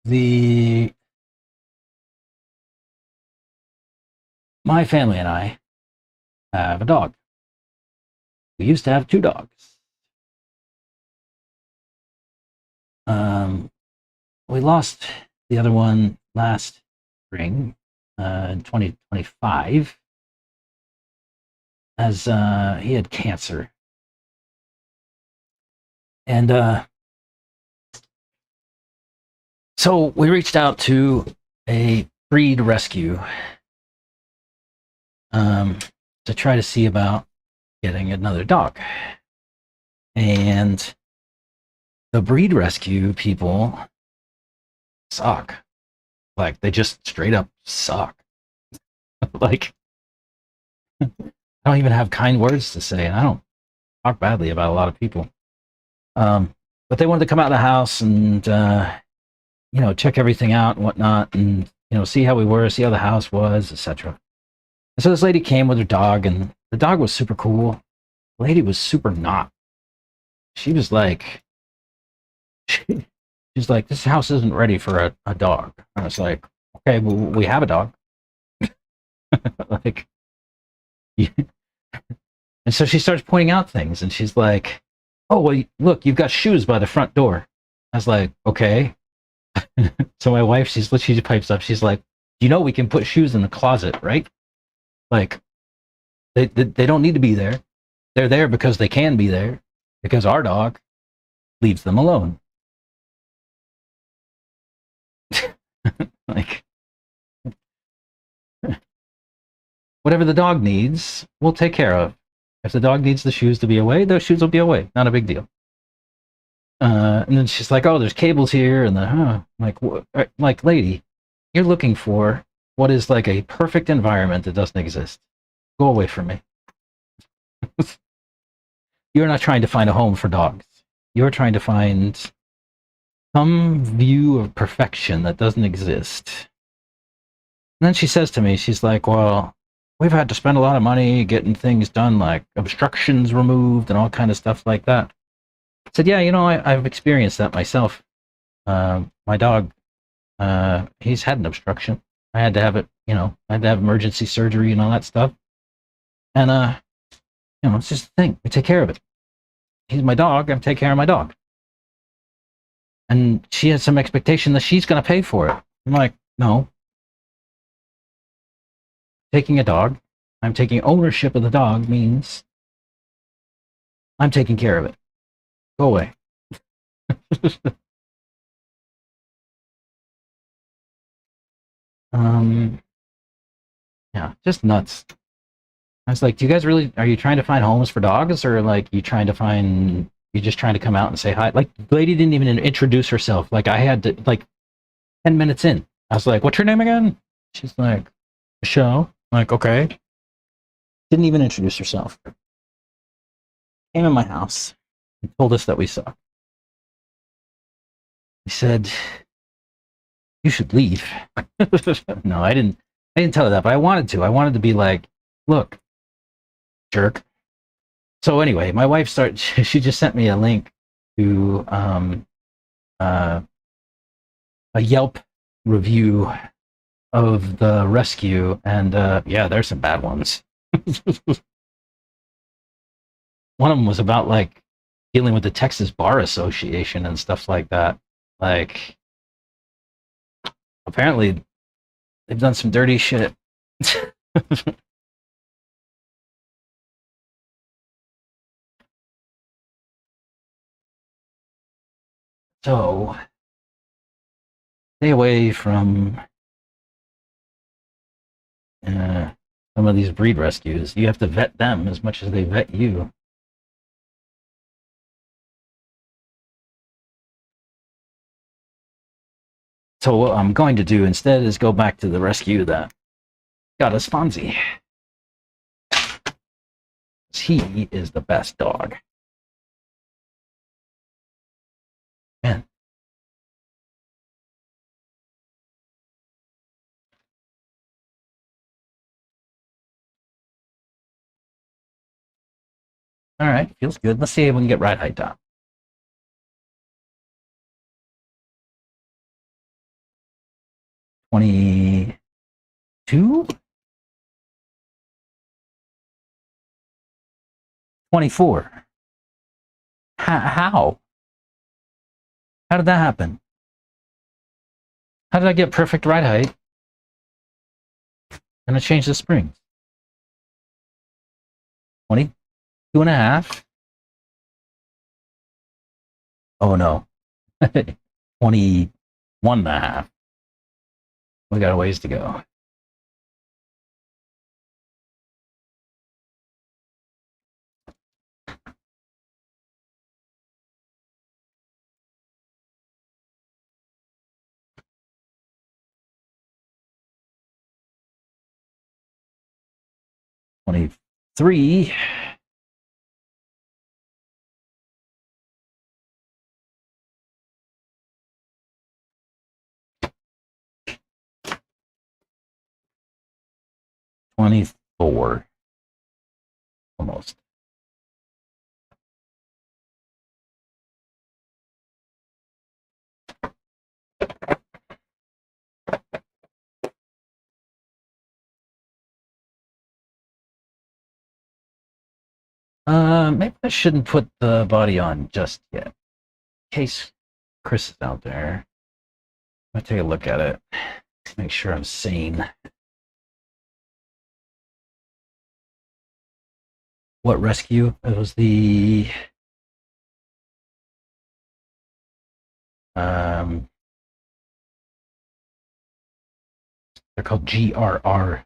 the my family and I have a dog. We used to have two dogs. Um, we lost the other one last spring, in 2025, as he had cancer. And so we reached out to a breed rescue, um, to try to see about getting another dog. And the breed rescue people suck. Like, they just straight up suck. Like, I don't even have kind words to say, and I don't talk badly about a lot of people. But they wanted to come out of the house and, check everything out and whatnot, and see how we were, see how the house was, etc. And so this lady came with her dog, and the dog was super cool. The lady was super not. She was like, she's like, this house isn't ready for a dog. I was like, okay, well, we have a dog. Like, and so she starts pointing out things, and she's like, oh, well, look, you've got shoes by the front door. I was like, okay. So my wife, she pipes up. She's like, we can put shoes in the closet, right? Like, they don't need to be there. They're there because they can be there, because our dog leaves them alone. Like, whatever the dog needs, we'll take care of. If the dog needs the shoes to be away, those shoes will be away. Not a big deal. And then she's like, "Oh, there's cables here," and I'm like, like, lady, you're looking for what is like a perfect environment that doesn't exist. Go away from me. You're not trying to find a home for dogs. You're trying to find some view of perfection that doesn't exist. And then she says to me, she's like, well, we've had to spend a lot of money getting things done, like obstructions removed and all kind of stuff like that. I said, yeah, I've experienced that myself. My dog, he's had an obstruction. I had to have it, I had to have emergency surgery and all that stuff. And, it's just a thing. We take care of it. He's my dog. I'm taking care of my dog. And she has some expectation that she's going to pay for it. I'm like, no. Taking a dog, I'm taking ownership of the dog means I'm taking care of it. Go away. um, yeah, just nuts. I was like, do you guys really, are you trying to find homes for dogs, or like you're just trying to come out and say hi? Like, the lady didn't even introduce herself. Like, I had to, like, 10 minutes in, I was like, what's your name again? She's like, Michelle. I'm like, okay. Didn't even introduce herself. Came in my house and told us that we suck. He said, you should leave. No, I didn't tell her that, but I wanted to. I wanted to be like, look, jerk. So anyway, my wife she just sent me a link to uh, a Yelp review of the rescue, and yeah, there's some bad ones. One of them was about like dealing with the Texas Bar Association and stuff like that. Like, apparently they've done some dirty shit. So stay away from some of these breed rescues. You have to vet them as much as they vet you. So what I'm going to do instead is go back to the rescue that got us Fonzie. He is the best dog. Man. All right, feels good. Let's see if we can get ride height down. 22? 24. How? How did that happen? How did I get perfect ride height? And I changed the springs. 22 and a half. Oh no. 21 and a half. We got a ways to go. Three. $24. Almost. Maybe I shouldn't put the body on just yet. In case Chris is out there. I'm gonna take a look at it. Make sure I'm sane. What rescue? It was the they're called GRR.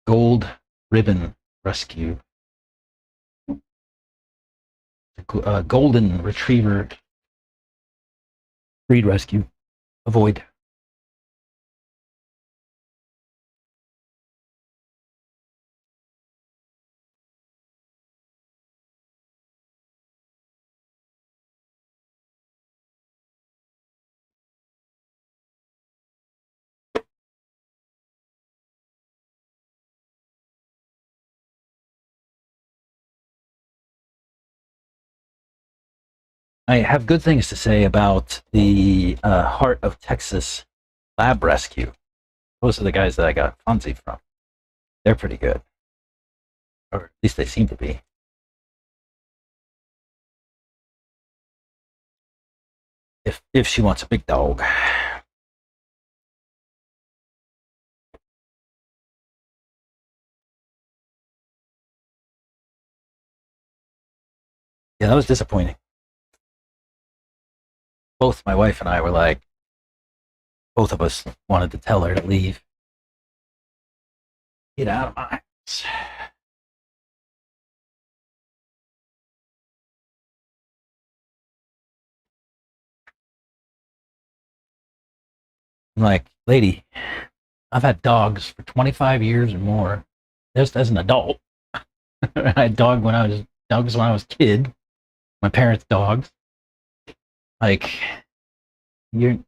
Gold Ribbon Rescue. Golden Retriever Breed Rescue. Avoid. I have good things to say about the Heart of Texas Lab Rescue. Those are the guys that I got Fonzie from. They're pretty good. Or at least they seem to be. If she wants a big dog. Yeah, that was disappointing. Both my wife and I were like, both of us wanted to tell her to leave. Get out of my house. I'm like, lady, I've had dogs for 25 years or more. Just as an adult. I had dogs when I was a kid. My parents' dogs. Like, I'm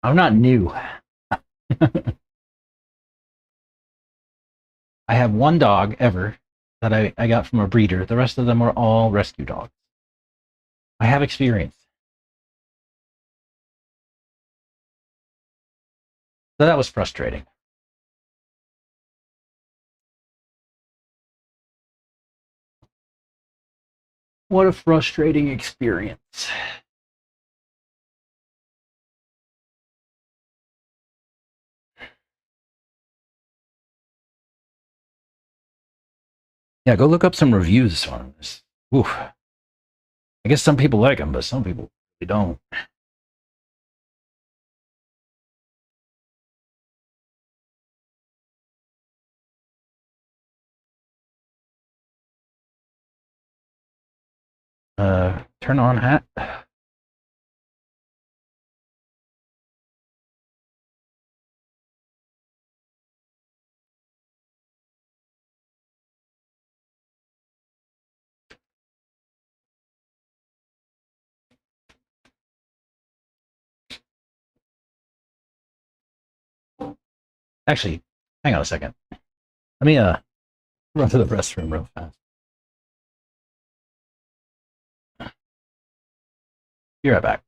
not new. I have one dog ever that I got from a breeder. The rest of them are all rescue dogs. I have experience. So that was frustrating. What a frustrating experience. Yeah, go look up some reviews on this. Oof. I guess some people like them, but some people really don't. Turn on hat. Actually, hang on a second. Let me run to the restroom real fast. Be right back.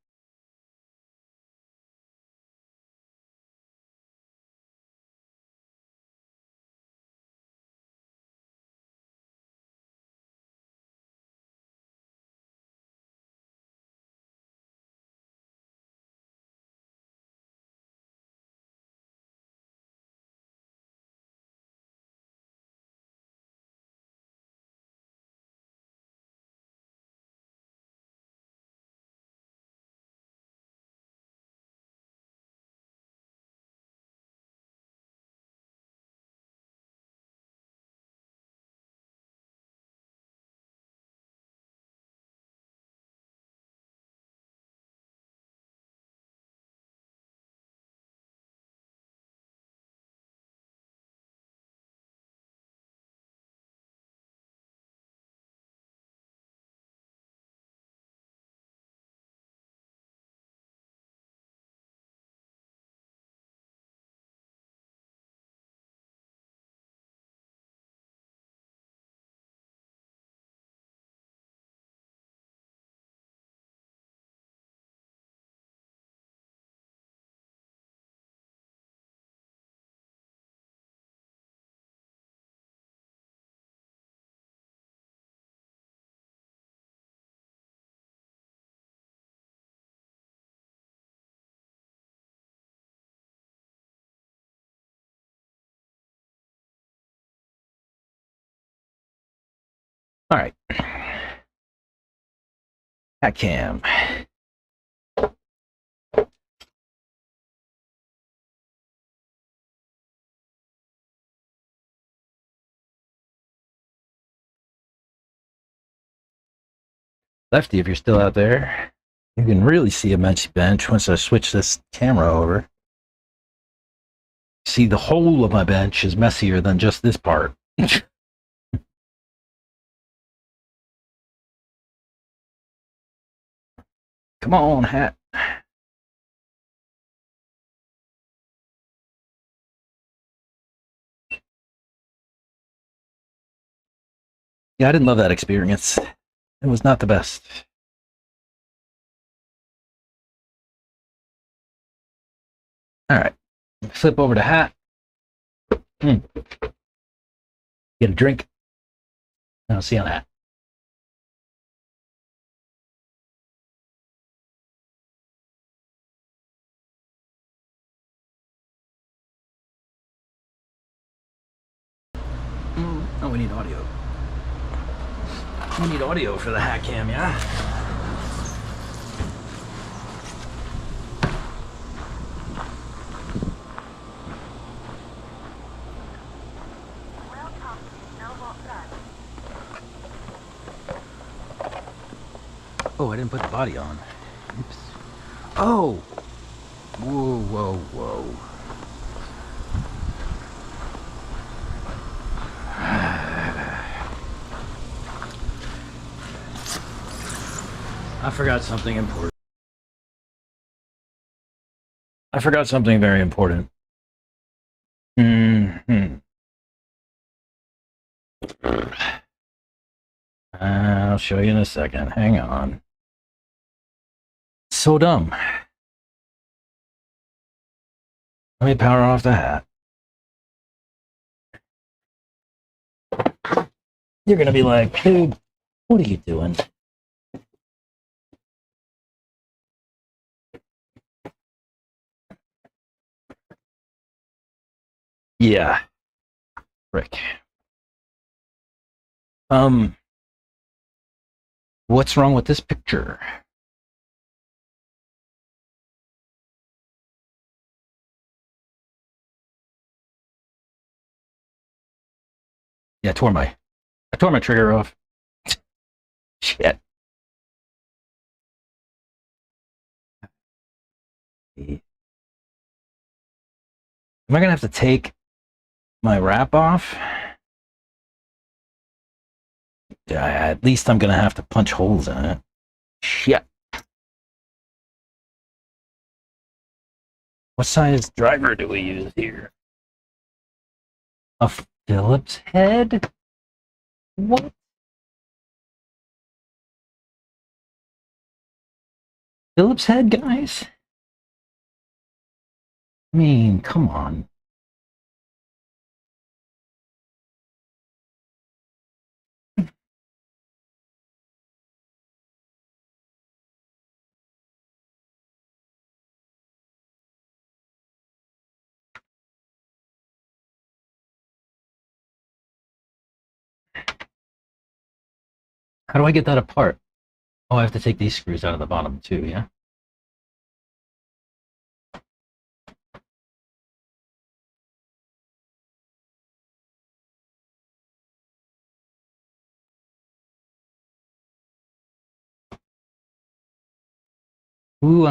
All right. Hat cam. Lefty, if you're still out there, you can really see a messy bench once I switch this camera over. See, the whole of my bench is messier than just this part. Come on, hat. Yeah, I didn't love that experience. It was not the best. All right. Flip over to hat. Get a drink. I'll see you on that. Oh, we need audio. We need audio for the hat cam, yeah? Oh, I didn't put the body on. Oops. Oh! Whoa, whoa, whoa. I forgot something important. I forgot something very important. I'll show you in a second. Hang on. So dumb. Let me power off the hat. You're gonna be like, dude, what are you doing? Yeah. Frick. Um, what's wrong with this picture? Yeah, I tore my trigger off. Shit. Am I gonna have to take my wrap off? Yeah, at least I'm gonna have to punch holes in it. Shit. What size driver do we use here? A Phillips head? What? Phillips head, guys? I mean, come on. How do I get that apart? Oh, I have to take these screws out of the bottom too, yeah? Who,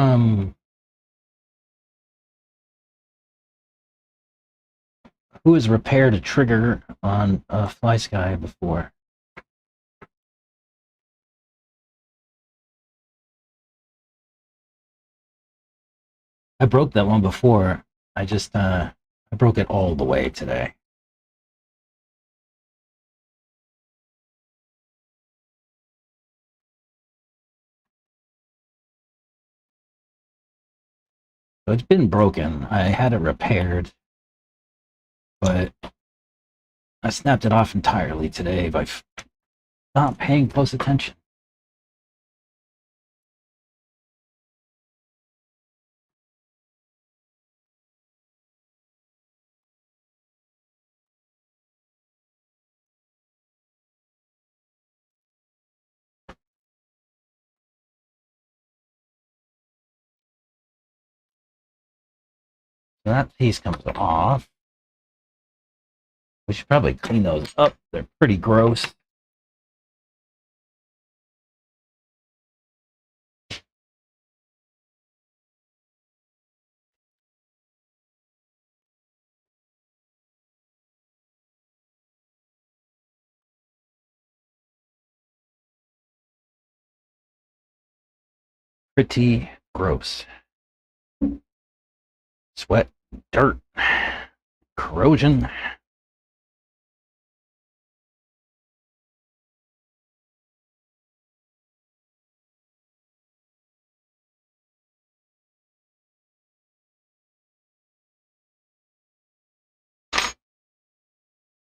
who has repaired a trigger on a Fly Sky before? I broke that one before. I broke it all the way today. So it's been broken. I had it repaired, but I snapped it off entirely today by not paying close attention. So that piece comes off. We should probably clean those up. They're pretty gross. Pretty gross. Sweat, dirt, corrosion.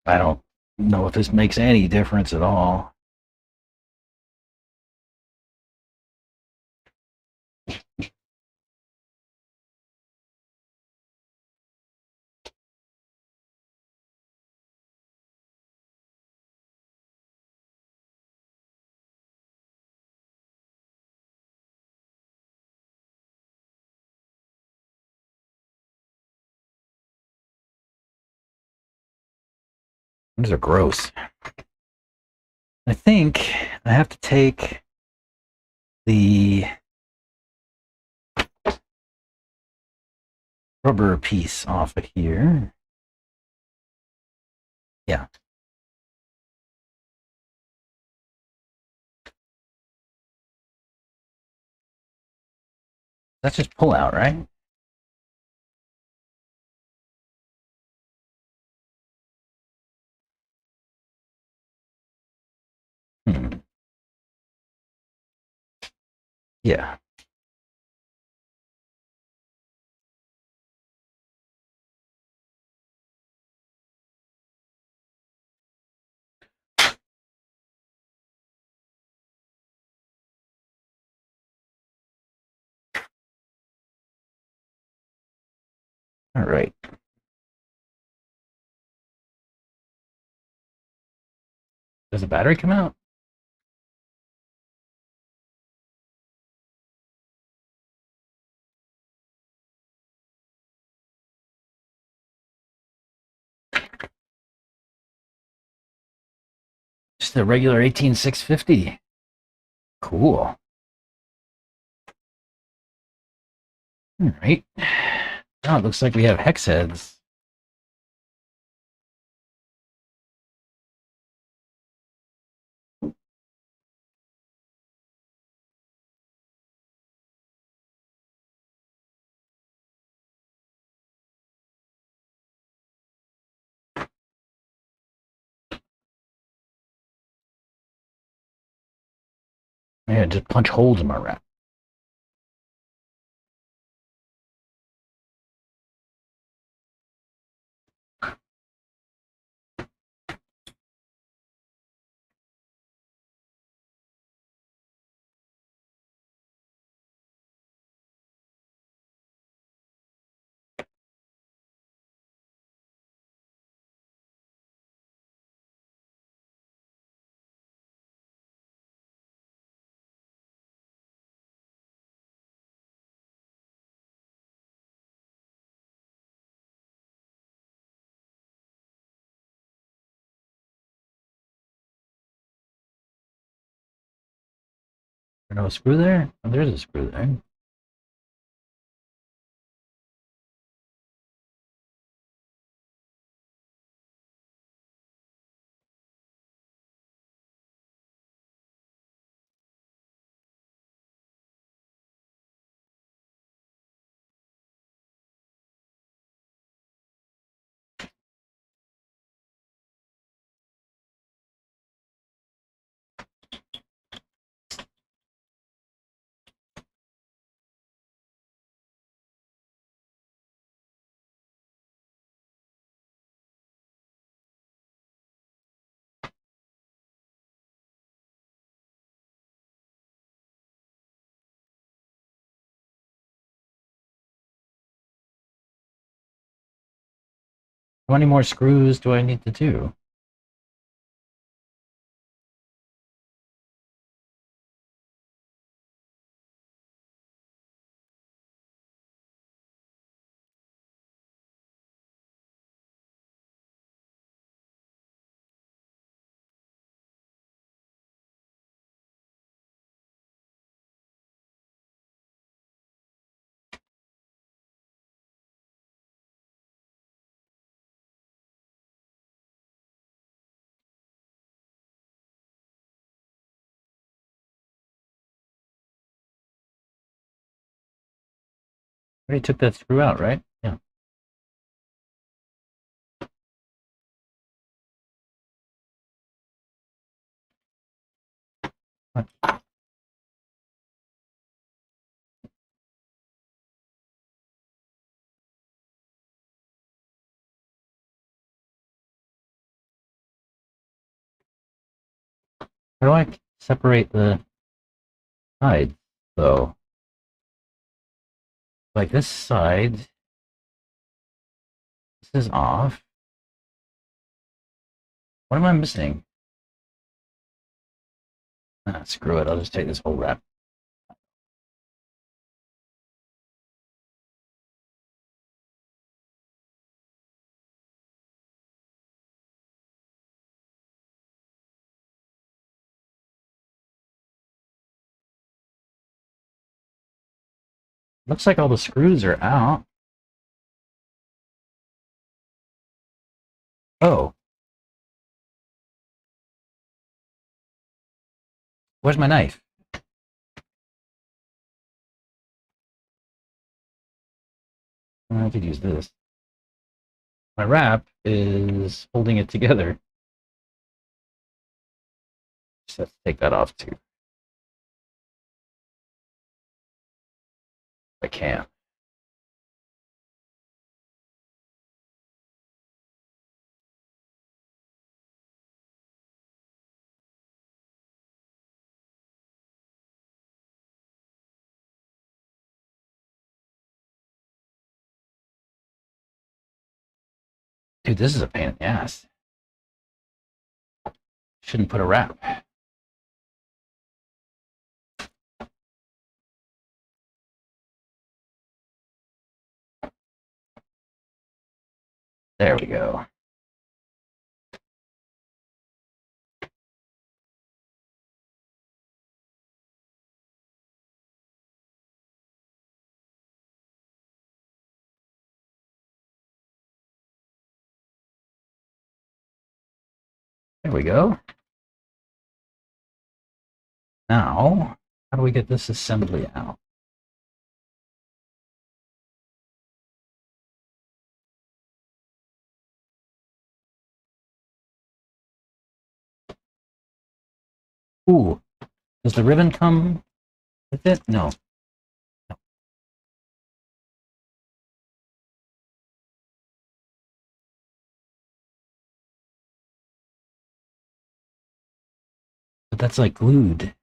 I don't know if this makes any difference at all. These are gross. I think I have to take the rubber piece off of here. Yeah. That's just pull out, right? Hmm. Yeah. All right. Does the battery come out? Just a regular 18650. Cool. All right. Now it looks like we have hex heads. Yeah, just punch holes in my wrap. No screw there? Oh, there's a screw there. How many more screws do I need to do? I already took that screw out, right? Yeah. How do I separate the sides, though? Like this side, this is off. What am I missing? Ah, screw it, I'll just take this whole wrap. Looks like all the screws are out. Oh, where's my knife? I could use this. My wrap is holding it together. Just have to take that off too. I can. Dude, this is a pain in the ass. Shouldn't put a wrap. There we go. There we go. Now, how do we get this assembly out? Ooh, does the ribbon come with it? No. But that's like glued.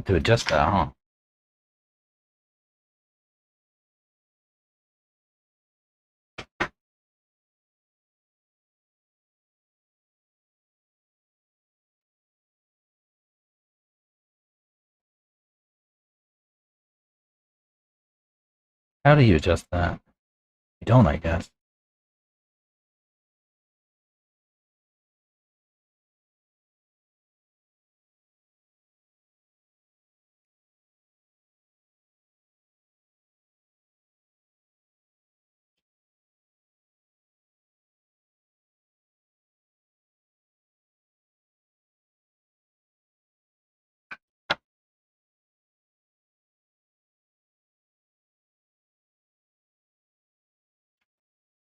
To adjust that, huh? How do you adjust that? You don't, I guess.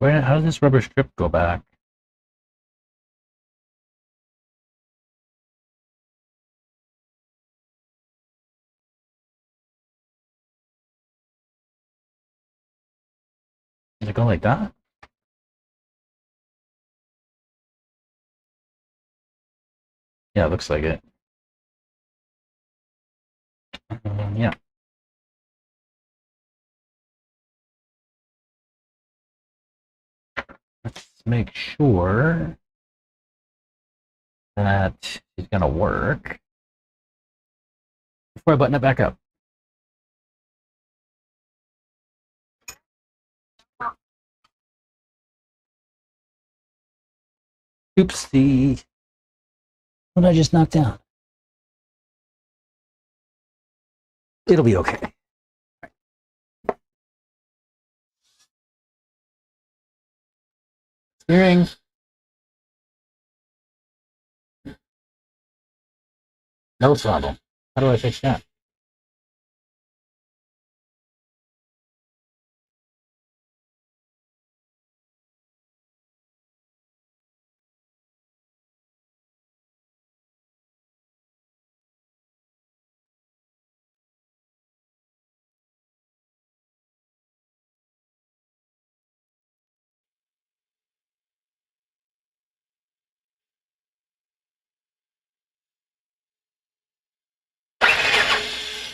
Where? How does this rubber strip go back? Does it go like that? Yeah, it looks like it. Yeah. Let's make sure that it's gonna work before I button it back up. Oopsie. What did I just knock down? It'll be okay. Steering. No problem. How do I fix that?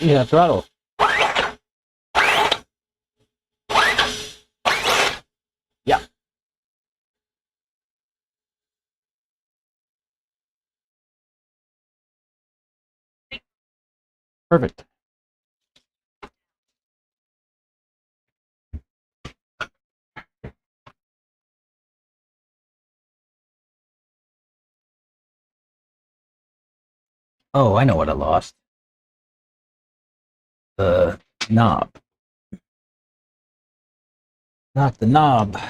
Yeah, throttle. Yeah. Perfect. Oh, I know what I lost. The knob. Not the knob.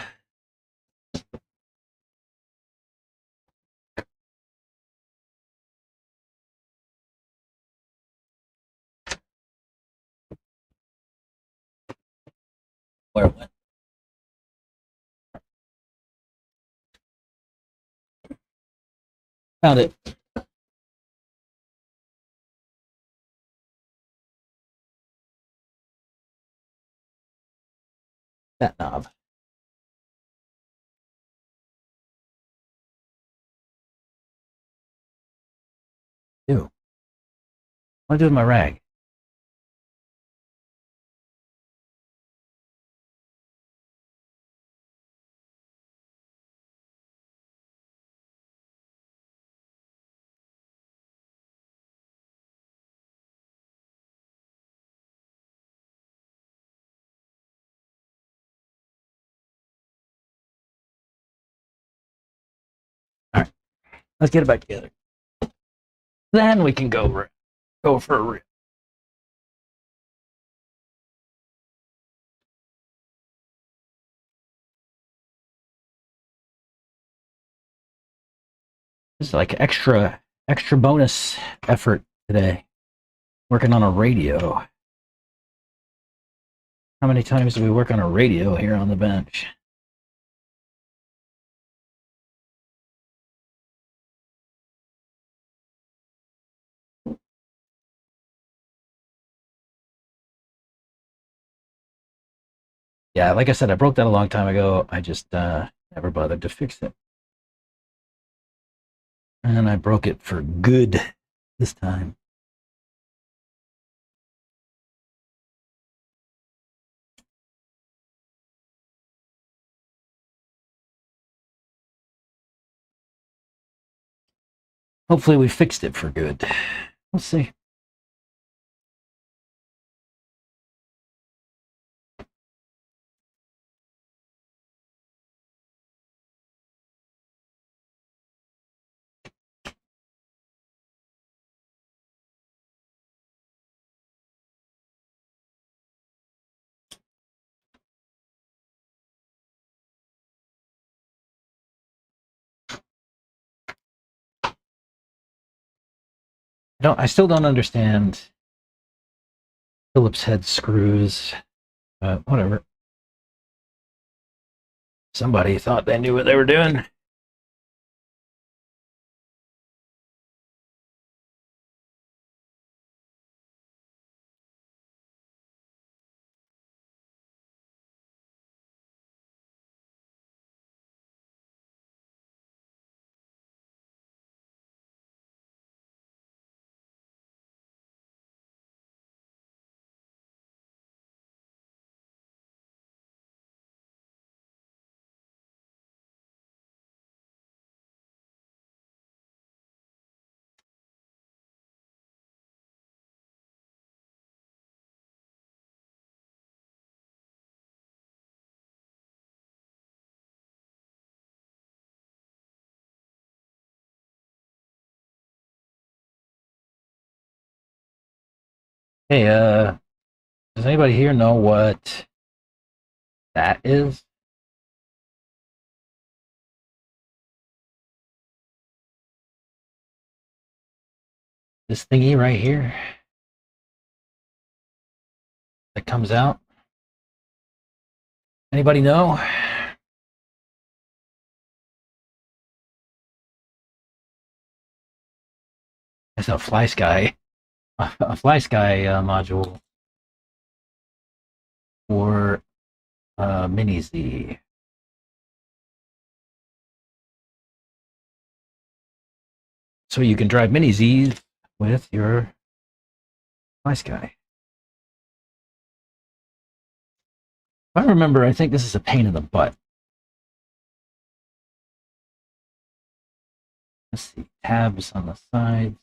Where it went? Found it. That knob. Ew. What do I do with my rag? All right, let's get it back together. Then we can go for a rip. This is like extra bonus effort today. Working on a radio. How many times do we work on a radio here on the bench? Yeah, like I said, I broke that a long time ago. I just never bothered to fix it. And then I broke it for good this time. Hopefully we fixed it for good. We'll see. I still don't understand Phillips head screws. Whatever. Somebody thought they knew what they were doing. Hey, does anybody here know what that is? This thingy right here that comes out? Anybody know? It's a fly sky, a fly sky module for Mini Z. So you can drive Mini Z's with your fly sky. If I remember, I think this is a pain in the butt. Let's see, tabs on the sides.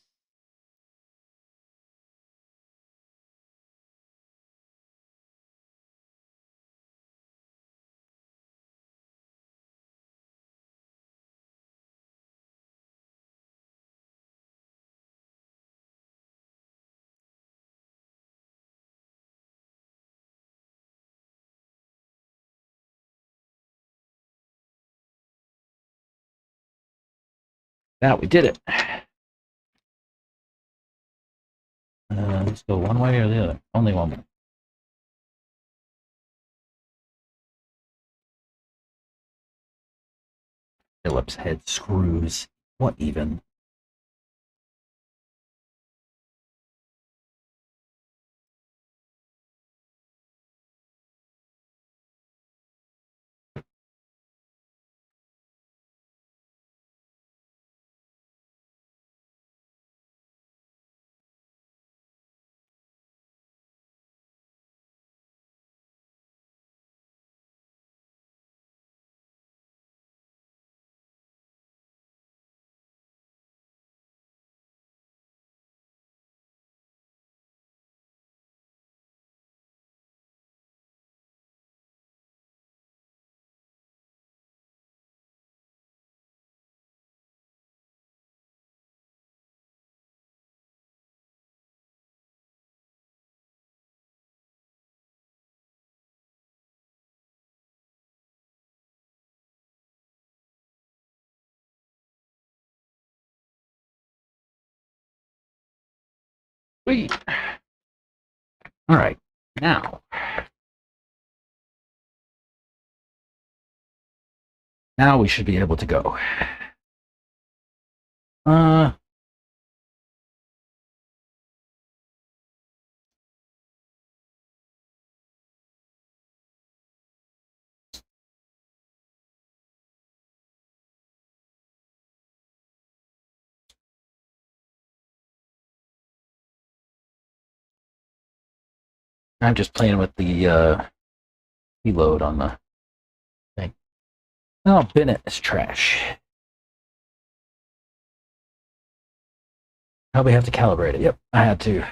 Now we did it. Let's go one way or the other. Only one way. Phillips head screws. What even? Sweet. All right. Now we should be able to go. I'm just playing with the reload on the thing. Oh, bin it. It's trash. Probably have to calibrate it. Yep, I had to.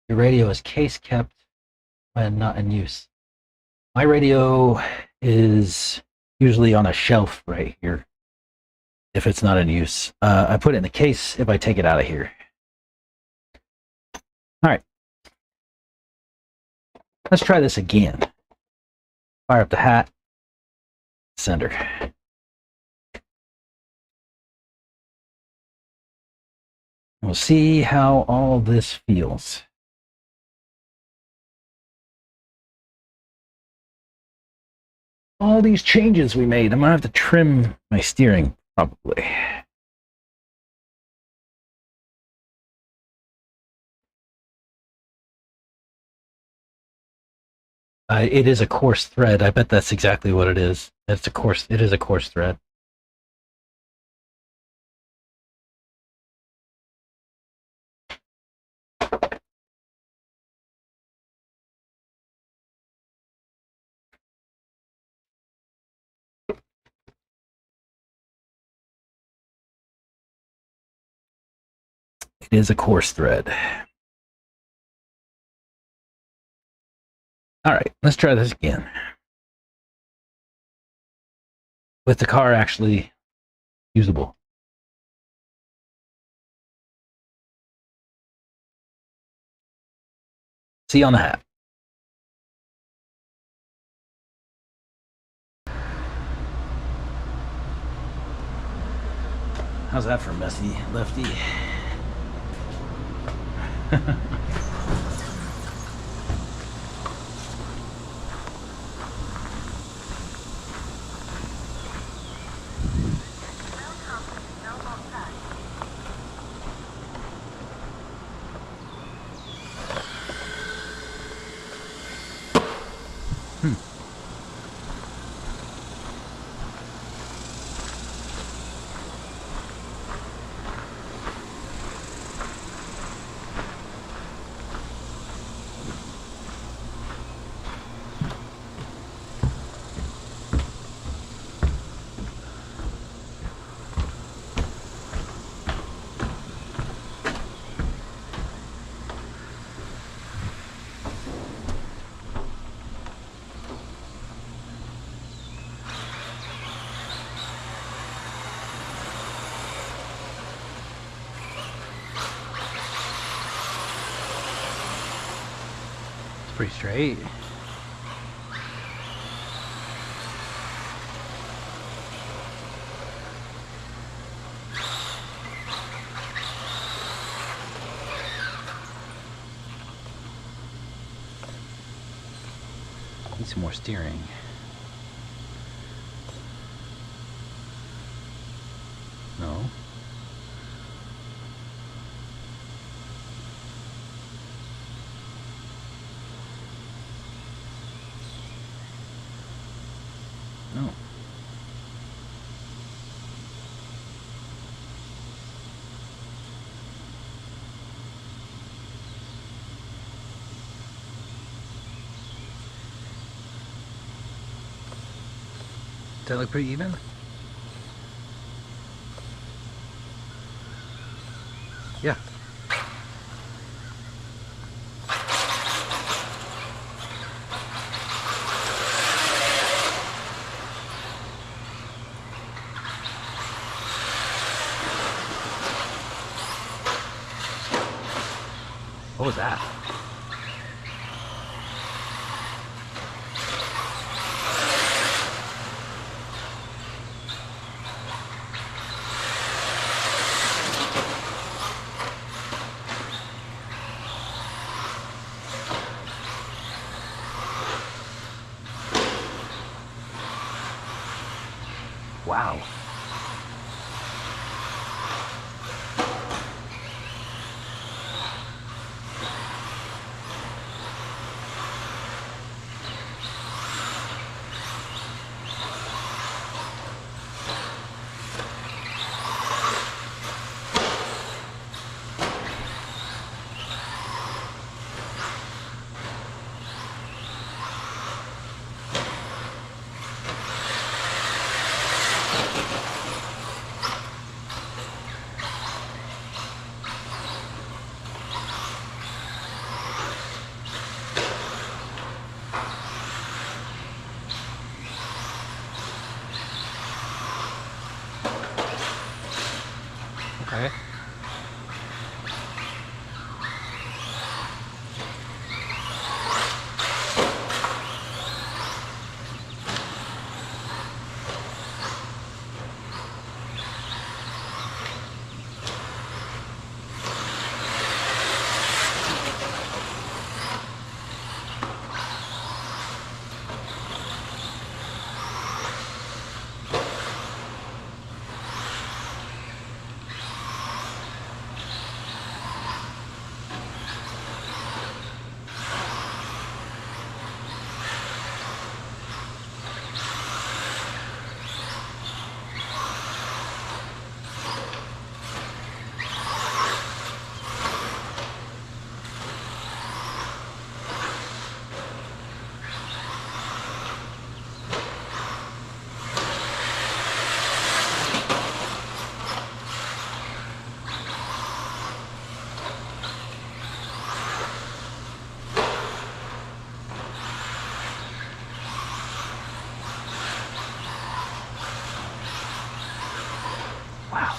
Your radio is case kept when not in use. My radio is usually on a shelf right here if it's not in use. I put it in the case if I take it out of here. All right. Let's try this again. Fire up the hat. Sender. We'll see how all this feels. All these changes we made, I'm gonna have to trim my steering probably. It is a coarse thread. I bet that's exactly what it is. It's a coarse. It is a coarse thread. It is a coarse thread. All right, let's try this again. With the car actually usable. See you on the hat. How's that for messy, lefty? Pretty straight. Need some more steering. No. No. Does that look pretty even? Yeah. What was that? Wow. Okay. Wow.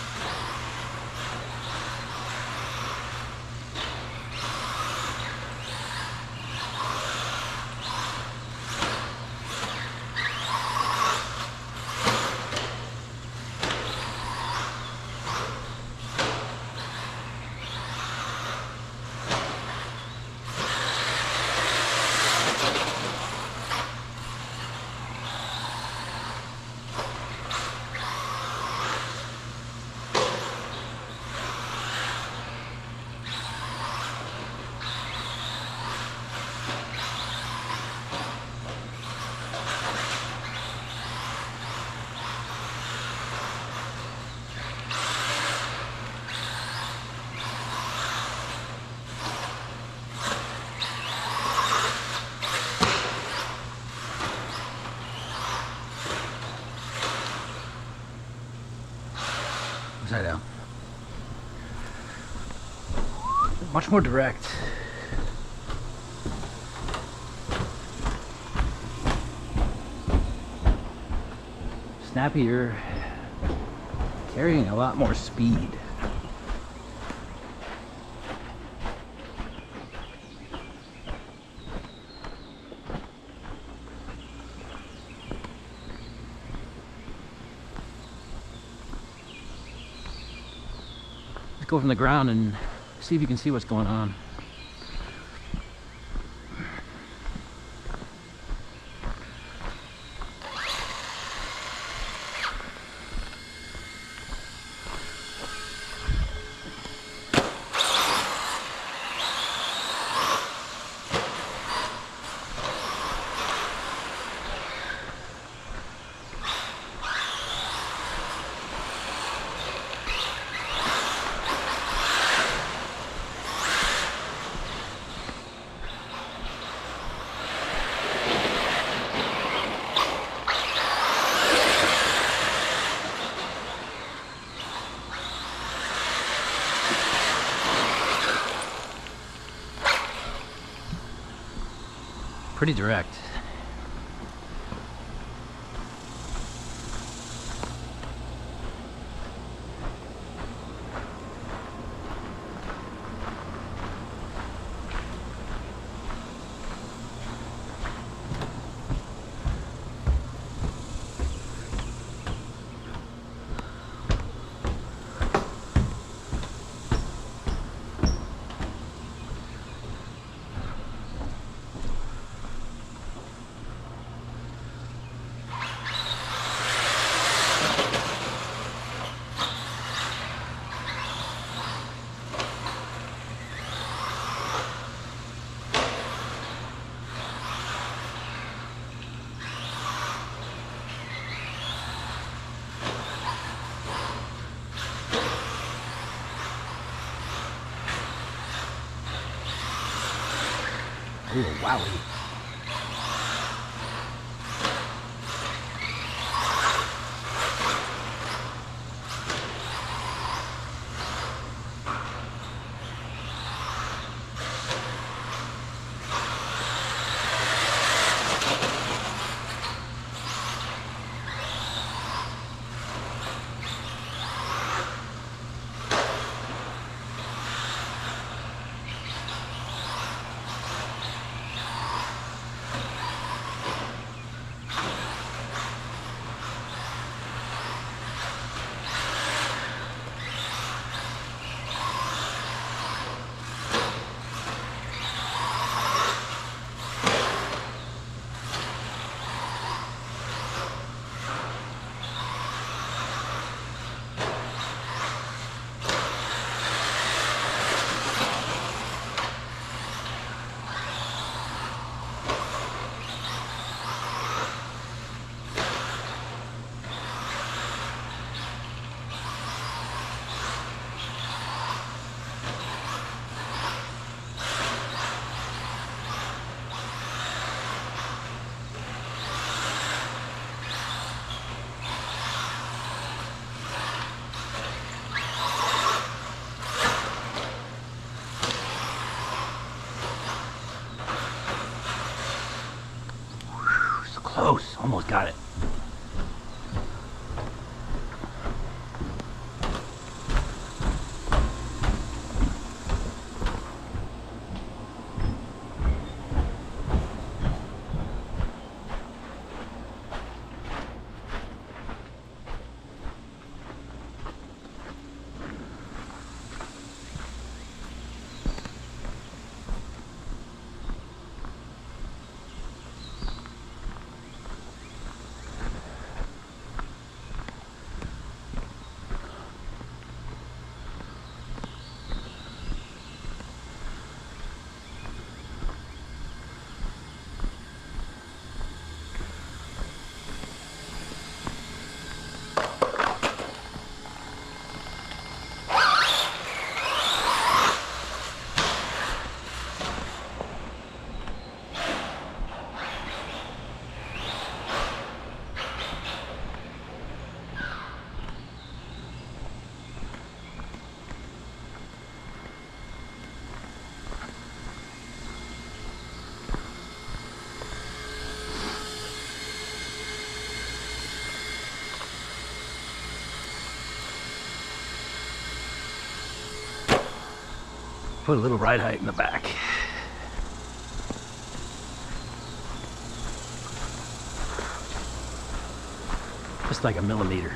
Upside down. Much more direct. Snappier. Carrying a lot more speed. go from the ground and see if you can see what's going on. Pretty direct. Ooh, wowie. Close, almost got it. Put a little ride height in the back. Just like a millimeter.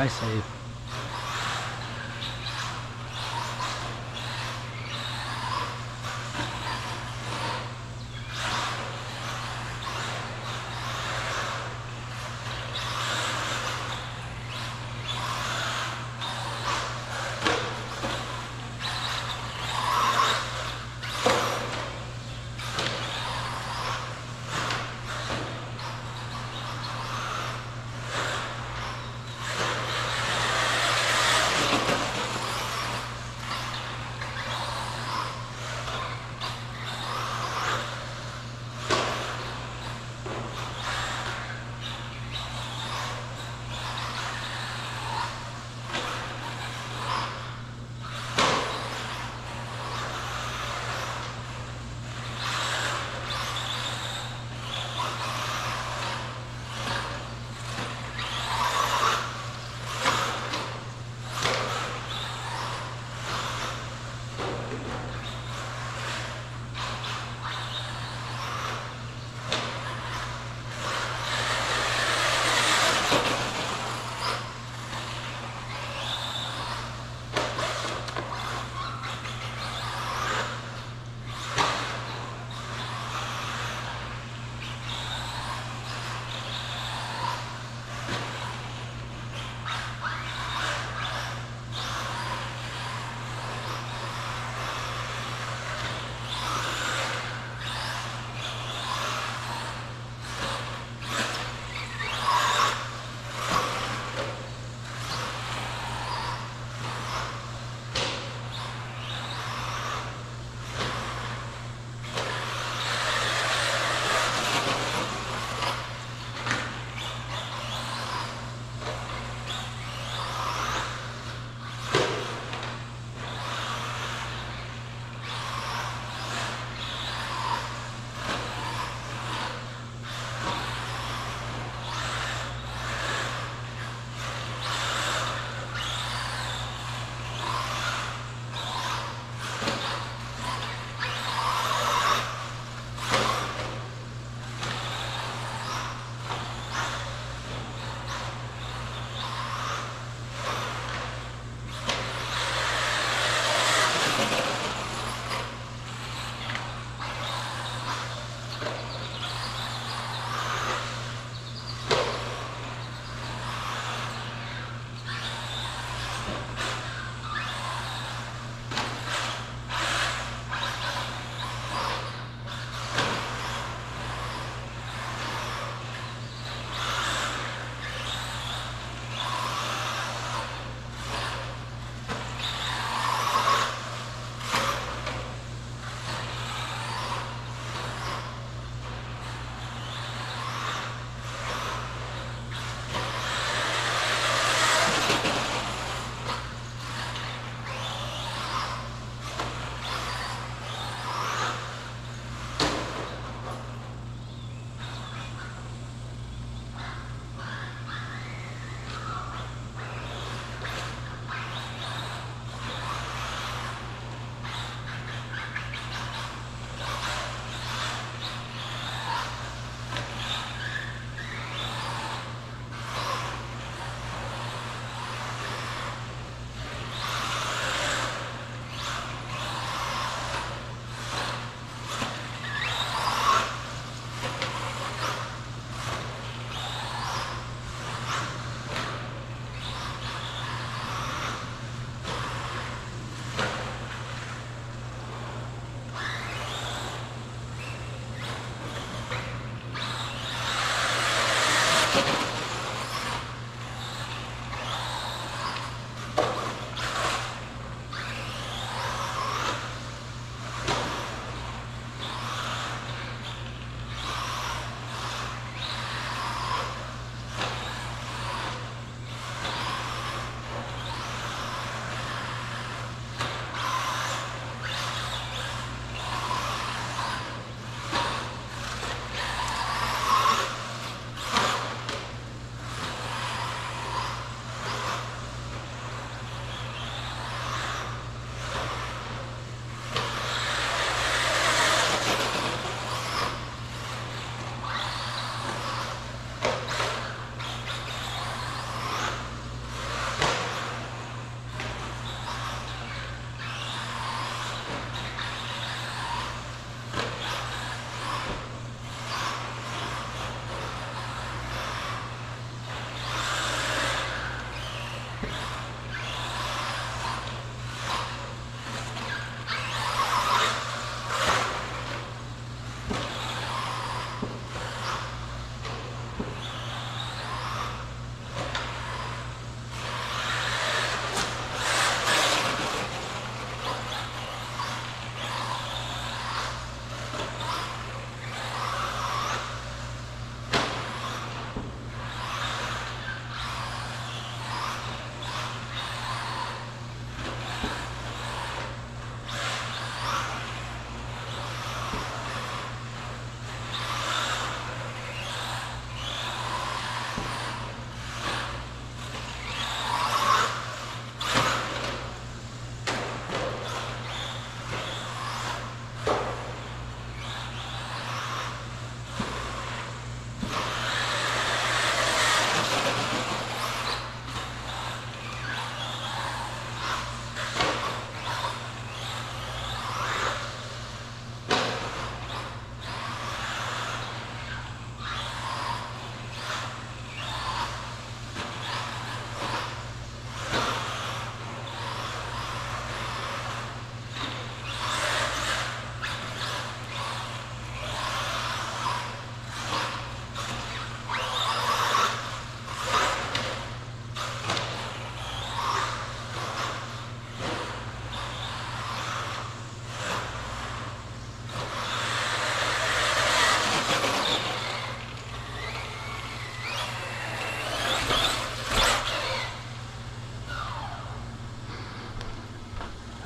I save.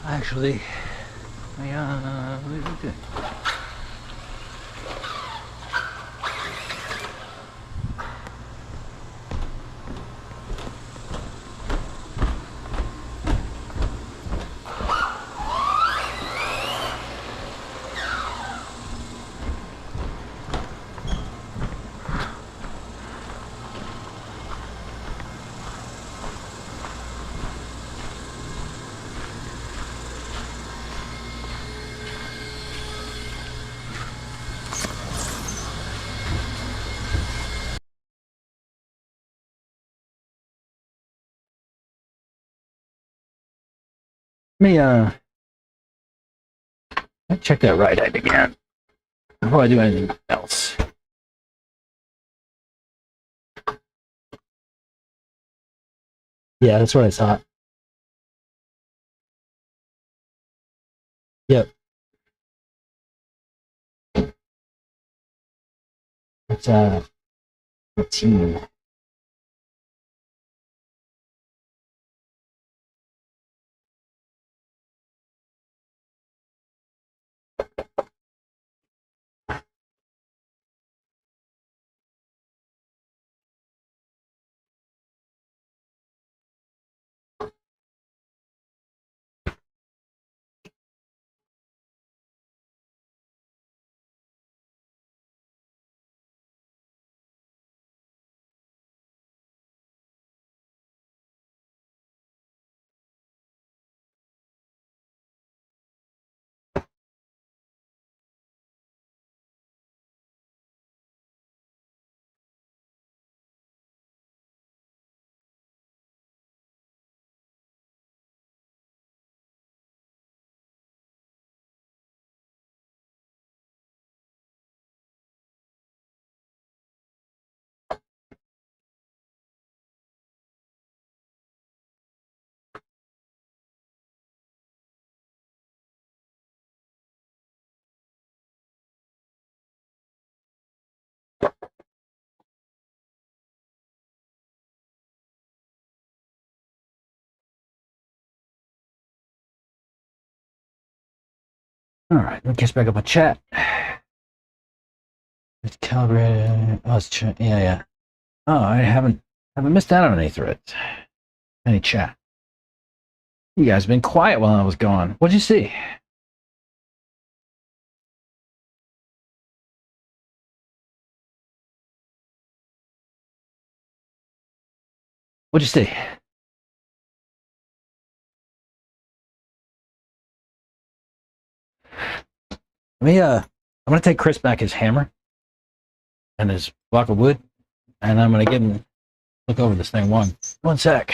Actually, let me check that right eye again before I do anything else. Yeah, that's what I thought. Yep. It's a team. All right, let me catch back up with chat. It's calibrated. Oh, it's yeah, yeah. Oh, I haven't missed out on any threads, any chat. You guys been quiet while I was gone. What'd you see? What'd you see? Let me I'm gonna take Chris back his hammer and his block of wood, and I'm gonna give him look over this thing one sec.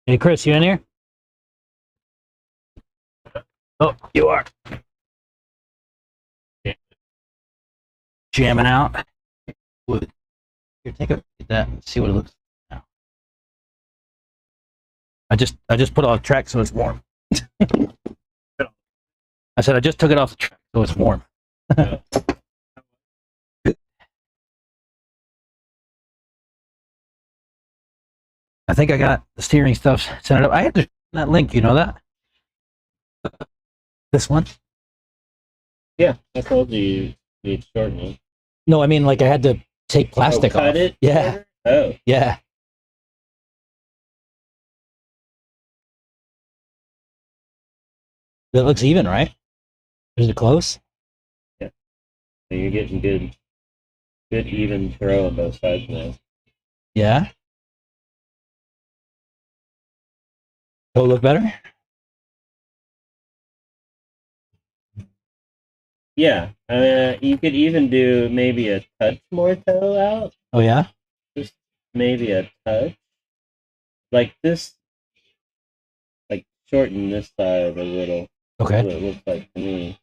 Hey Chris, you in here? Oh, you are. Jamming out. Wood. Here, take a look at that and see what it looks like now. I just put it off the track so it's warm. I said I just took it off the track so it's warm. I think I got the steering stuff set up. I had to that link, you know that? This one? Yeah, I told you you'd shorten it. No, I mean like I had to take plastic cut off. it? Yeah. Oh. Yeah. That looks even, right? Is it close? Yeah. So you're getting good even throw on both sides now. Yeah. Will it look better? Yeah. You could even do maybe a touch more toe out. Oh yeah? Just maybe a touch. Like this, like shorten this side a little. Okay. What it looks like to me.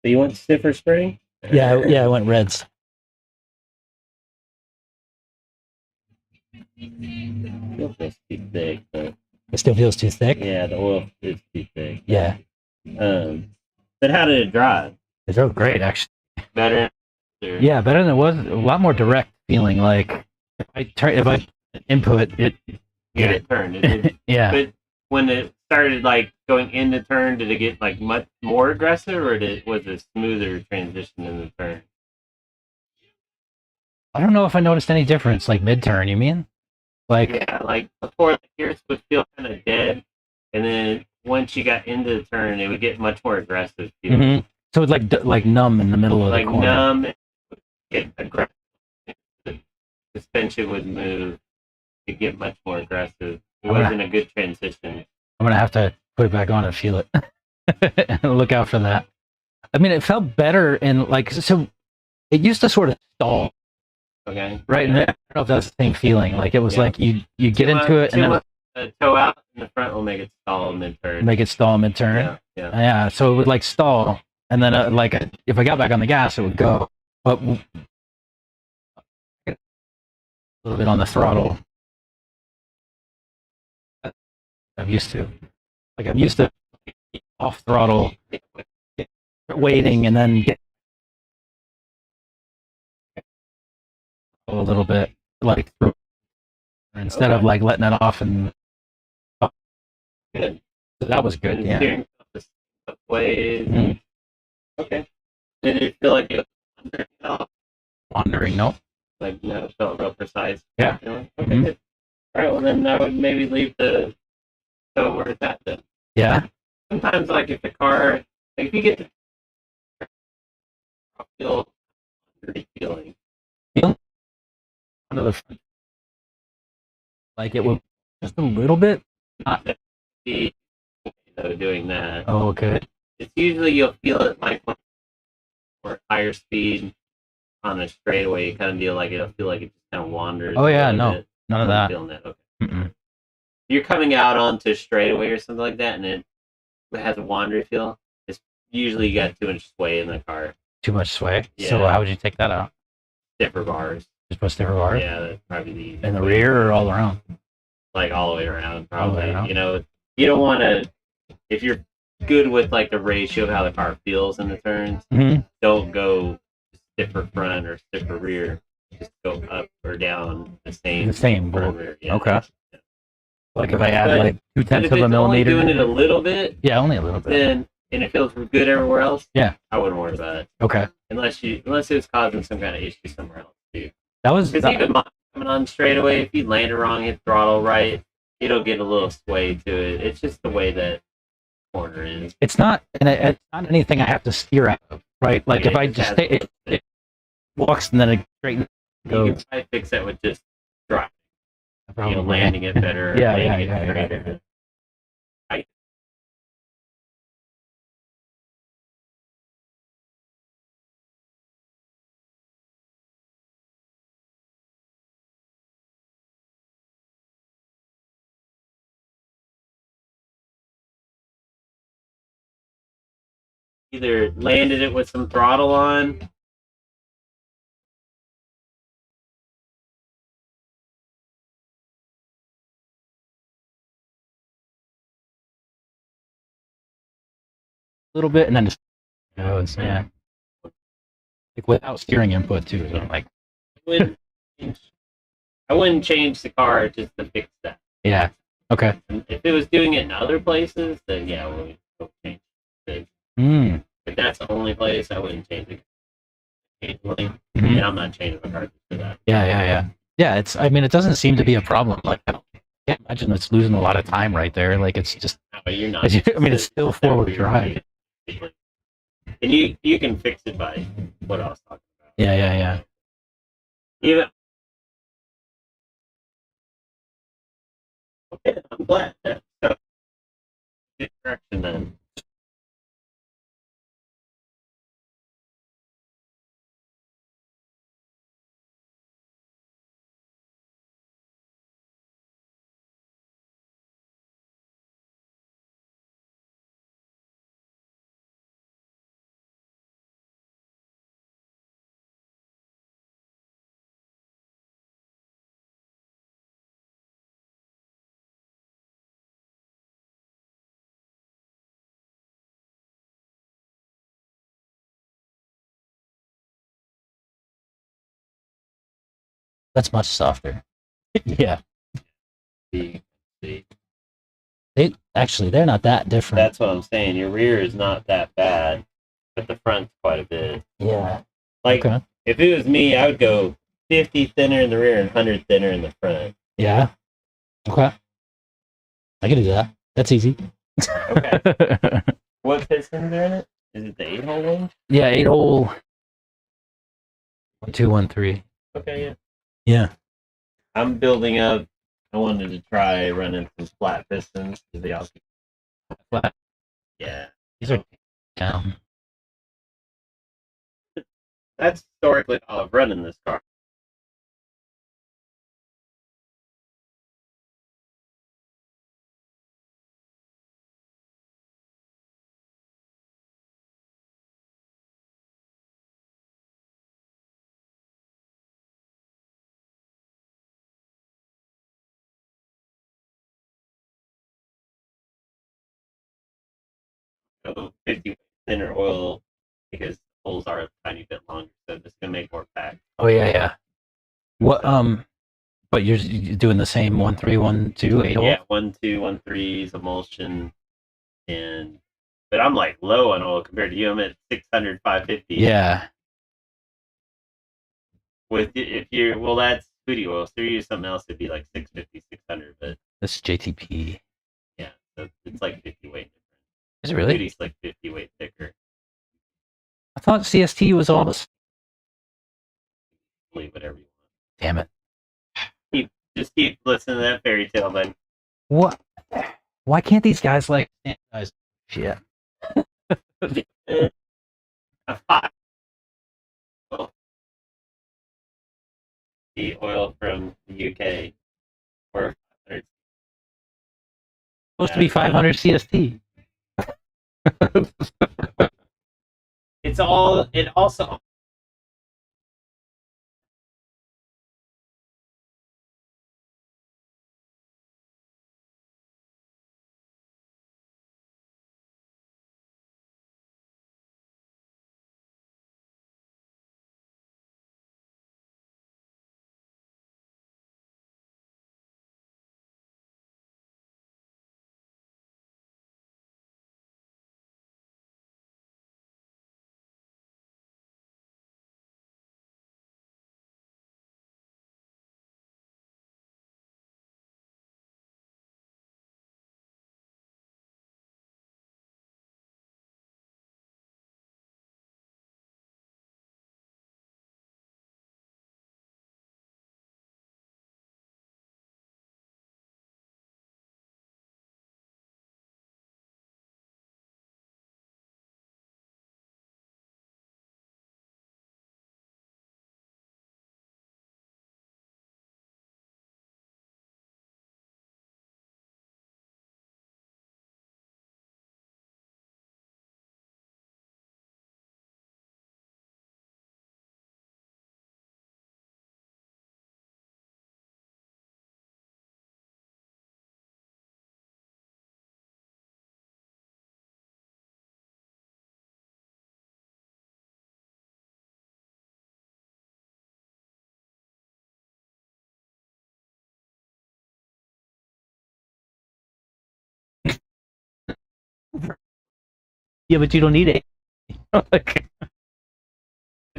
So you want stiffer spring? Yeah, I went reds. It feels too thick, but It still feels too thick. yeah, the oil is too thick. Yeah. But how did it drive? It drove great, actually. Better? Yeah, better than it was. A lot more direct feeling. Like if I input it, Yeah, it turned. It did. yeah. But when it started like going in the turn, did it get like much more aggressive, or was it a smoother transition in the turn? I don't know if I noticed any difference, like mid turn. You mean? Like Yeah, like before, the gears would feel kind of dead, and then once you got into the turn, it would get much more aggressive. So it's like numb in the middle of like the corner. numb, get aggressive. The suspension would move. It get much more aggressive. It wasn't a good transition. I'm gonna have to put it back on and feel it. Look out for that. I mean, it felt better in like so. It used to sort of stall, Okay. right? And I don't know if that's the same feeling. Like it was like you get into it and then toe out in the front will make it stall mid turn. Make it stall mid turn. Yeah. So it would like stall, and then like if I got back on the gas, it would go. But a little bit on the throttle. I'm used to. Like I'm used to off throttle, waiting, and then get a little bit like instead of like letting it off and. Good. So that was good. Yeah. Ways. Okay. Did it feel like it was wandering off? Wandering? No. Like no, it felt real precise. Yeah. Okay. Good. All right. Well, then I would maybe leave the tow where it's at then. Yeah. Sometimes, like if the car, like if you get the feel feeling. Like it was just a little bit. Not doing that. Oh, okay. It's usually you'll feel it like or higher speed on a straightaway. You kind of feel like it'll feel like it just kind of wanders. Oh yeah, no, none of that. Feeling that. Okay. You're coming out onto a straightaway or something like that, and it has a wandery feel. It's usually you got too much sway in the car. Too much sway. Yeah. So how would you take that out? Stiffer bars. Just put stiffer bars. Yeah, that's probably in the rear or all around. Like all the way around, probably. All the way around. You know, you don't want to. If you're good with like the ratio of how the car feels in the turns, don't go stiffer front or stiffer rear. Just go up or down the same. The same. Rear. Yeah. Okay. Like if I add like 2/10 of a millimeter. Only doing it a little bit. Yeah, only a little bit. Then and it feels good everywhere else. Yeah. I wouldn't worry about it. Okay. Unless it was causing some kind of issue somewhere else too. That was because even coming on straightaway, if you land it wrong, hit throttle right, it'll get a little sway to it. It's just the way that corner is. It's not, and it's not anything I have to steer out of, right? Like if I just stay, it walks and then it straight goes. You can probably fix that with just driving. Landing it better. Yeah. Either landed it with some throttle on. A little bit and then just goes, yeah. Like without steering input too. So like I wouldn't change the car just to fix that. Yeah. Okay. If it was doing it in other places, then yeah, we'll change it. If that's the only place, I wouldn't change it. And I'm not changing the car for that. Yeah. Yeah, it's. I mean, it doesn't seem to be a problem. Like I can't imagine it's losing a lot of time right there. Like it's just. No, but you're not. I mean, it's still forward drive. And you can fix it by what I was talking about. Yeah. Even. Okay, I'm glad. Good direction then. That's much softer. Yeah. See, see. They're not that different. That's what I'm saying. Your rear is not that bad, but the front's quite a bit. Yeah. Like, Okay. if it was me, I would go 50 thinner in the rear and 100 thinner in the front. Yeah. Okay. I can do that. That's easy. Okay. What pistons are in it? Is it the 8-hole one? Yeah, 8-hole 1213. Okay, yeah. Yeah. I'm building up. I wanted to try running some flat pistons. They all, Flat. yeah. These are down. That's historically how I've run in this car. So 50 thinner oil because the holes are a tiny bit longer, so it's gonna make more pack. Oh yeah, yeah. What but you're doing the same 1312 8-hole? Yeah, 1, 2, 1, 3s, emulsion, and but I'm like low on oil compared to you. I'm at 600, 550. Yeah. With if you're well, that's foodie oil. So if you use something else, it'd be like 650, 600. But This is JTP. yeah, so it's like 50 weight different. Is it really? Foodie's like 50 weight thicker. I thought CST was all this. Believe whatever you want. Damn it. Just keep listening to that fairy tale, then. What? Why can't these guys like standardize shit? The oil from the UK or 500. Supposed to be 500 CST. It's all. It also. Yeah, but you don't need it. Like,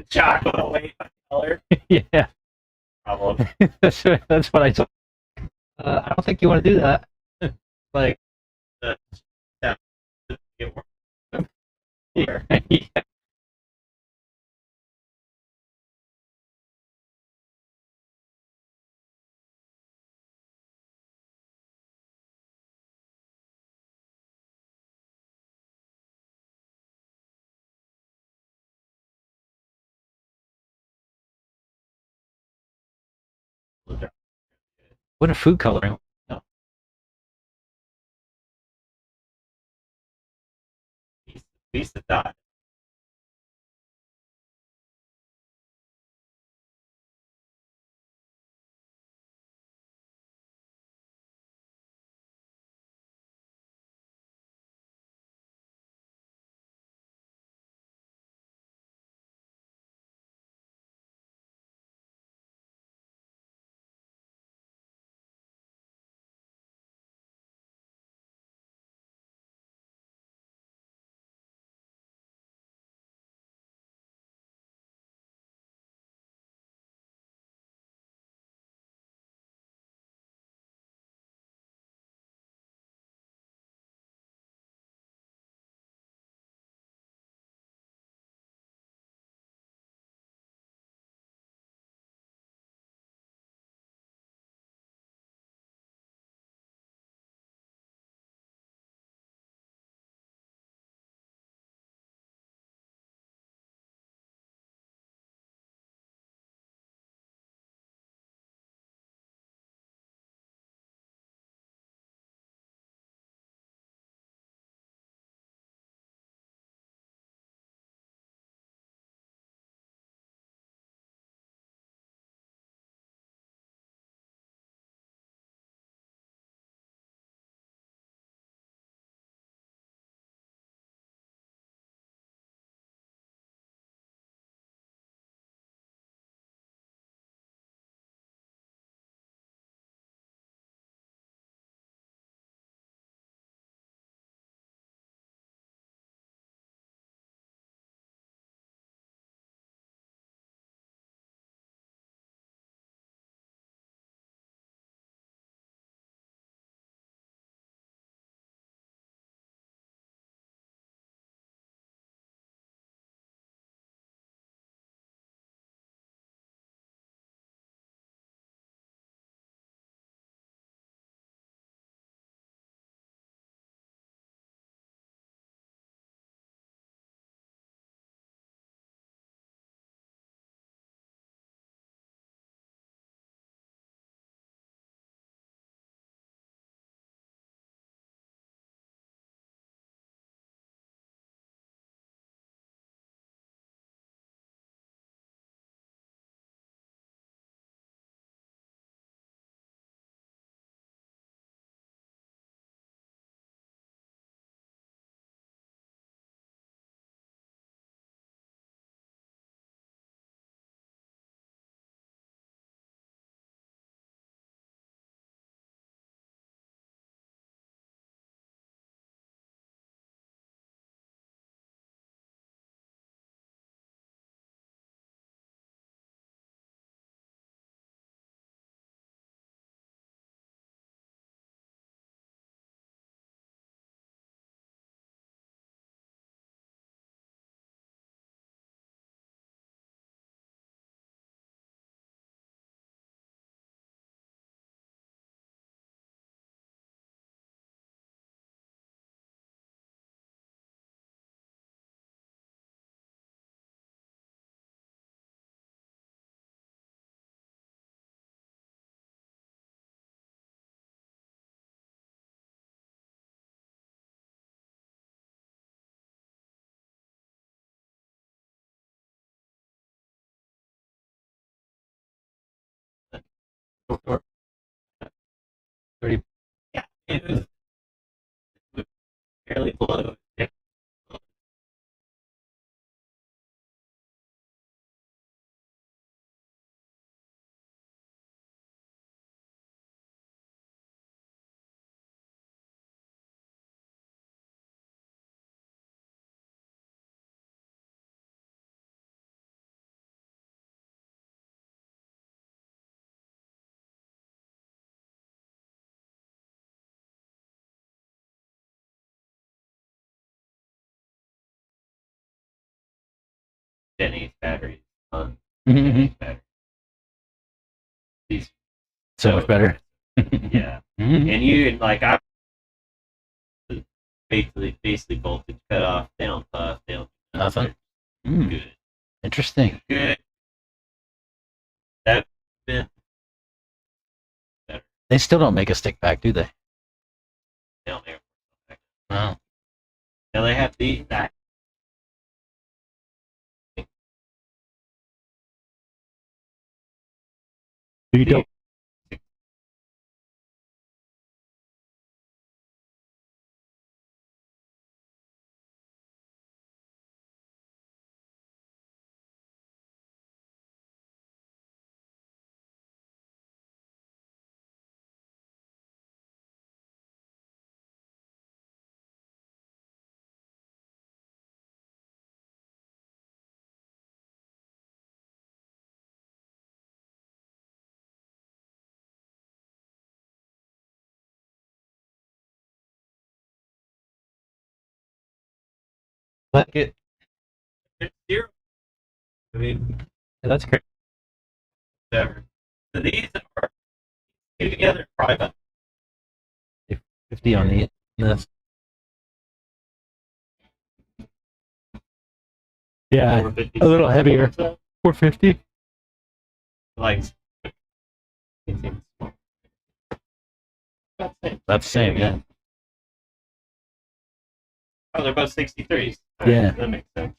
Chocolate weight color yeah. problem. That's what I told. I don't think you want to do that. Like, Yeah. Get yeah. What a food coloring. No. Piece of dot. 30. Yeah, it was fairly below. Yeah. Jenny's batteries on Mm-hmm. Jenny's battery. These So much better. yeah. Mhm. And you like I basically voltage cut off. They don't puff. They don't do Nothing. They're Mm. good. Interesting. Good. That's been better. They still don't make a stick pack, do they? Down there. No. Now they have the that. You don't. Like it. It's zero. I mean, That's great. whatever. So these are two together probably about 50 on the this. Yeah, 450. a little heavier. 450. Like it seems small. That's the same, yeah. Oh, they're both 63s. Yeah. That makes sense.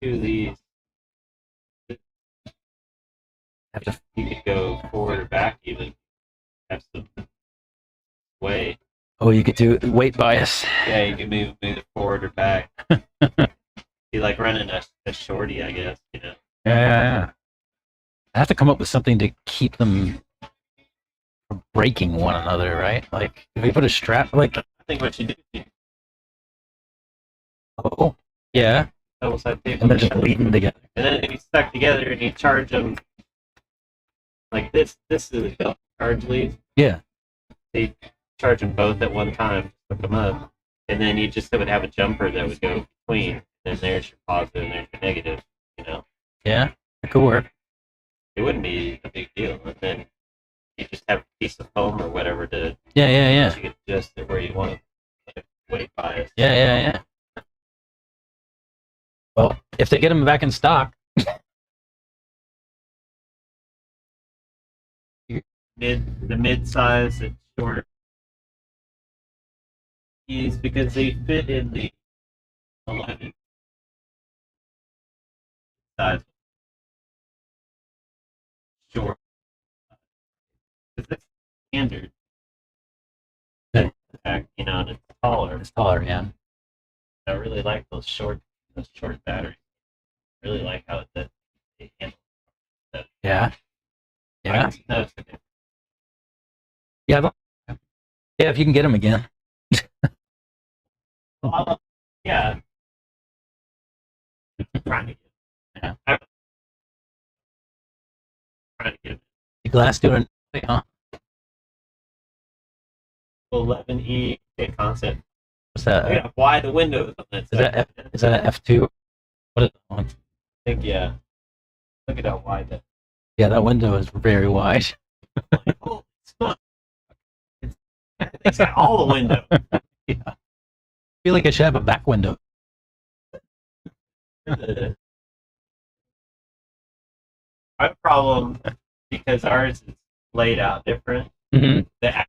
Two of these. Have to. You could go forward or back even. Have some way. Oh, you get to weight bias. Yeah, you can move it forward or back. Be like running a shorty, I guess, you know. Yeah. I have to come up with something to keep them from breaking one another, right? Like if you put a strap, like I think what you do is oh yeah, double side tape and they're just leading together. and then if you stuck together and you charge them like this is a charge lead. Yeah. They charge them both at one time, hook them up, and then you just would have a jumper that would go between. And there's your positive and there's your negative, you know. Yeah, it could work. It wouldn't be a big deal. And then you just have a piece of foam or whatever to Yeah. you can adjust it where you want it, weight bias. Yeah. Well, if they get them back in stock, The mid size and short is because they fit in the 11 size short. Because it's standard. Yeah. You know, and it's taller. it's taller. Yeah. I really like those short batteries. I really like how they handle that. Yeah. Yeah. No, Yeah. Yeah. If you can get them again. yeah. I'm trying to get. Yeah. I'm trying to get The glass doing. Huh? 11E concept. What's that? Yeah, why the windows on that Is that side. Is that an F2? What is that one? I think yeah. Look at how wide that. Yeah, that window is very wide. Like, oh, it's not. It's got all the window. Yeah. I feel like I should have a back window. I have a problem because ours is laid out different. Mm-hmm. The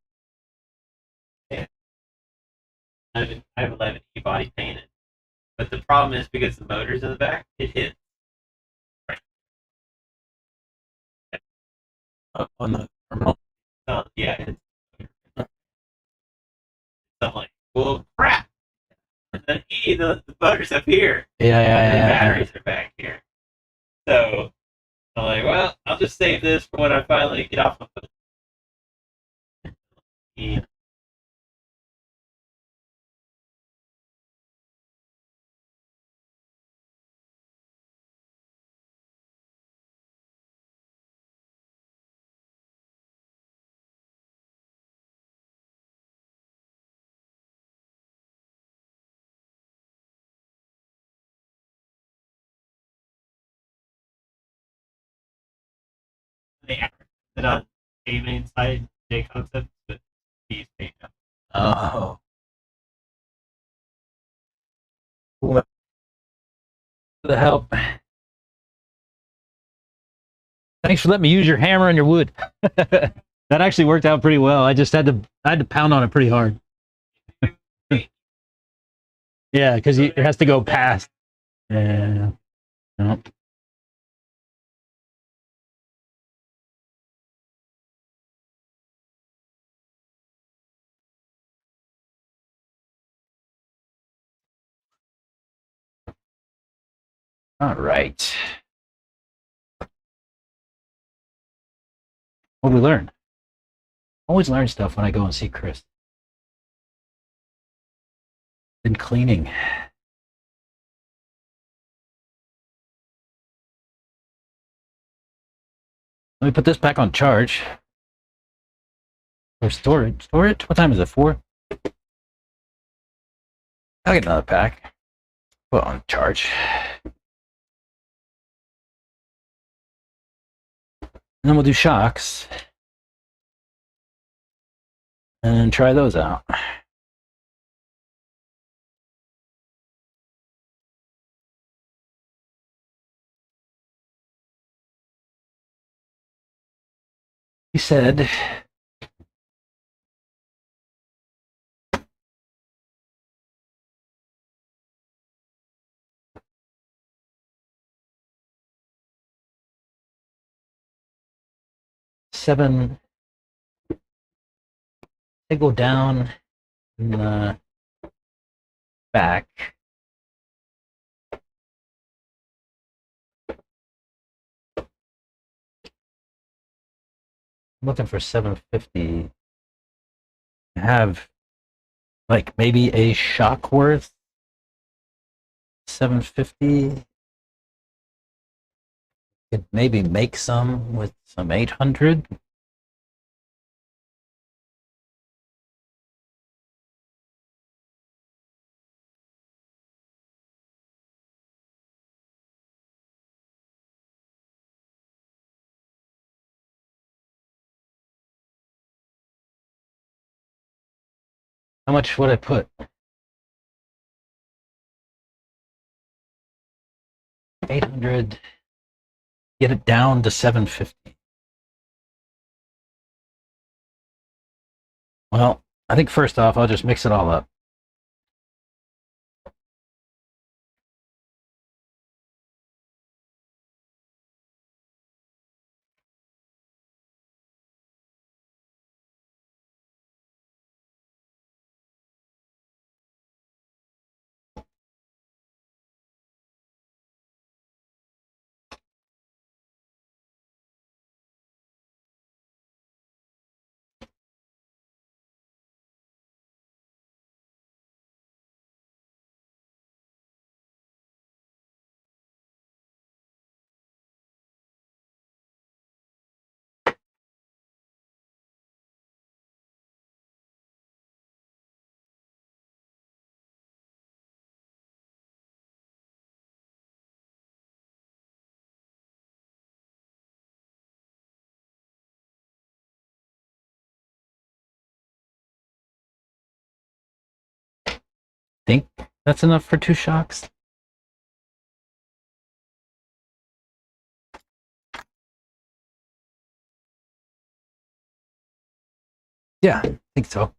I have 11E body painted, but the problem is because the motor's in the back, it hits. on the remote. Yeah, I'm like, well, crap. The butters up here. Yeah, The yeah. batteries are back here. So I'm like, well, I'll just save this for when I finally get off of the. They advertised it on gaming site, J Concepts, but he's paid now. Oh. What the help? Thanks for letting me use your hammer and your wood. That actually worked out pretty well. I had to pound on it pretty hard. Yeah, because it has to go past. Yeah. Nope. All right. What did we learn? Always learn stuff when I go and see Chris. Been cleaning. Let me put this back on charge. Or store it. Store it? What time is it? 4? I'll get another pack. Put on charge. And then we'll do shocks. And try those out. He said seven. They go down in the back. I'm looking for 750. Have like maybe a shock worth 750. Could maybe make some with some 800. How much would I put? 800. Get it down to 750. Well, I think first off, I'll just mix it all up. Think that's enough for 2 shocks? Yeah, I think so.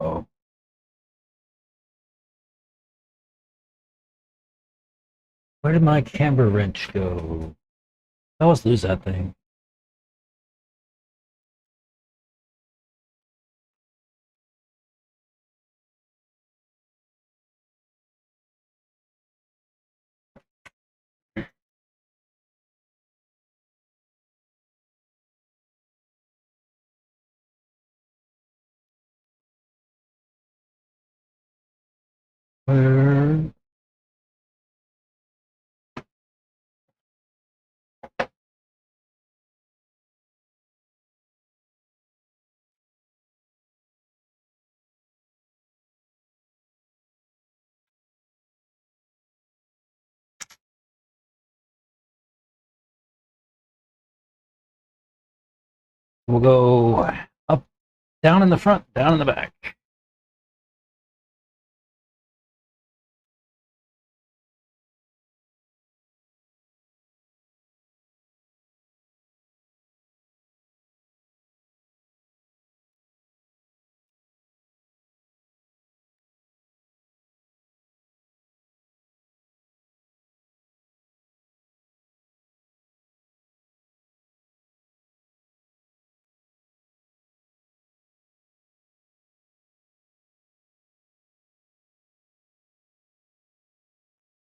Oh. Where did my camber wrench go? I always lose that thing. Where? We'll go up, down in the front, down in the back.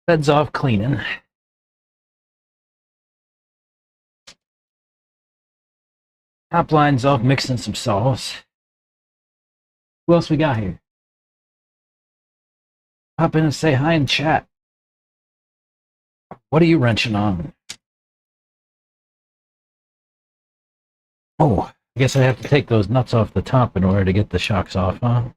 Beds off cleaning. Top line's off mixing some sauce. Who else we got here? Hop in and say hi in chat. What are you wrenching on? Oh, I guess I have to take those nuts off the top in order to get the shocks off, huh?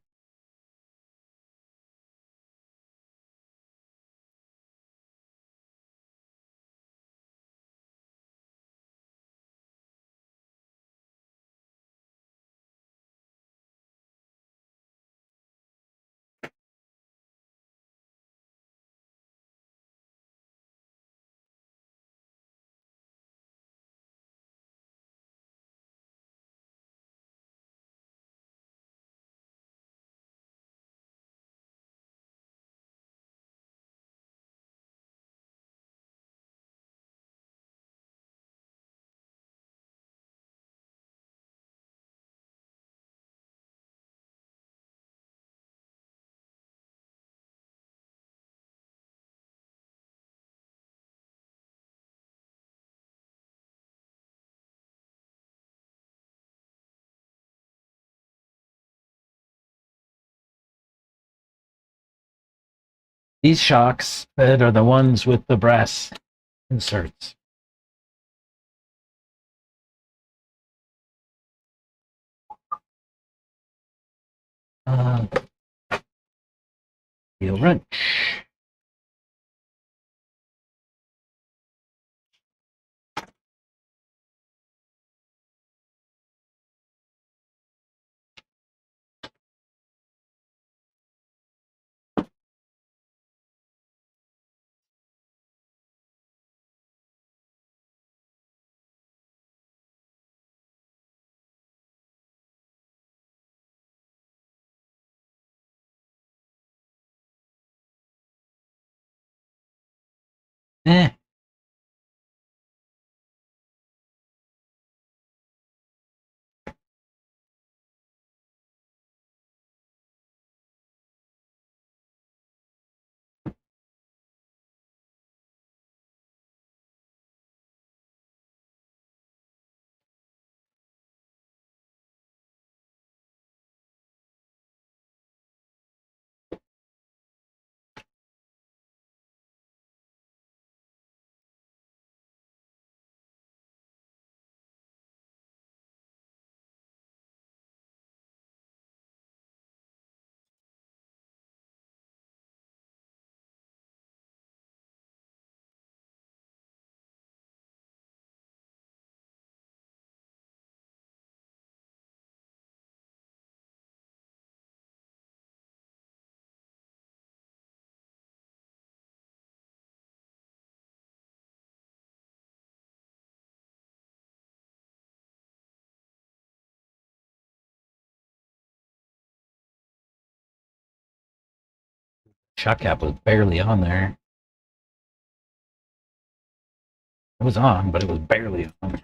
These shocks that are the ones with the brass inserts. Uh, Steel wrench. Eh, Shock cap was barely on there. It was on, but it was barely on.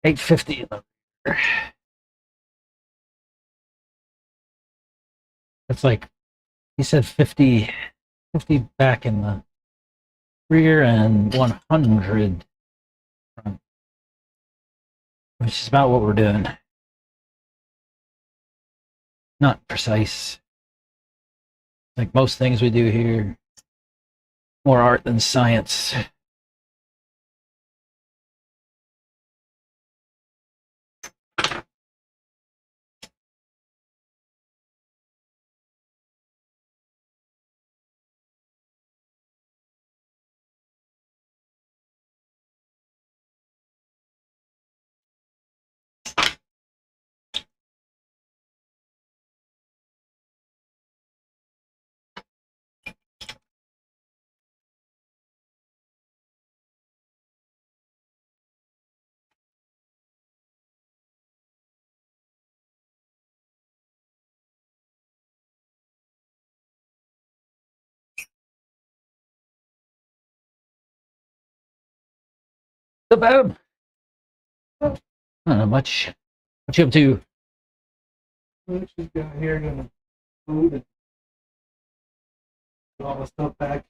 $850 in the rear. It's like he said 50, 50 back in the rear and 100 front, which is about what we're doing. Not precise. Like most things we do here, more art than science. The boom. Not much. What you up to? She's down here gonna food and put all the stuff back.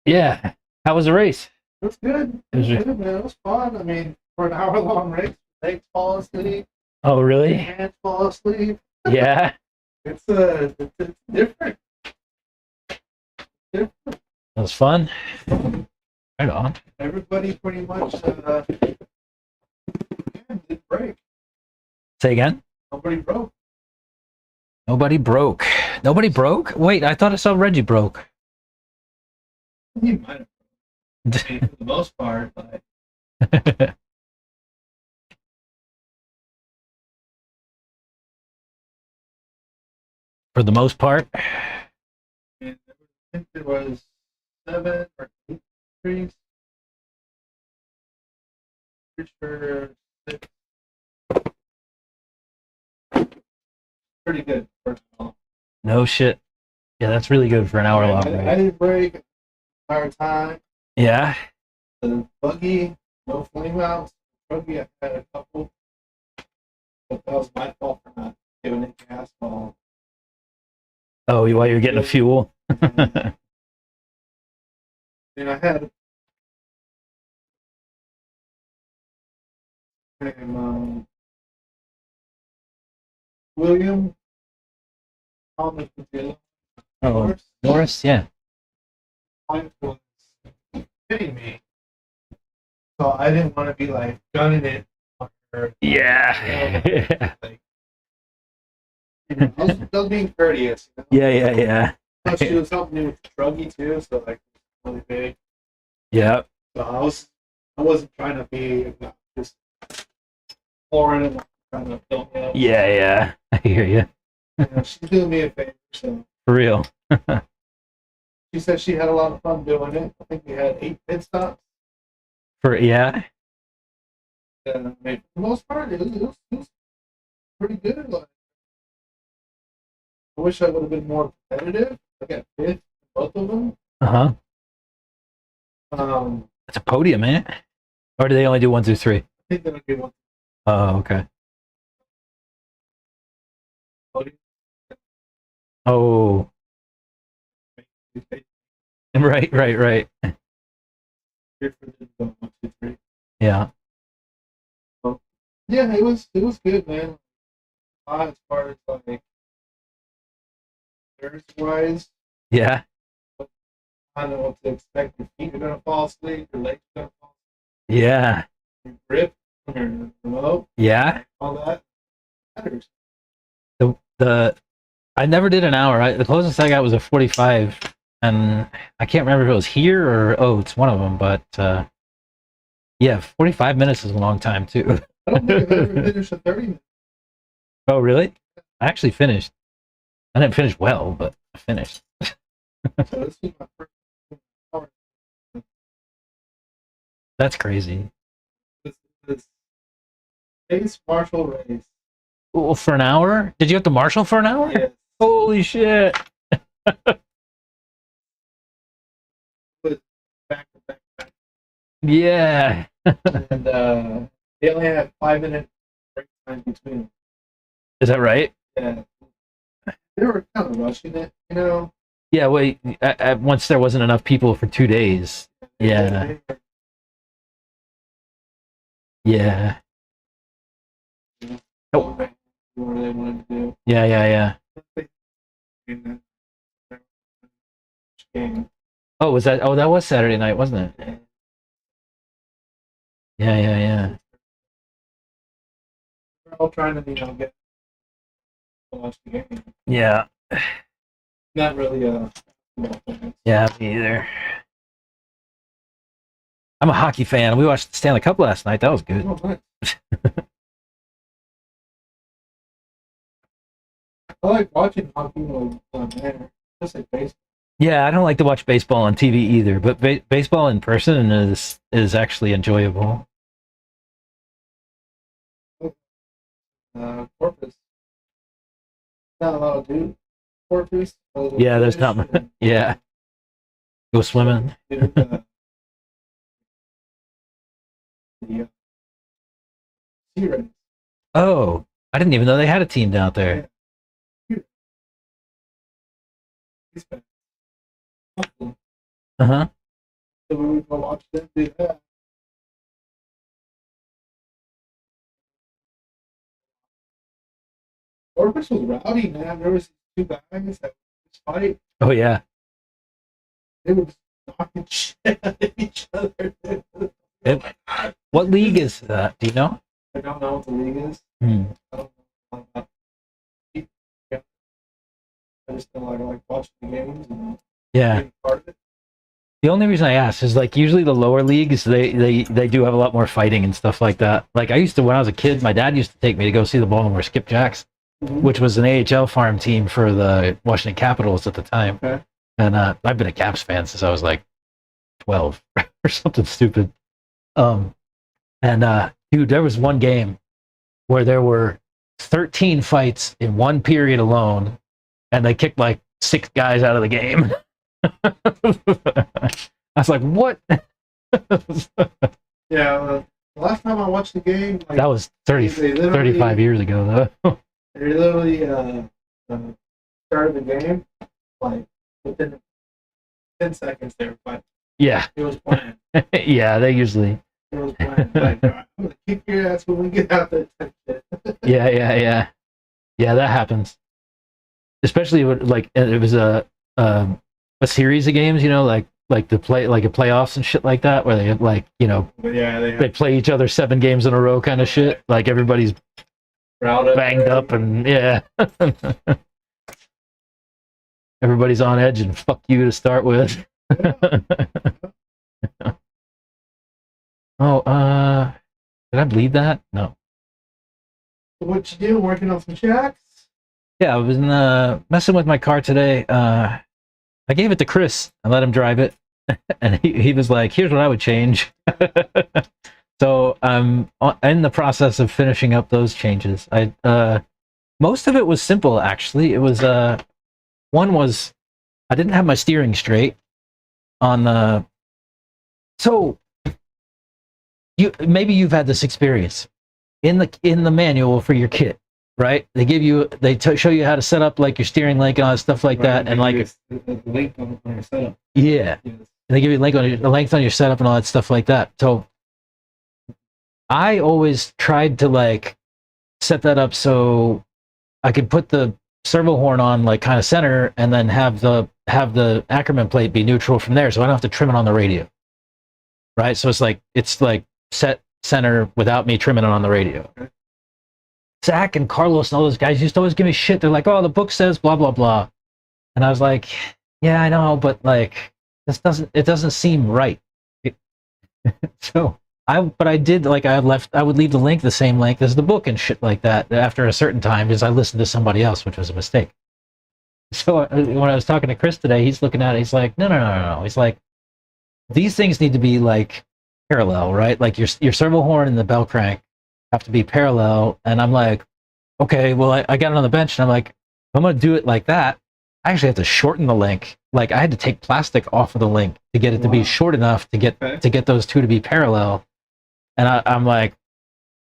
Yeah. How was the race? It was good. It was Good, man. It was fun. I mean, for an hour-long race, legs fall asleep, Oh, really? hands fall asleep. Yeah. It's different. Different. It was fun. Right on. Everybody pretty much did break. Say again? Nobody broke. Nobody broke. Nobody broke? Wait, I thought I saw Reggie broke. He might have. I mean, for the most part, but For the most part. I think there was 7 or 8 trees. Pretty sure 6. Pretty good. First of all. No shit. Yeah, that's really good for an hour long I race. didn't break the entire time. Yeah. The buggy, no flame outs. Buggy, I had a couple. But that was my fault for not giving it gas ball. Oh, while you're getting a fuel. And I had William Thomas Padilla. Oh, Norris, yeah. Wife was hitting me, so I didn't want to be like gunning it on her. Yeah. Like, I was still being courteous. Yeah. Plus, she was helping me with the druggie too, so like really big. Yeah. So I wasn't trying to be just pouring and trying to film me up. Yeah. I hear you. She's doing me a favor, so For real. she said she had a lot of fun doing it. I think we had 8 pit stops. Yeah. And I mean, for the most part, it was pretty good. Like, I wish I would have been more competitive. I got fifth in both of them. Uh-huh. I It's a podium, man. Or do they only do 1 through 3? think that'll be one Oh, okay. podium. Oh, right. Here for the 1, 2, 3. Yeah. Yeah, it was good, man. As far as like nerves wise, Yeah. I don't know what to expect. Your feet are gonna fall asleep, your legs are gonna fall Yeah. asleep, your grip, your remote, Yeah. all that matters. The I never did an hour. The closest I got was a 45, and I can't remember if it was here or it's one of them. But yeah, 45 minutes is a long time too. I don't think I've ever finished a 30 minute. Oh, really? I actually finished. I didn't finish well, but I finished. So this was my first hour. That's crazy. This pace marshal race. Well, for an hour? Did you have to marshal for an hour? Yes. Holy shit! Was back to back to back. Yeah. And they only had 5 minute break time between them. Is that right? Yeah. They were kind of rushing it, you know. Yeah. Wait. Once there wasn't enough people for 2 days. Yeah. Yeah. Oh. What they wanted to do. Yeah. And that game. Oh, was that? Oh, that was Saturday night, wasn't it? Yeah. We're all trying to, get to watch the game. Yeah. Not really basketball fans. Yeah, me either. I'm a hockey fan. We watched the Stanley Cup last night. That was good. Oh, nice. I like watching hockey on there. Just like baseball. Yeah, I don't like to watch baseball on TV either, but baseball in person is actually enjoyable. Corpus. Not a lot of dude. Corpus. Yeah, there's not much. Yeah. Go swimming. The Sea Rays. Oh, I didn't even know they had a team down there. He's been Uh-huh. so we would go watch them do that. Corpus was rowdy, man. There was 2 guys that would just fight. Oh, yeah. They were just knocking shit out of each other. It- What league is that? Do you know? I don't know what the league is. Hmm. I don't know about it. I just know I like watching the games and Yeah. being part of it. The only reason I ask is like usually the lower leagues they do have a lot more fighting and stuff like that. Like I used to when I was a kid, my dad used to take me to go see the Baltimore Skipjacks, which was an AHL farm team for the Washington Capitals at the time. Okay. And I've been a Caps fan since I was like 12 or something stupid. Dude, there was one game where there were 13 fights in one period alone, and they kicked like 6 guys out of the game. I was like, what? Yeah, the last time I watched the game, like, That was 30, they literally- 35 years ago, though. they literally started the game, like, within 10 seconds they were fighting. Yeah. It was planned. Yeah, they usually. It was planned. Like, all right, I'm going to kick your ass when we get out there. Yeah. Yeah, that happens. Especially with, like, it was a series of games, like the play like a playoffs and shit like that, where they have, like, But yeah, they play each other 7 games in a row kind of shit. Like everybody's banged up and yeah. Everybody's on edge and fuck you to start with. Oh, did I bleed that? No. What you do? Working on some jacks? Yeah, I was messing with my car today. I gave it to Chris. I let him drive it, and he was like, "Here's what I would change." So I'm in the process of finishing up those changes. I most of it was simple, actually. It was one was I didn't have my steering straight on the. So you've had this experience in the manual for your kit, right? They show you how to set up like your steering link and all that stuff like that, and like the link on your setup. yeah, Yes. and they give you the length on your setup and all that stuff like that. So I always tried to like set that up so I could put the servo horn on like kind of center, and then have the Ackerman plate be neutral from there, so I don't have to trim it on the radio, right? So it's like set center without me trimming it on the radio. Okay. Zach and Carlos and all those guys used to always give me shit. They're like, "Oh, the book says blah blah blah," and I was like, "Yeah, I know, but like it doesn't seem right." So I did, like, I would leave the link the same length as the book and shit like that after a certain time, because I listened to somebody else, which was a mistake. So when I was talking to Chris today, he's looking at it. He's like, no. He's like, these things need to be like parallel, right? Like your servo horn and the bell crank have to be parallel. And I'm like, okay, well, I got it on the bench, and I'm like, if I'm gonna do it like that, I actually have to shorten the link. Like, I had to take plastic off of the link to get it to be short enough to get those two to be parallel. And I'm like,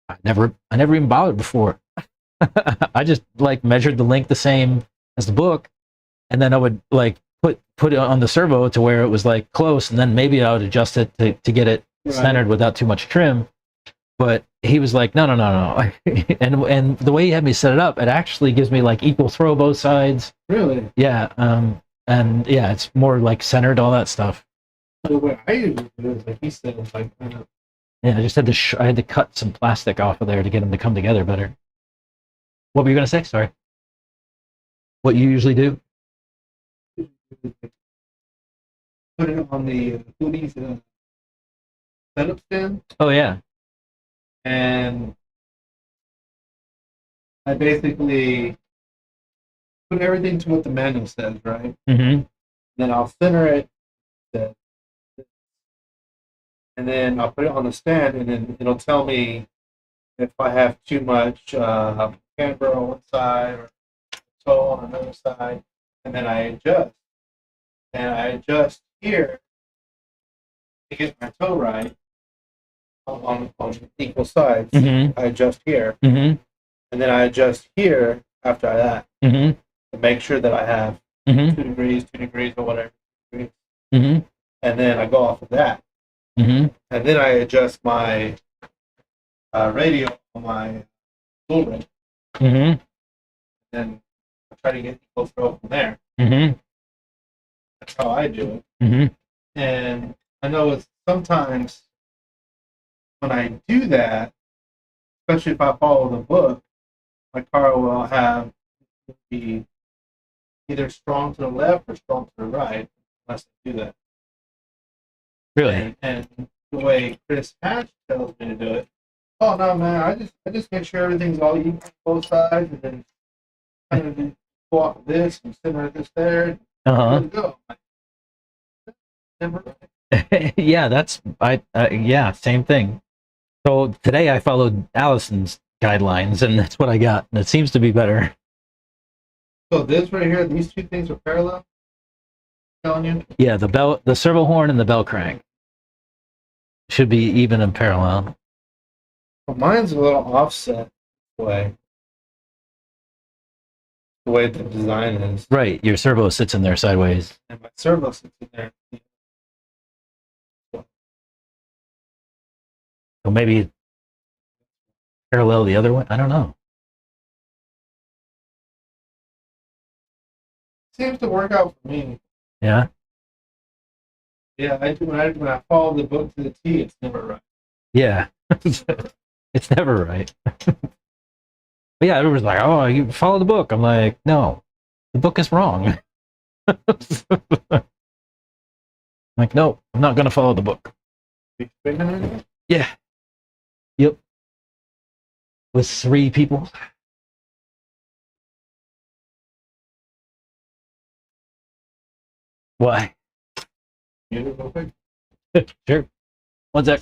I never even bothered before. I just like measured the length the same as the book, and then I would like put it on the servo to where it was like close, and then maybe I would adjust it to get it centered without too much trim. But he was like, no. and the way he had me set it up, it actually gives me like equal throw both sides. Really? Yeah. And yeah, it's more like centered, all that stuff. The way I usually do it is like he said, it's like Yeah, I just had to I had to cut some plastic off of there to get them to come together better. What were you gonna say? Sorry. What you usually do? put it on the hoodies setup stand, Oh yeah. and I basically put everything to what the manual says, right? Mm-hmm. Then I'll center it, and then I'll put it on the stand, and then it'll tell me if I have too much camber on one side or toe on another side, and then I adjust. And I adjust here to get my toe right on equal sides. Mm-hmm. I adjust here, Mm-hmm. and then I adjust here after that Mm-hmm. to make sure that I have Mm-hmm. 2 degrees, or whatever. Degrees. Mm-hmm. And then I go off of that. Mm-hmm. And then I adjust my radio on my dual radio. Mm-hmm. And I try to get equal throw from there. Mm-hmm. That's how I do it. Mm-hmm. And I know it's sometimes when I do that, especially if I follow the book, my car will have be either strong to the left or strong to the right, unless I do that. Really? And the way Chris Hatch tells me to do it, oh no man, I just make sure everything's all even on both sides, and then kind of go off of this and center this there. Uh-huh. There we go. Never right. Yeah, same thing. So today I followed Allison's guidelines, and that's what I got, and it seems to be better. So this right here, these two things are parallel. Telling you. Yeah, the servo horn and the bell crank should be even and parallel. Well, mine's a little offset way. The way the design is. Right, your servo sits in there sideways. And my servo sits in there. So maybe parallel the other way. I don't know. seems to work out for me. Yeah. Yeah, I do. When I follow the book to the T, it's never right. Yeah. It's never right. But yeah, everyone's like, "Oh, you follow the book." I'm like, "No, the book is wrong." Like, no, I'm not gonna follow the book. You spinning on it? Yeah. Yep. With 3 people. Why? You know, real quick. Sure. One sec.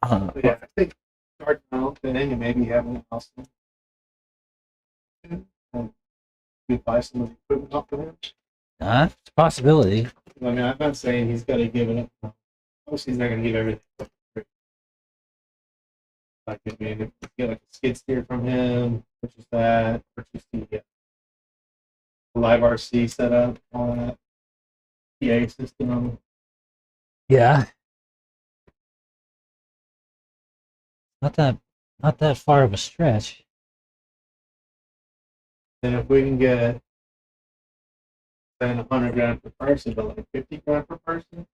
But yeah, I think start now, then you maybe have an awesome. And you buy some of the equipment off of him. it's a possibility. I mean, I'm not saying he's got to give it up. No. Obviously, he's not going to give everything up for free. Like, I mean, if you get like a skid steer from him, purchase that, purchase the live RC setup, all that PA system. Yeah. Not that far of a stretch. Then if we can get then 100 grand per person, but like 50 grand per person,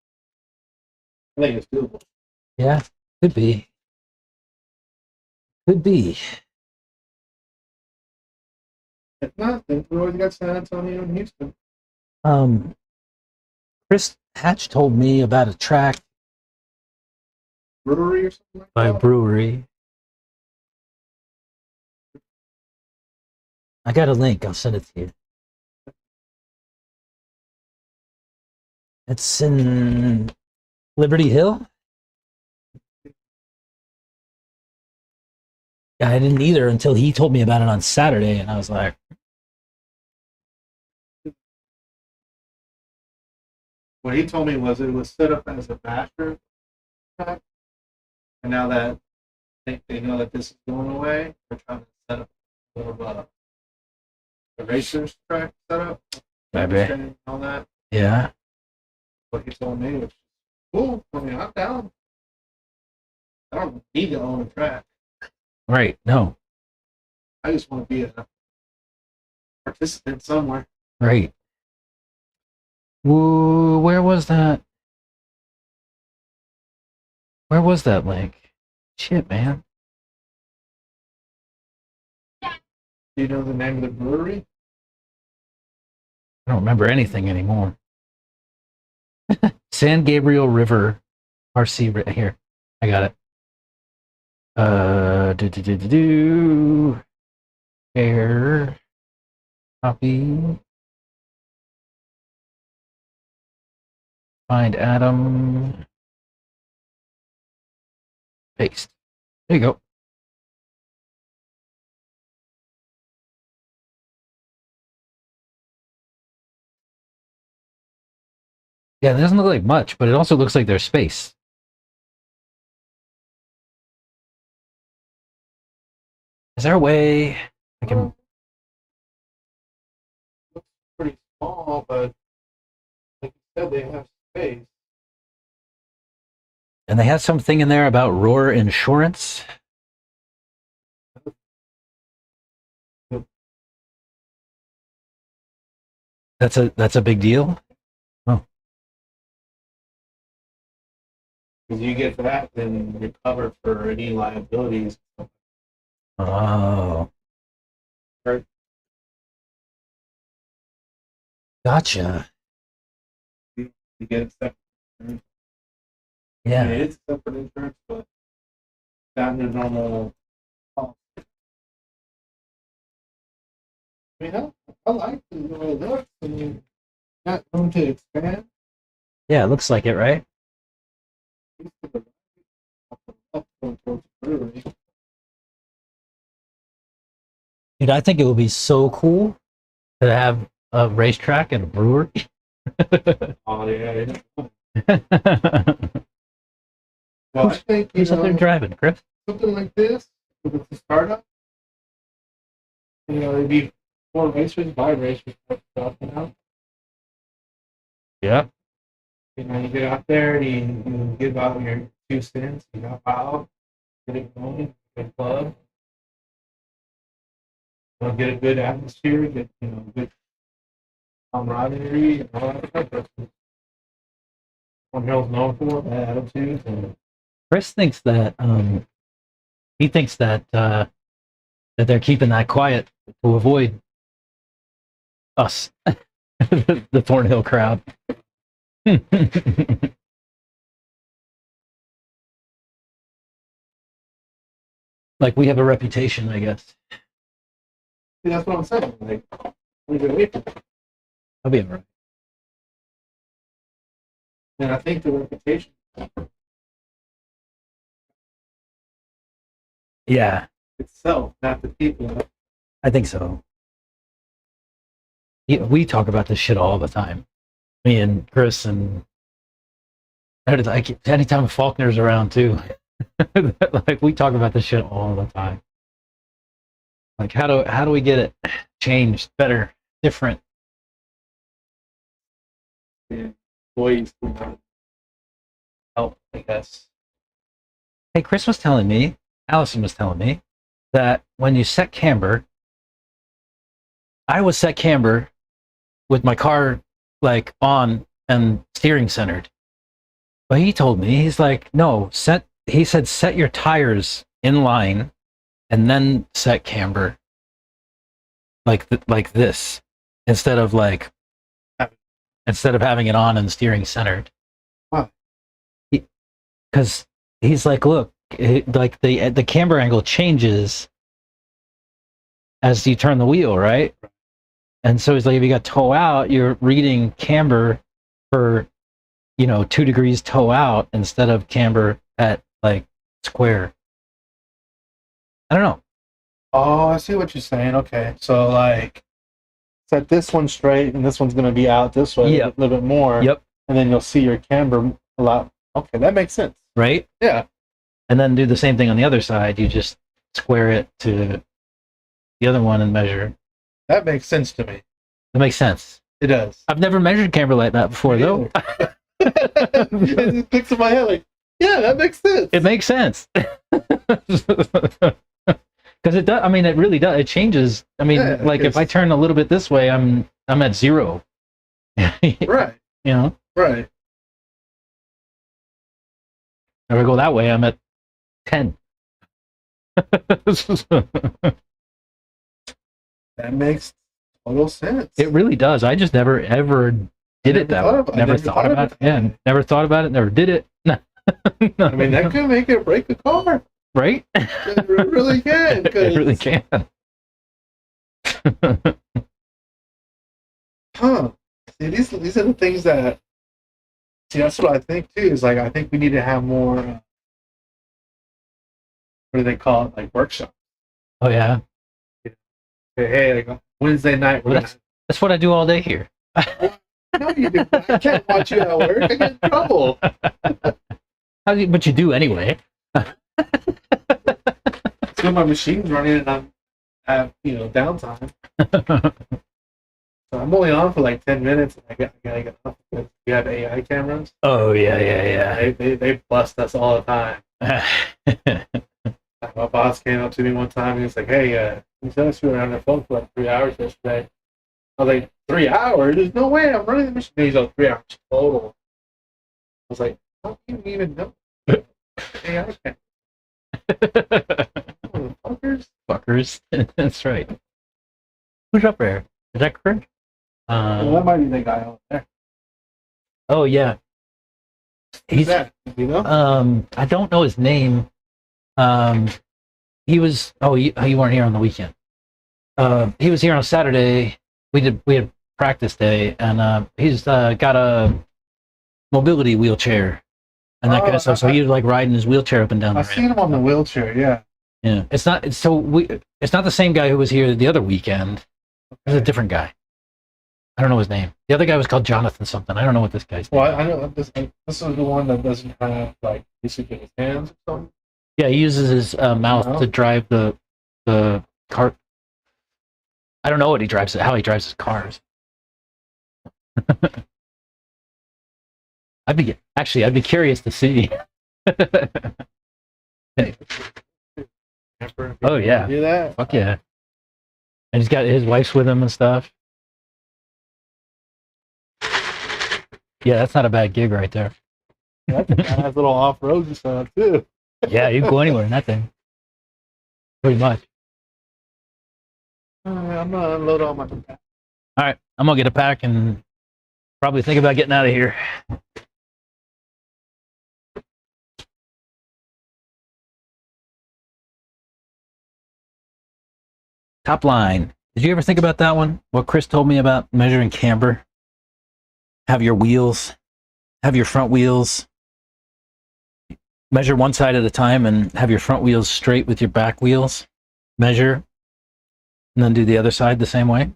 I think it's doable. Yeah, could be. Could be. If not, then we always got San Antonio and Houston. Um, Chris Hatch told me about a track Brewery or something like by a that. brewery. I got a link. I'll send it to you. It's in Liberty Hill. Yeah, I didn't either until he told me about it on Saturday, and I was like, What he told me was it was set up as a basher track, and now that they know that this is going away, they're trying to set up a little a racers track setup. maybe. And all that. Yeah. What he told me was cool. I mean, I'm down. I don't need to own a track. Right. No. I just want to be a participant somewhere. Right. Woo, where was that? Where was that link? Shit, man. Do you know the name of the brewery? I don't remember anything anymore. San Gabriel River RC right here. I got it. Do. Air. Copy. Find Adam. Paste. There you go. Yeah, it doesn't look like much, but it also looks like there's space. Is there a way I can... Looks pretty small, but like you said, they have space. And they had something in there about Roar Insurance. That's a big deal. Oh, If you get that, then you're covered for any liabilities. oh, Right. gotcha. You get separate insurance. I Yeah, mean, it is separate insurance, but not in the normal policy. I mean, I like the way it looks. I mean, got room to expand. yeah, it looks like it, right? Up going towards the brewery. Dude, I think it would be so cool to have a racetrack and a brewery. Oh yeah. Well, I think Who's up there driving, Chris? something like this, if it's a startup, it'd be 4 racers, 5 racers, stuff, Yeah. you get out there, and you give out your 2 cents, you help out, get it going, get club, get a good atmosphere, get good camaraderie, and all that stuff. That's what One Hill's known for, that attitude, and Chris thinks that he thinks that that they're keeping that quiet to avoid us, the Thornhill crowd. Like we have a reputation, I guess. see, that's what I'm saying. Like, we're good people. I'll be alright. And I think the reputation Yeah, itself, not the people. I think so. Yeah, we talk about this shit all the time. Me and Chris and like anytime Faulkner's around too. Like we talk about this shit all the time. Like how do we get it changed, better, different? Yeah. Employees do not help, I guess. Hey, Chris was telling me, Allison was telling me that when you set camber, I was set camber with my car like on and steering centered. But he told me, he's like, no, he said, set your tires in line and then set camber like this instead of having it on and steering centered. Why? Because he's like, look, like the camber angle changes as you turn the wheel, right? And so he's like, if you got toe out, you're reading camber for 2 degrees toe out instead of camber at like square. I don't know. Oh, I see what you're saying. Okay, so like set this one straight, and this one's gonna be out this way Yep. a little bit more. Yep. And then you'll see your camber a lot. Okay, that makes sense. Right? Yeah. And then do the same thing on the other side. You just square it to the other one and measure. That makes sense to me. That makes sense. It does. I've never measured camber like that before, Me though. It clicks in my head like, yeah, that makes sense. It makes sense. Because it does. I mean, it really does. It changes. I mean, Yeah, like if I turn a little bit this way, I'm at 0. Right. You know, Right. if I go that way, I'm at 10. That makes total sense. It really does. I just never ever did it that way. Never thought about it. Yeah, never thought about it. Never did it. I mean, that could make it break a car. right? It really can. It really can. Huh. See, these are the things that. See, that's what I think too. Is like I think we need to have more. What do they call it? Like workshops. Oh yeah, Hey, like Wednesday night. well, that's what I do all day here. No, you do. I can't watch you at work. I get in trouble. But you do anyway. It's when my machine's running and I'm at downtime. So I'm only on for like 10 minutes. And I gotta get off because we have AI cameras. Oh yeah. They bust us all the time. My boss came up to me one time and he was like, "Hey, you said us you were on the phone for like 3 hours yesterday." I was like, 3 hours? There's no way I'm running the machine. He's like, 3 hours total. I was like, how do you even know? AI camera. Fuckers. That's right. Who's up there? Is that Kurt? Well, that might be the guy out there. Oh yeah. Who's that? You know? I don't know his name. He was. Oh, you weren't here on the weekend. He was here on Saturday. We had practice day, and he's got a mobility wheelchair and that kind of stuff. So he was like riding his wheelchair up and down the I've ramp. seen him on the wheelchair. Yeah. Yeah, it's not. It's not the same guy who was here the other weekend. It's a different guy. I don't know his name. The other guy was called Jonathan something. I don't know what this guy's name. Well, I know this is the one that doesn't have like basically his hands or something. Yeah, he uses his mouth to drive the cart. I don't know what he drives. How he drives his cars. I'd be curious to see. Oh yeah, Do that? fuck yeah. And he's got his wife's with him and stuff. Yeah, that's not a bad gig right there. That guy has little off-road and stuff too. Yeah, you can go anywhere in that thing. Pretty much. I'm gonna unload all my. All right, I'm gonna get a pack and probably think about getting out of here. Top line. Did you ever think about that one? What Chris told me about measuring camber? Have your front wheels measure one side at a time and have your front wheels straight with your back wheels. Measure, and then do the other side the same way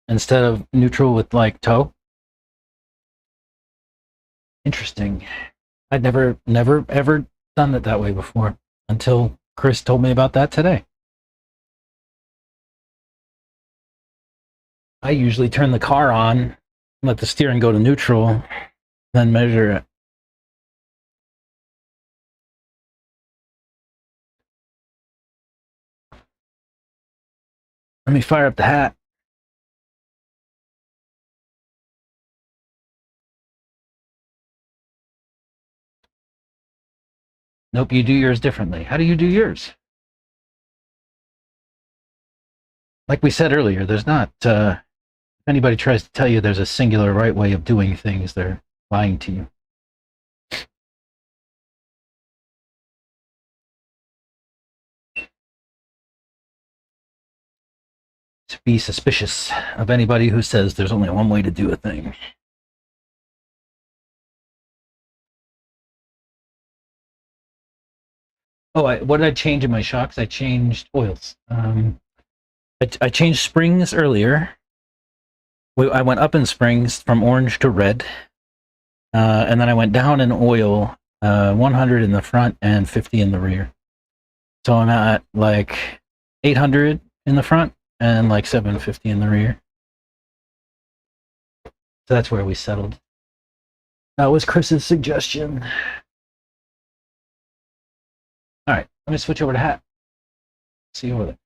instead of neutral with like toe. Interesting. I'd never ever done it that way before until Chris told me about that today. I usually turn the car on, let the steering go to neutral, then measure it. Let me fire up the hat. Nope, you do yours differently. How do you do yours? Like we said earlier, there's not, if anybody tries to tell you there's a singular right way of doing things, they're lying to you. To be suspicious of anybody who says there's only one way to do a thing. Oh, what did I change in my shocks? I changed oils. I changed springs earlier. I went up in springs from orange to red. And then I went down in oil, 100 in the front and 50 in the rear. So I'm at like 800 in the front and like 750 in the rear. So that's where we settled. That was Chris's suggestion. All right, let me switch over to hat. See you over there.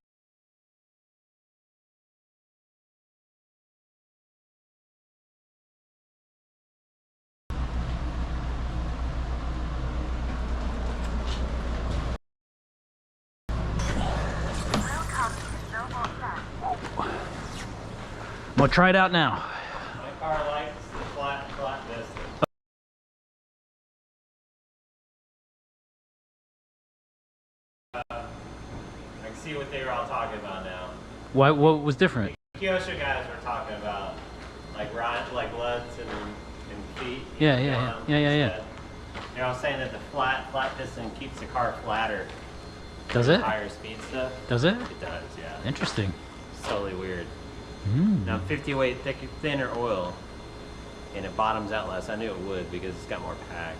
I'm gonna try it out now. My car likes the flat distance. I can see what they were all talking about now. Why? What was different? The Kyosho guys were talking about like lugs and feet. Yeah. They're all saying that the flat piston keeps the car flatter. Does it? Higher speed stuff. Does it? It does, yeah. Interesting. It's totally weird. Mm. Now 50 weight thinner oil, and it bottoms out less. I knew it would because it's got more pack.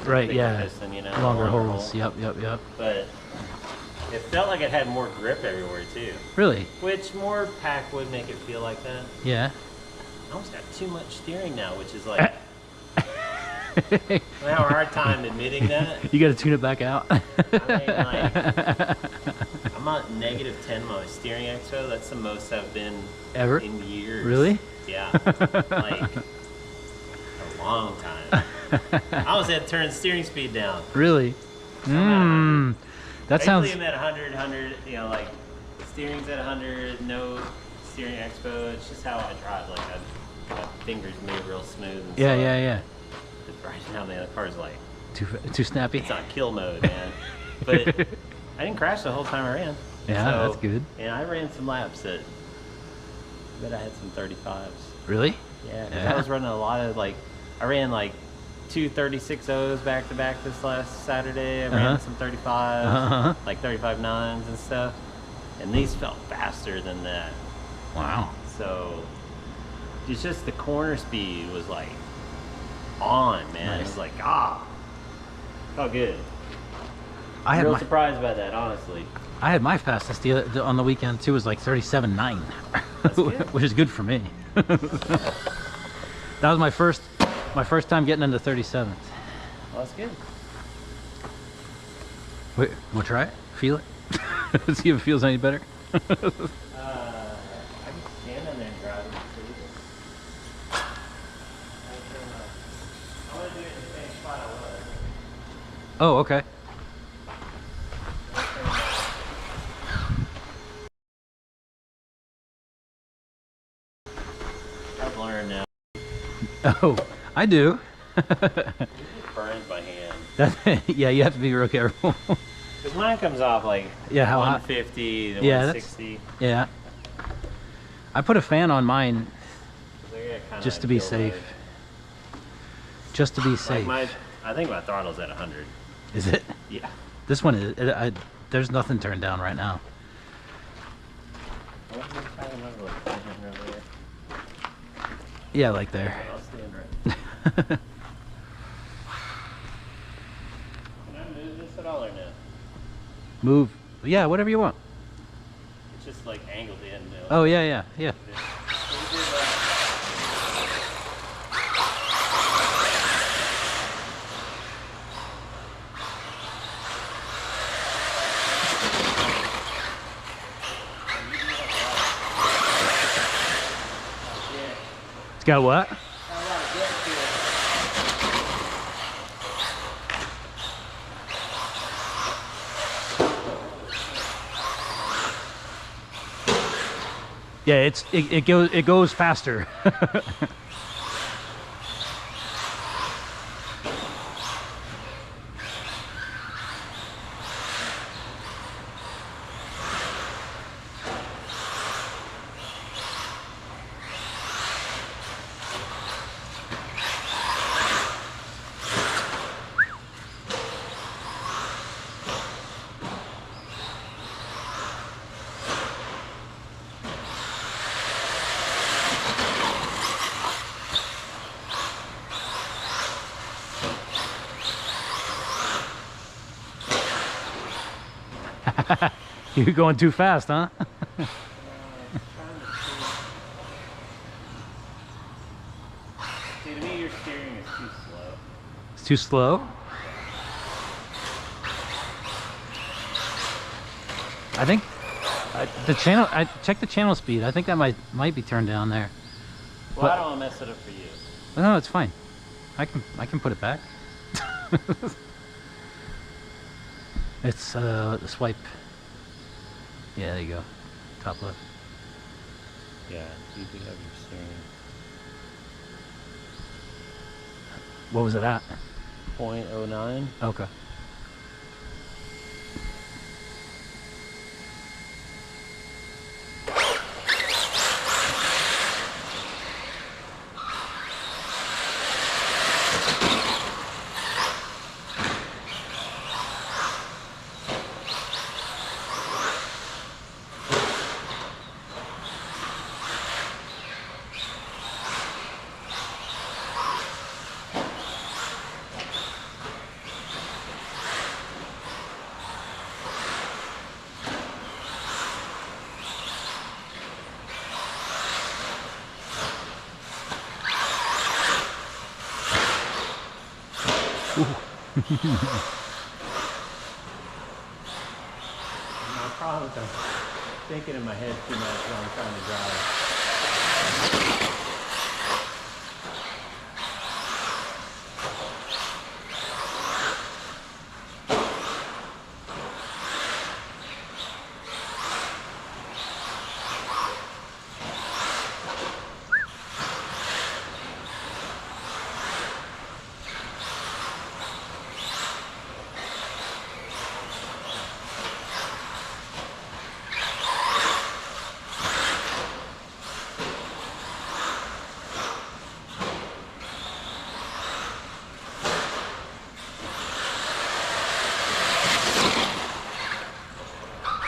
Right. Bigger Yeah. piston, you know, Longer hole. holes. Yep. But it felt like it had more grip everywhere too. Really? Which more pack would make it feel like that. Yeah. I almost got too much steering now, which is like I have a hard time admitting that. You got to tune it back out. I mean, like, I'm at -10 my steering expo. That's the most I've been Ever? in years. Really? Yeah, like a long time. I almost had to turn the steering speed down. Really? Mmm. That sounds. Usually I'm at 100, you know, like steering's at 100, no steering expo. It's just how I drive. Like my fingers move real smooth. And Yeah. Right now, man, the car's like Too snappy. it's on kill mode, man. But I didn't crash the whole time I ran. Yeah, So, that's good. And I ran some laps that I bet I had some 35s. Really? Yeah, 'cause Yeah. I was running a lot of like I ran like two 36.0s back to back this last Saturday. I ran some 35s, like 35.9s and stuff. And these felt faster than that. Wow. So it's just the corner speed was like on, man. Nice. It was like felt good. I had Real my surprised by that, honestly. I had my fastest on the weekend too. Was like 37.9, That's good. which is good for me. That was my first time getting into 37s. Well, that's good. Wait, wanna try it? Feel it? See if it feels any better. I can stand in there and drive it too. I want to do it in the same spot I was. Oh, okay. I've learned now. Oh, I do. It burns my hand. Yeah, you have to be real careful. Because mine comes off like Yeah, how hot? 150 to Yeah, 160. Yeah. I put a fan on mine So yeah, kinda just to be kill safe. mode. Just to be Like safe. I think my throttle's at 100. Is it? Yeah. This one is. There's nothing turned down right now. I wonder if I remember like standing over there. Yeah, like there. I'll stand right. Can I move this at all or no? Move. Yeah, whatever you want. It's just like angled in. Though. Oh yeah, yeah, yeah. It's got what? Yeah, it goes faster. You're going too fast, huh? See, to me, your steering is too slow. It's too slow. I think the channel. I checked the channel speed. I think that might be turned down there. Well, But- I don't want to mess it up for you. No, it's fine. I can put it back. It's swipe. Yeah, there you go. Top left. Yeah, you do have your steering. What was it at? 0.09. Okay. My problem is I'm thinking in my head too much while I'm trying to drive.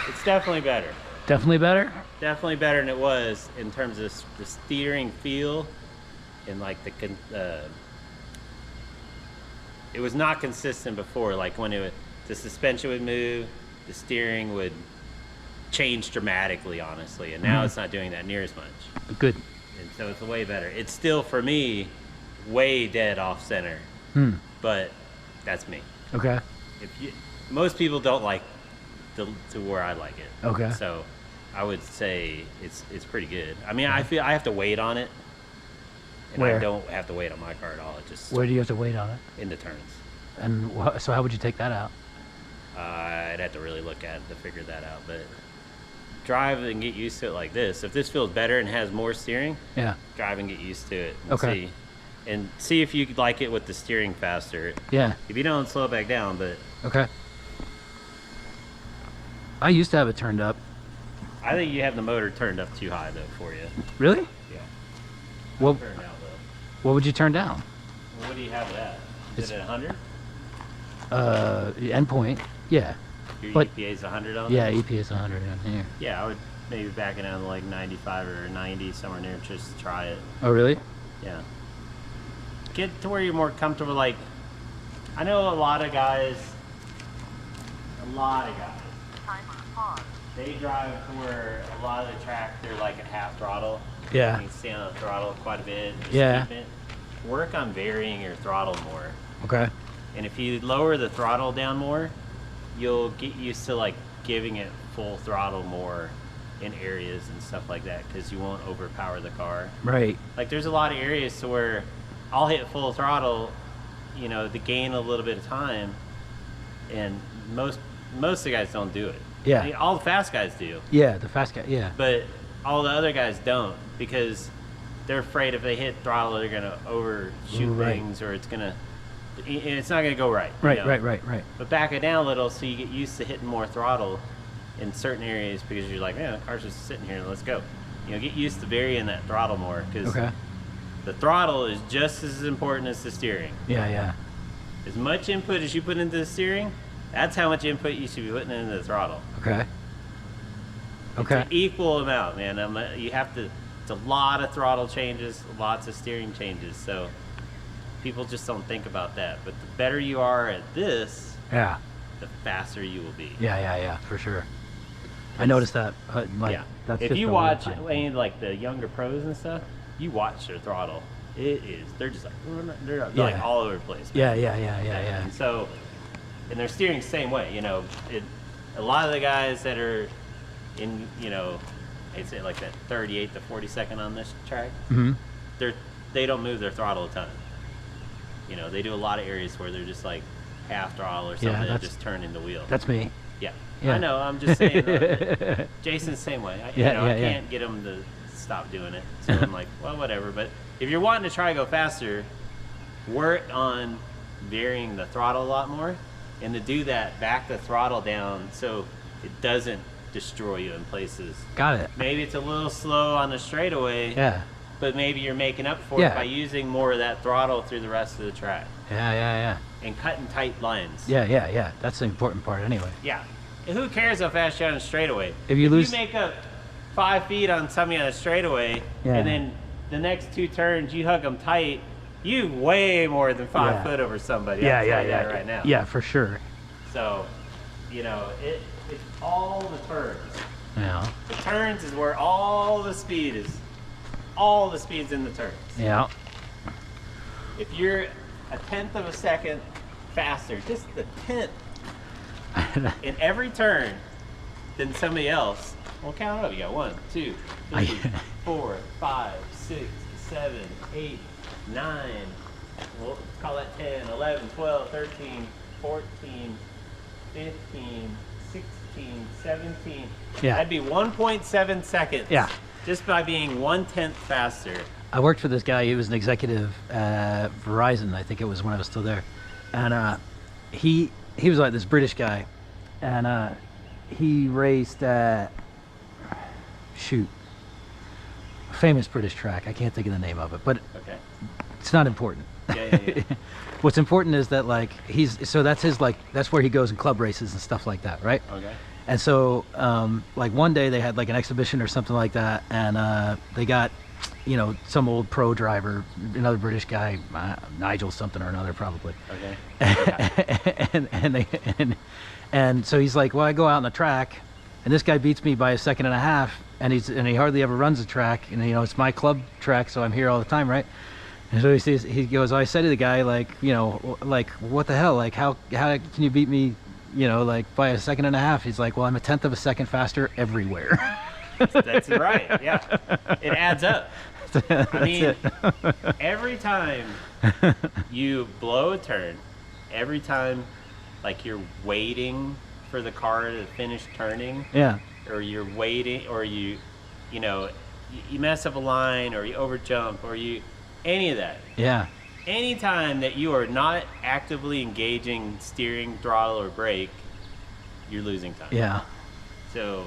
It's definitely better. Definitely better. Definitely better than it was in terms of the steering feel and like it was not consistent before. Like when the suspension would move, the steering would change dramatically, honestly. And now it's not doing that near as much. Good. And so it's way better. It's still, for me, way dead off center. But that's me. Okay. Most people don't like to where I like it. Okay. So I would say it's pretty good. I mean, I feel I have to wait on it. And Where? I don't have to wait on my car at all. It just Where do you have to wait on it? in the turns. And so how would you take that out? I'd have to really look at it to figure that out. But drive and get used to it like this. If this feels better and has more steering, Yeah. drive and get used to it. And Okay. see if you like it with the steering faster. Yeah. If you don't, slow it back down. But Okay. I used to have it turned up. I think you have the motor turned up too high though for you. Really? Yeah. Well, Turn it out though. what would you turn down? Well, what do you have it at? Is It's- it at 100? Endpoint. Yeah. Your But- EPA's 100 on Yeah, it? EPS 100 on here. Yeah, I would maybe back it down to like 95 or 90, somewhere near, just to try it. Oh, really? Yeah. Get to where you're more comfortable. Like, I know a lot of guys, they drive to where a lot of the track, they're like at half throttle. Yeah. You can stay on the throttle quite a bit. Just Yeah. keep it. Work on varying your throttle more. Okay. And if you lower the throttle down more, you'll get used to like giving it full throttle more in areas and stuff like that, because you won't overpower the car. Right. Like there's a lot of areas to where I'll hit full throttle, you know, to gain a little bit of time, and most of the guys don't do it. Yeah. I mean, all the fast guys do, Yeah, the fast guy. Yeah. but all the other guys don't, because they're afraid if they hit throttle they're gonna overshoot Right. things, or it's not gonna go right. you Right, know? right. But back it down a little so you get used to hitting more throttle in certain areas, because you're like, man, the car's just sitting here, let's go. You know, get used to varying that throttle more, because Okay. the throttle is just as important as the steering. Yeah, yeah. As much input as you put into the steering, that's how much input you should be putting into the throttle. Okay. It's Okay. an equal amount, man. You have to. It's a lot of throttle changes, lots of steering changes. So people just don't think about that. But the better you are at this, Yeah. the faster you will be. Yeah, for sure. I noticed that. Like, Yeah. that's If just you a watch weird time. any like the younger pros and stuff, you watch their throttle. They're just like they're like Yeah. all over the place. Yeah. And so, and they're steering the same way. You know, a lot of the guys that are in, you know, I'd say like that 38 to 42nd on this track, Mm-hmm. they don't move their throttle a ton. You know, they do a lot of areas where they're just like half throttle or something, and that's- just turn into wheel. That's me. Yeah. Yeah. I know. I'm just saying. Jason's the same way. I Yeah. can't get him to stop doing it. So I'm like, well, whatever. But if you're wanting to try to go faster, work on varying the throttle a lot more, and to do that, back the throttle down so it doesn't destroy you in places. Got it. Maybe it's a little slow on the straightaway, Yeah. but maybe you're making up for it Yeah. by using more of that throttle through the rest of the track Yeah. and cutting tight lines. Yeah. That's the important part anyway. Yeah. And who cares how fast you're on a straightaway? If you lose- you make up 5 feet on somebody on a straightaway, Yeah. and then the next 2 turns you hug them tight, you way more than 5 Yeah. foot over somebody. Yeah. I'll tell you that right now. Yeah, for sure. So, you know, it's all the turns. Yeah. The turns is where all the speed is. All the speed's in the turns. Yeah. If you're a tenth of a second faster, just the tenth in every turn than somebody else, well, count it up. You got 1, 2, 3, 4, 5, 6, 7, 8, 9. We'll call that 10, 11, 12, 13, 14, 15, 16, 17. Yeah. That'd be 1.7 seconds. Yeah. Just by being 1/10 faster. I worked for this guy. He was an executive at Verizon. I think it was when I was still there, and he was like this British guy, and he raced at a famous British track. I can't think of the name of it, but Okay. it's not important. Yeah. What's important is that like that's where he goes in club races and stuff like that, right? Okay. And so, like one day they had like an exhibition or something like that, and they got, you know, some old pro driver, another British guy, Nigel something or another probably. Okay. and so he's like, well, I go out on the track, and this guy beats me by a second and a half, and he hardly ever runs the track, and you know it's my club track, so I'm here all the time, right? And so he goes, I said to the guy, like, you know, like, what the hell, like, how can you beat me, you know, like by a second and a half? He's like, well, I'm a tenth of a second faster everywhere. That's right. Yeah. It adds up. I mean, every time you blow a turn, every time like you're waiting for the car to finish turning, Yeah. or you're waiting, or you know, you mess up a line, or you overjump, or any of that. Yeah. Anytime that you are not actively engaging steering, throttle, or brake, you're losing time. Yeah. So,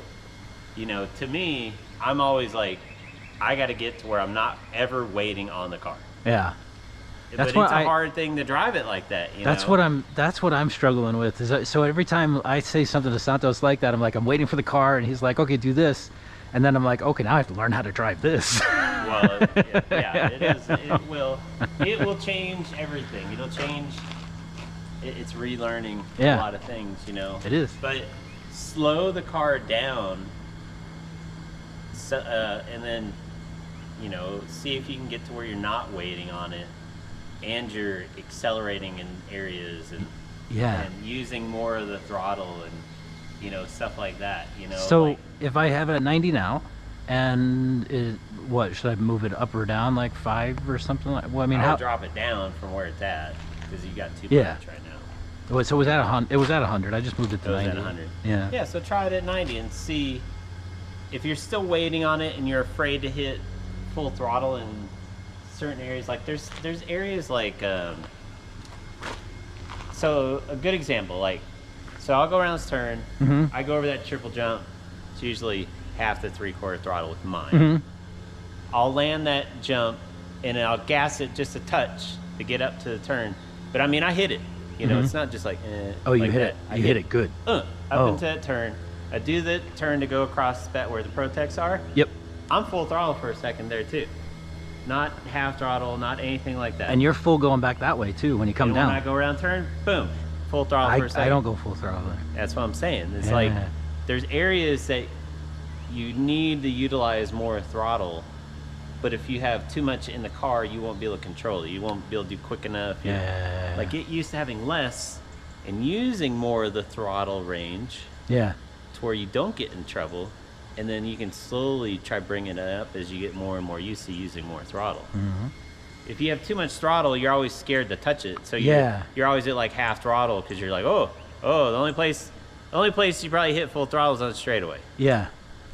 you know, to me, I'm always like, I got to get to where I'm not ever waiting on the car. Yeah. That's but what it's a I- hard thing to drive it like that. You That's know? what I'm struggling with. So every time I say something to Santos like that, I'm like, I'm waiting for the car, and he's like, okay, do this, and then I'm like, okay, now I have to learn how to drive this. Well, yeah, it is. It will. It will change everything. It'll change. It's relearning a Yeah. lot of things, you know. It is. But slow the car down, so, and then, you know, see if you can get to where you're not waiting on it, and you're accelerating in areas and Yeah. and using more of the throttle and, you know, stuff like that. You know. So like, if I have it at 90 now, and what should I move it up or down like 5 or something? Like, well, I mean, I'll how? drop it down from where it's at because you got too Yeah. much right now. So it was at 100. It was at 100. I just moved it to It was 90. at 100. Yeah. Yeah, so try it at 90 and see if you're still waiting on it and you're afraid to hit full throttle in certain areas. Like there's areas like so a good example, like, so I'll go around this turn, Mhm. I go over that triple jump. It's usually half to 3/4 throttle with mine. Mhm. I'll land that jump and I'll gas it just a touch to get up to the turn. But I mean, I hit it. You know, Mhm. it's not just like, Oh, you like hit that. it. I You hit it good. Up Oh. into that turn. I do the turn to go across that where the protects are. Yep. I'm full throttle for a second there too. Not half throttle, not anything like that. And you're full going back that way too when you come And down. when I go around turn, boom, full throttle for a second. I don't go full throttle there. That's what I'm saying. It's Yeah. like there's areas that you need to utilize more throttle, but if you have too much in the car, you won't be able to control it. You won't be able to do quick enough. You know? Yeah. Like get used to having less and using more of the throttle range Yeah. to where you don't get in trouble, and then you can slowly try bringing it up as you get more and more used to using more throttle. Mhm. If you have too much throttle, you're always scared to touch it. So Yeah. you're always at like half throttle because you're like, oh, the only place you probably hit full throttle is on the straightaway. Yeah.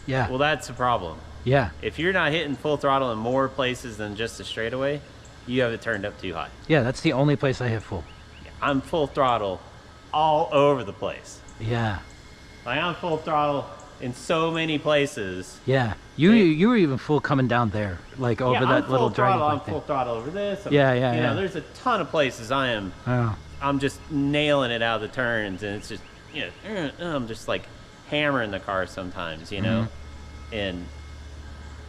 Yeah. Well, that's the problem. Yeah. If you're not hitting full throttle in more places than just the straightaway, you have it turned up too high. Yeah. That's the only place I hit full. I'm full throttle all over the place. Yeah. Like I'm full throttle in so many places. Yeah. You were even full coming down there, like over Yeah, that I'm little full throttle. drag I'm like full that. throttle over this. Yeah, You yeah. know, there's a ton of places Oh. I'm just nailing it out of the turns, and it's just, you know, I'm just like hammering the car sometimes, you know, Mm-hmm. and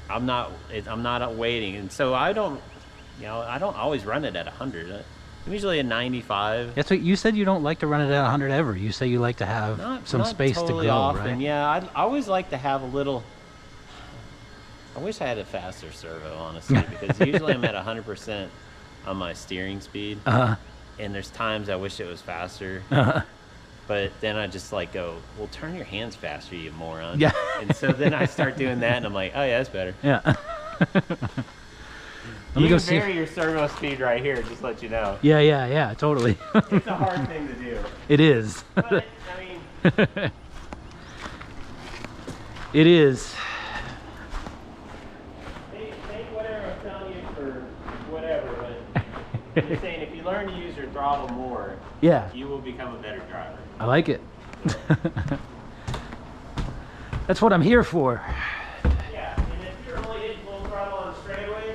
I'm not waiting, and so I don't always run it at 100. I'm usually at 95. That's what you said. You don't like to run it at 100 ever. You say you like to have some Not space totally to go, often. right? Yeah, I always like to have a little. I wish I had a faster servo, honestly, because usually I'm at 100% on my steering speed, Uh-huh. and there's times I wish it was faster. But then I just like go, well, turn your hands faster, you moron. Yeah. And so then I start doing that, and I'm like, oh yeah, that's better. Yeah. Let me You go can see. vary your servo speed right here, just to let you know. Yeah. Totally. It's a hard thing to do. It is. But, I mean, It is. take whatever I'm telling you for whatever, but I'm just saying, if you learn to use your throttle more, Yeah. you will become a better driver. I like it. That's what I'm here for. Yeah, and if you're only hitting full throttle on straightaway,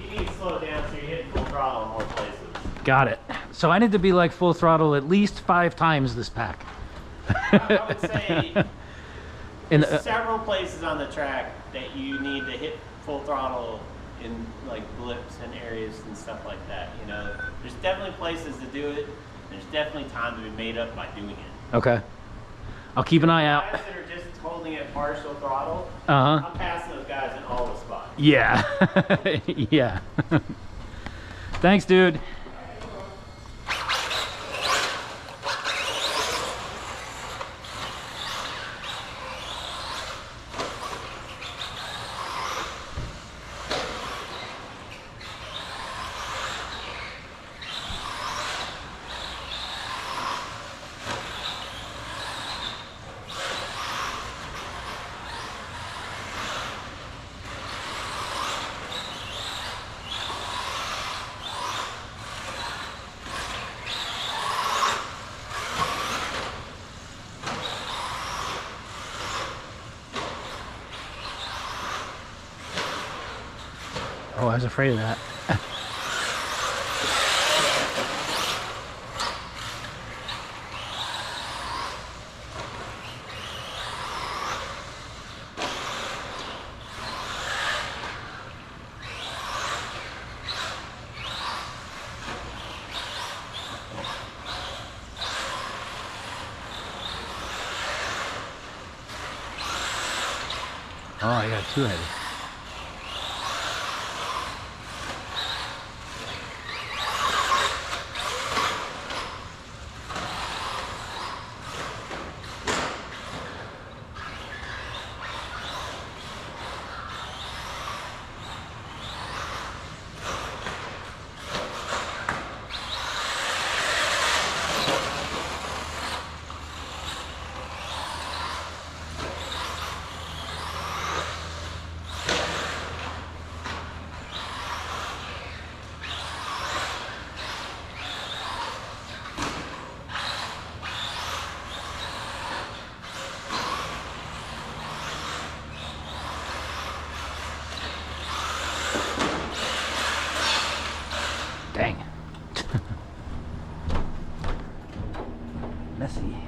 you need to slow it down so you're hitting full throttle in more places. Got it. So I need to be like full throttle at least 5 times this pack. I would say In there's several places on the track that you need to hit full throttle in like blips and areas and stuff like that. You know, there's definitely places to do it. There's definitely time to be made up by doing it. Okay. I'll keep an eye out. Guys that are just holding it partial throttle, Uh-huh. I'm passing those guys in all the spots. Yeah. Yeah. Thanks, dude. Oh, I was afraid of that. Oh, I got too heavy. Dang. Messy.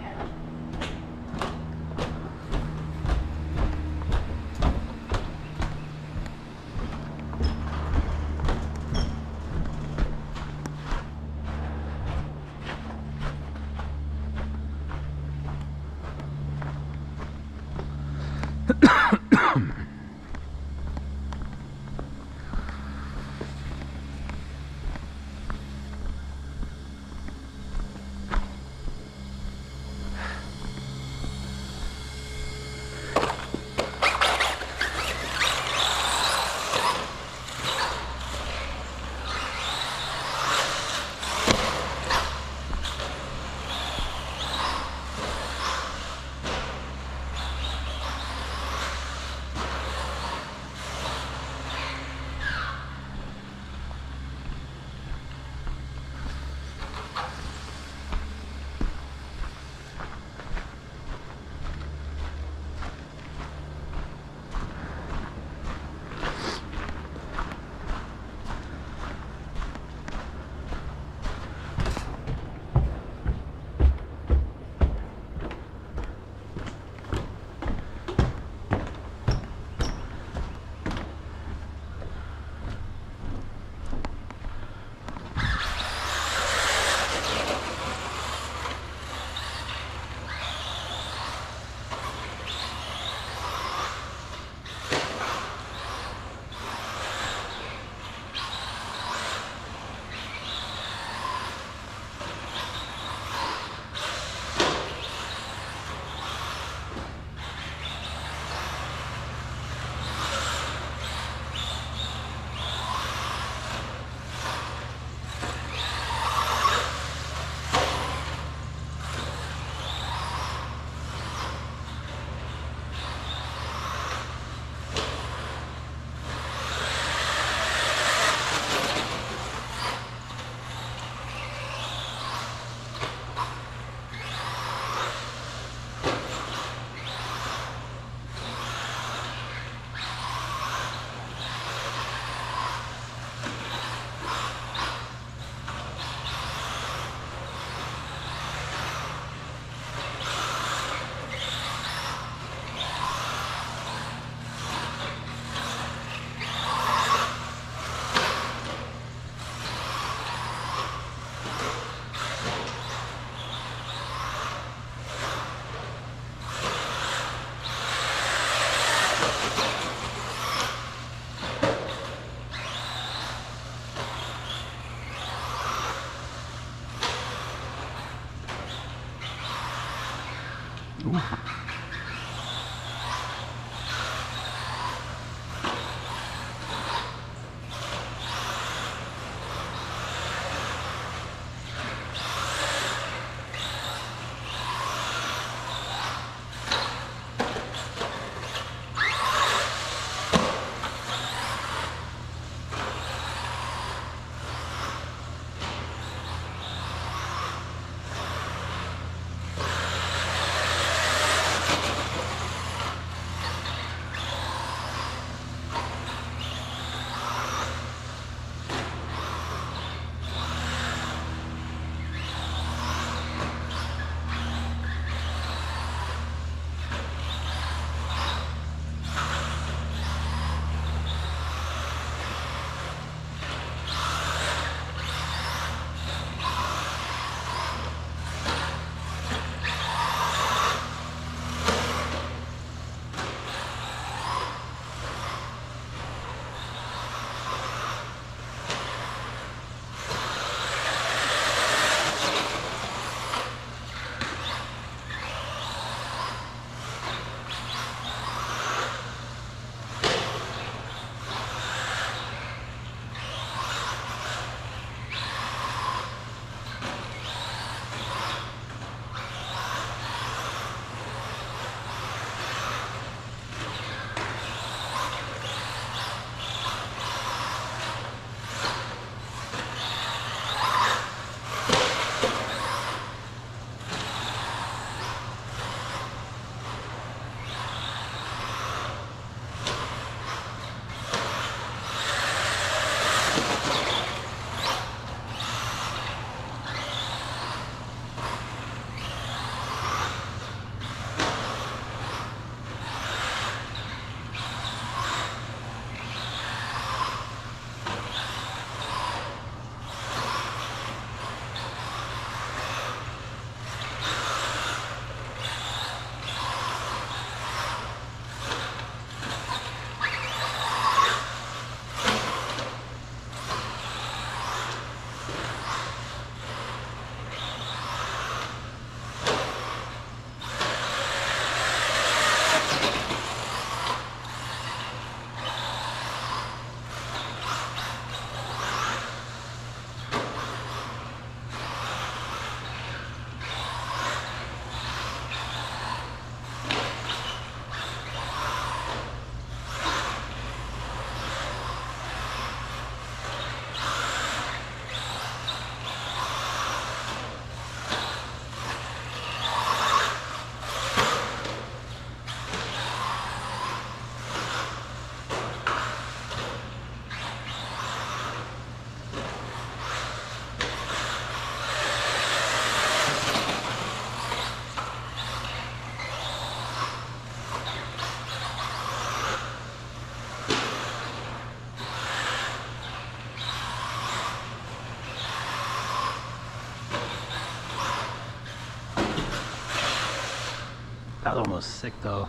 That was almost sick though.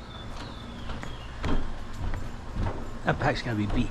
That pack's gonna be beat.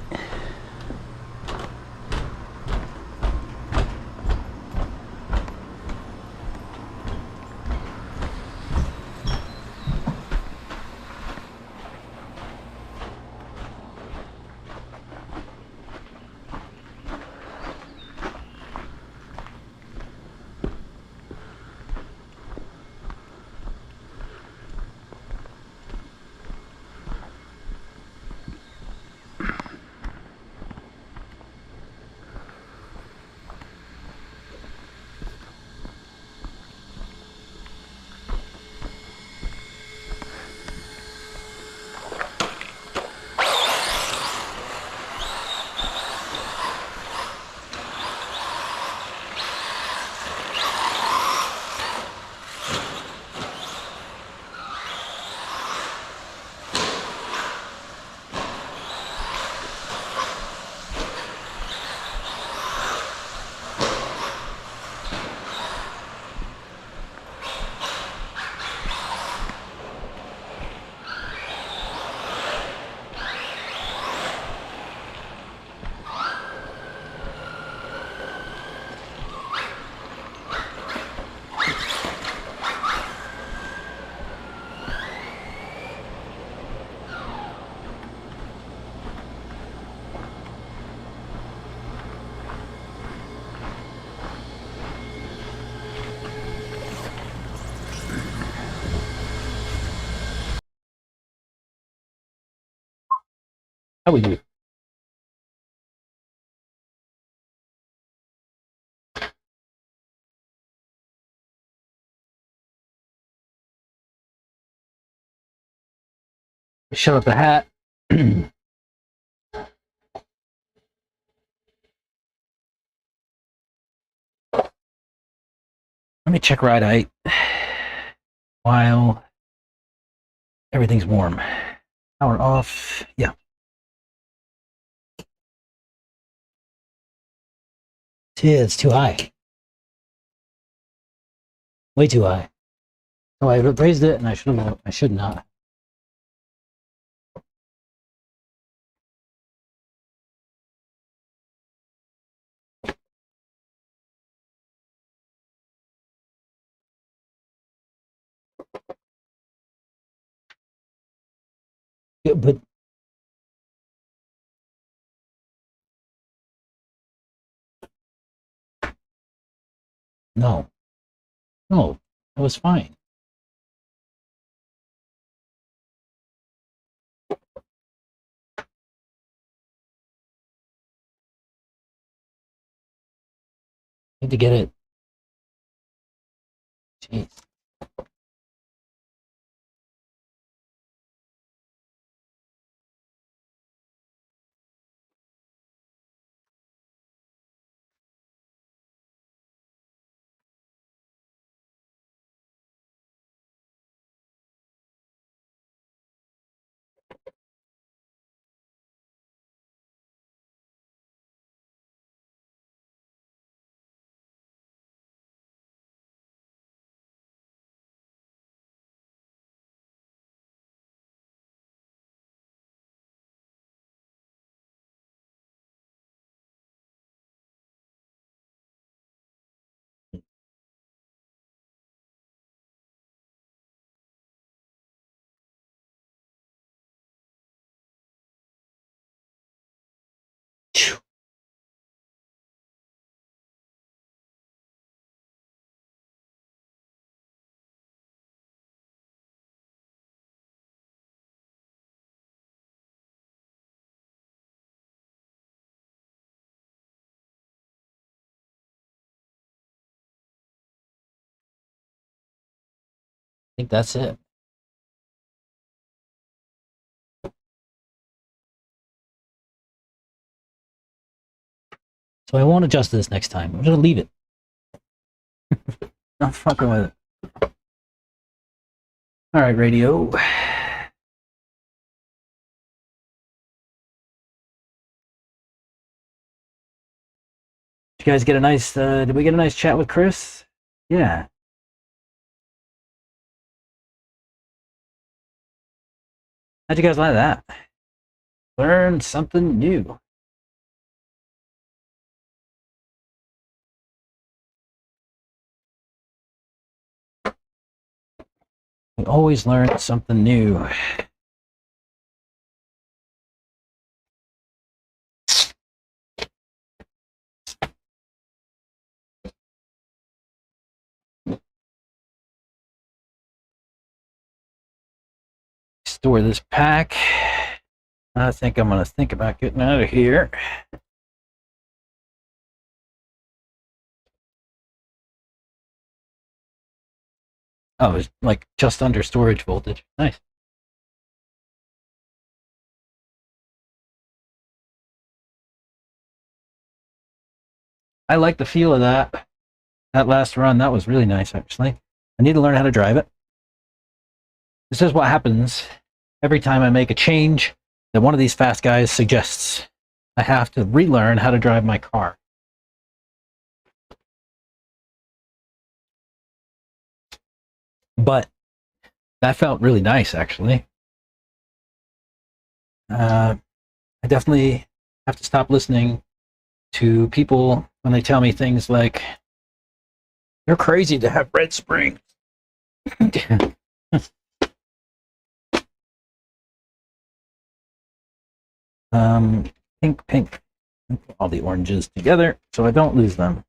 How we do? Shut up the hat. Let me check ride height while everything's warm. Power off. Yeah. It's too high. Way too high. Oh, I raised it and I should have. I should not. Yeah, but no, no, it was fine. Need to get it. Jeez. I think that's it. So I won't adjust this next time. I'm gonna leave it. Not fucking with it. All right, radio. Did you guys get a nice? Did we get a nice chat with Chris? Yeah. How'd you guys like that? Learn something new. We always learn something new. Store this pack. I think I'm going to think about getting out of here. Oh, it's like just under storage voltage. Nice. I like the feel of that. That last run, that was really nice, actually. I need to learn how to drive it. This is what happens every time I make a change that one of these fast guys suggests. I have to relearn how to drive my car. But that felt really nice, actually. I definitely have to stop listening to people when they tell me things like, they're crazy to have red springs. Pink. Put all the oranges together so I don't lose them.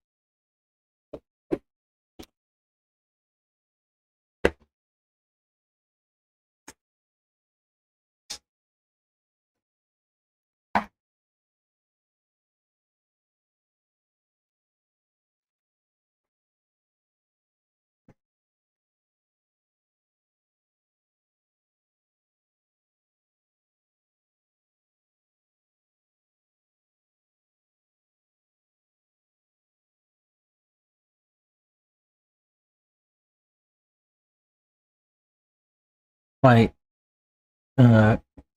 My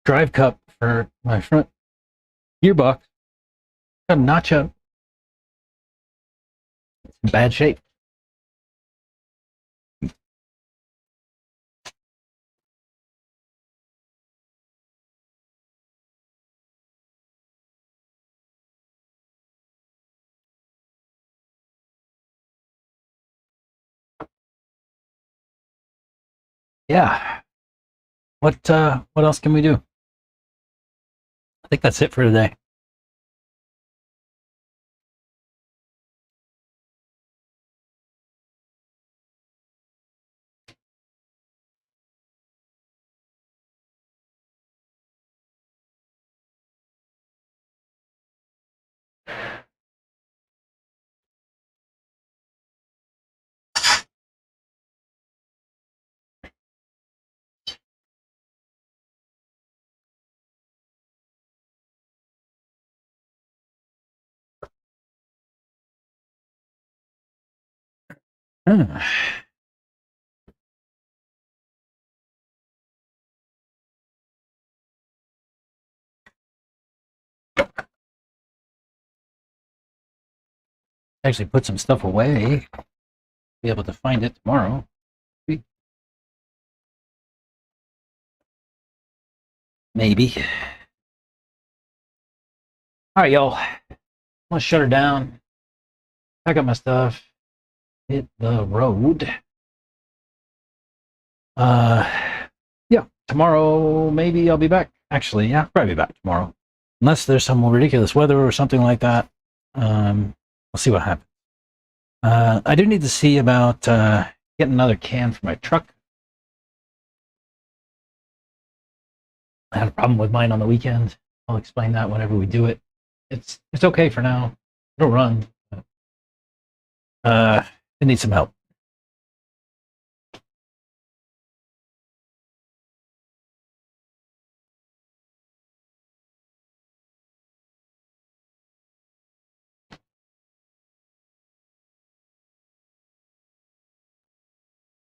drive cup for my front gearbox got a notch up. It's in bad shape. Yeah. What else can we do? I think that's it for today. Actually put some stuff away. Be able to find it tomorrow. Maybe. All right, y'all. I'm gonna shut her down. Pack up my stuff. Hit the road. Yeah. Tomorrow, maybe I'll be back. Actually, yeah, I'll probably be back tomorrow, unless there's some ridiculous weather or something like that. We'll see what happens. I do need to see about getting another can for my truck. I had a problem with mine on the weekend. I'll explain that whenever we do it. It's okay for now. It'll run. It needs some help.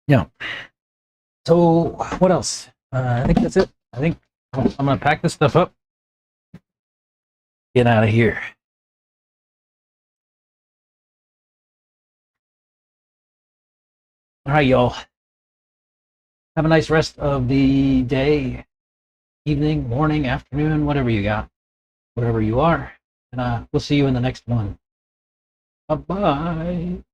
Yeah. So what else? I think that's it. I think I'm gonna pack this stuff up. Get out of here. All right, y'all. Have a nice rest of the day. evening, morning, afternoon, whatever you got, wherever you are. And we'll see you in the next one. Bye bye.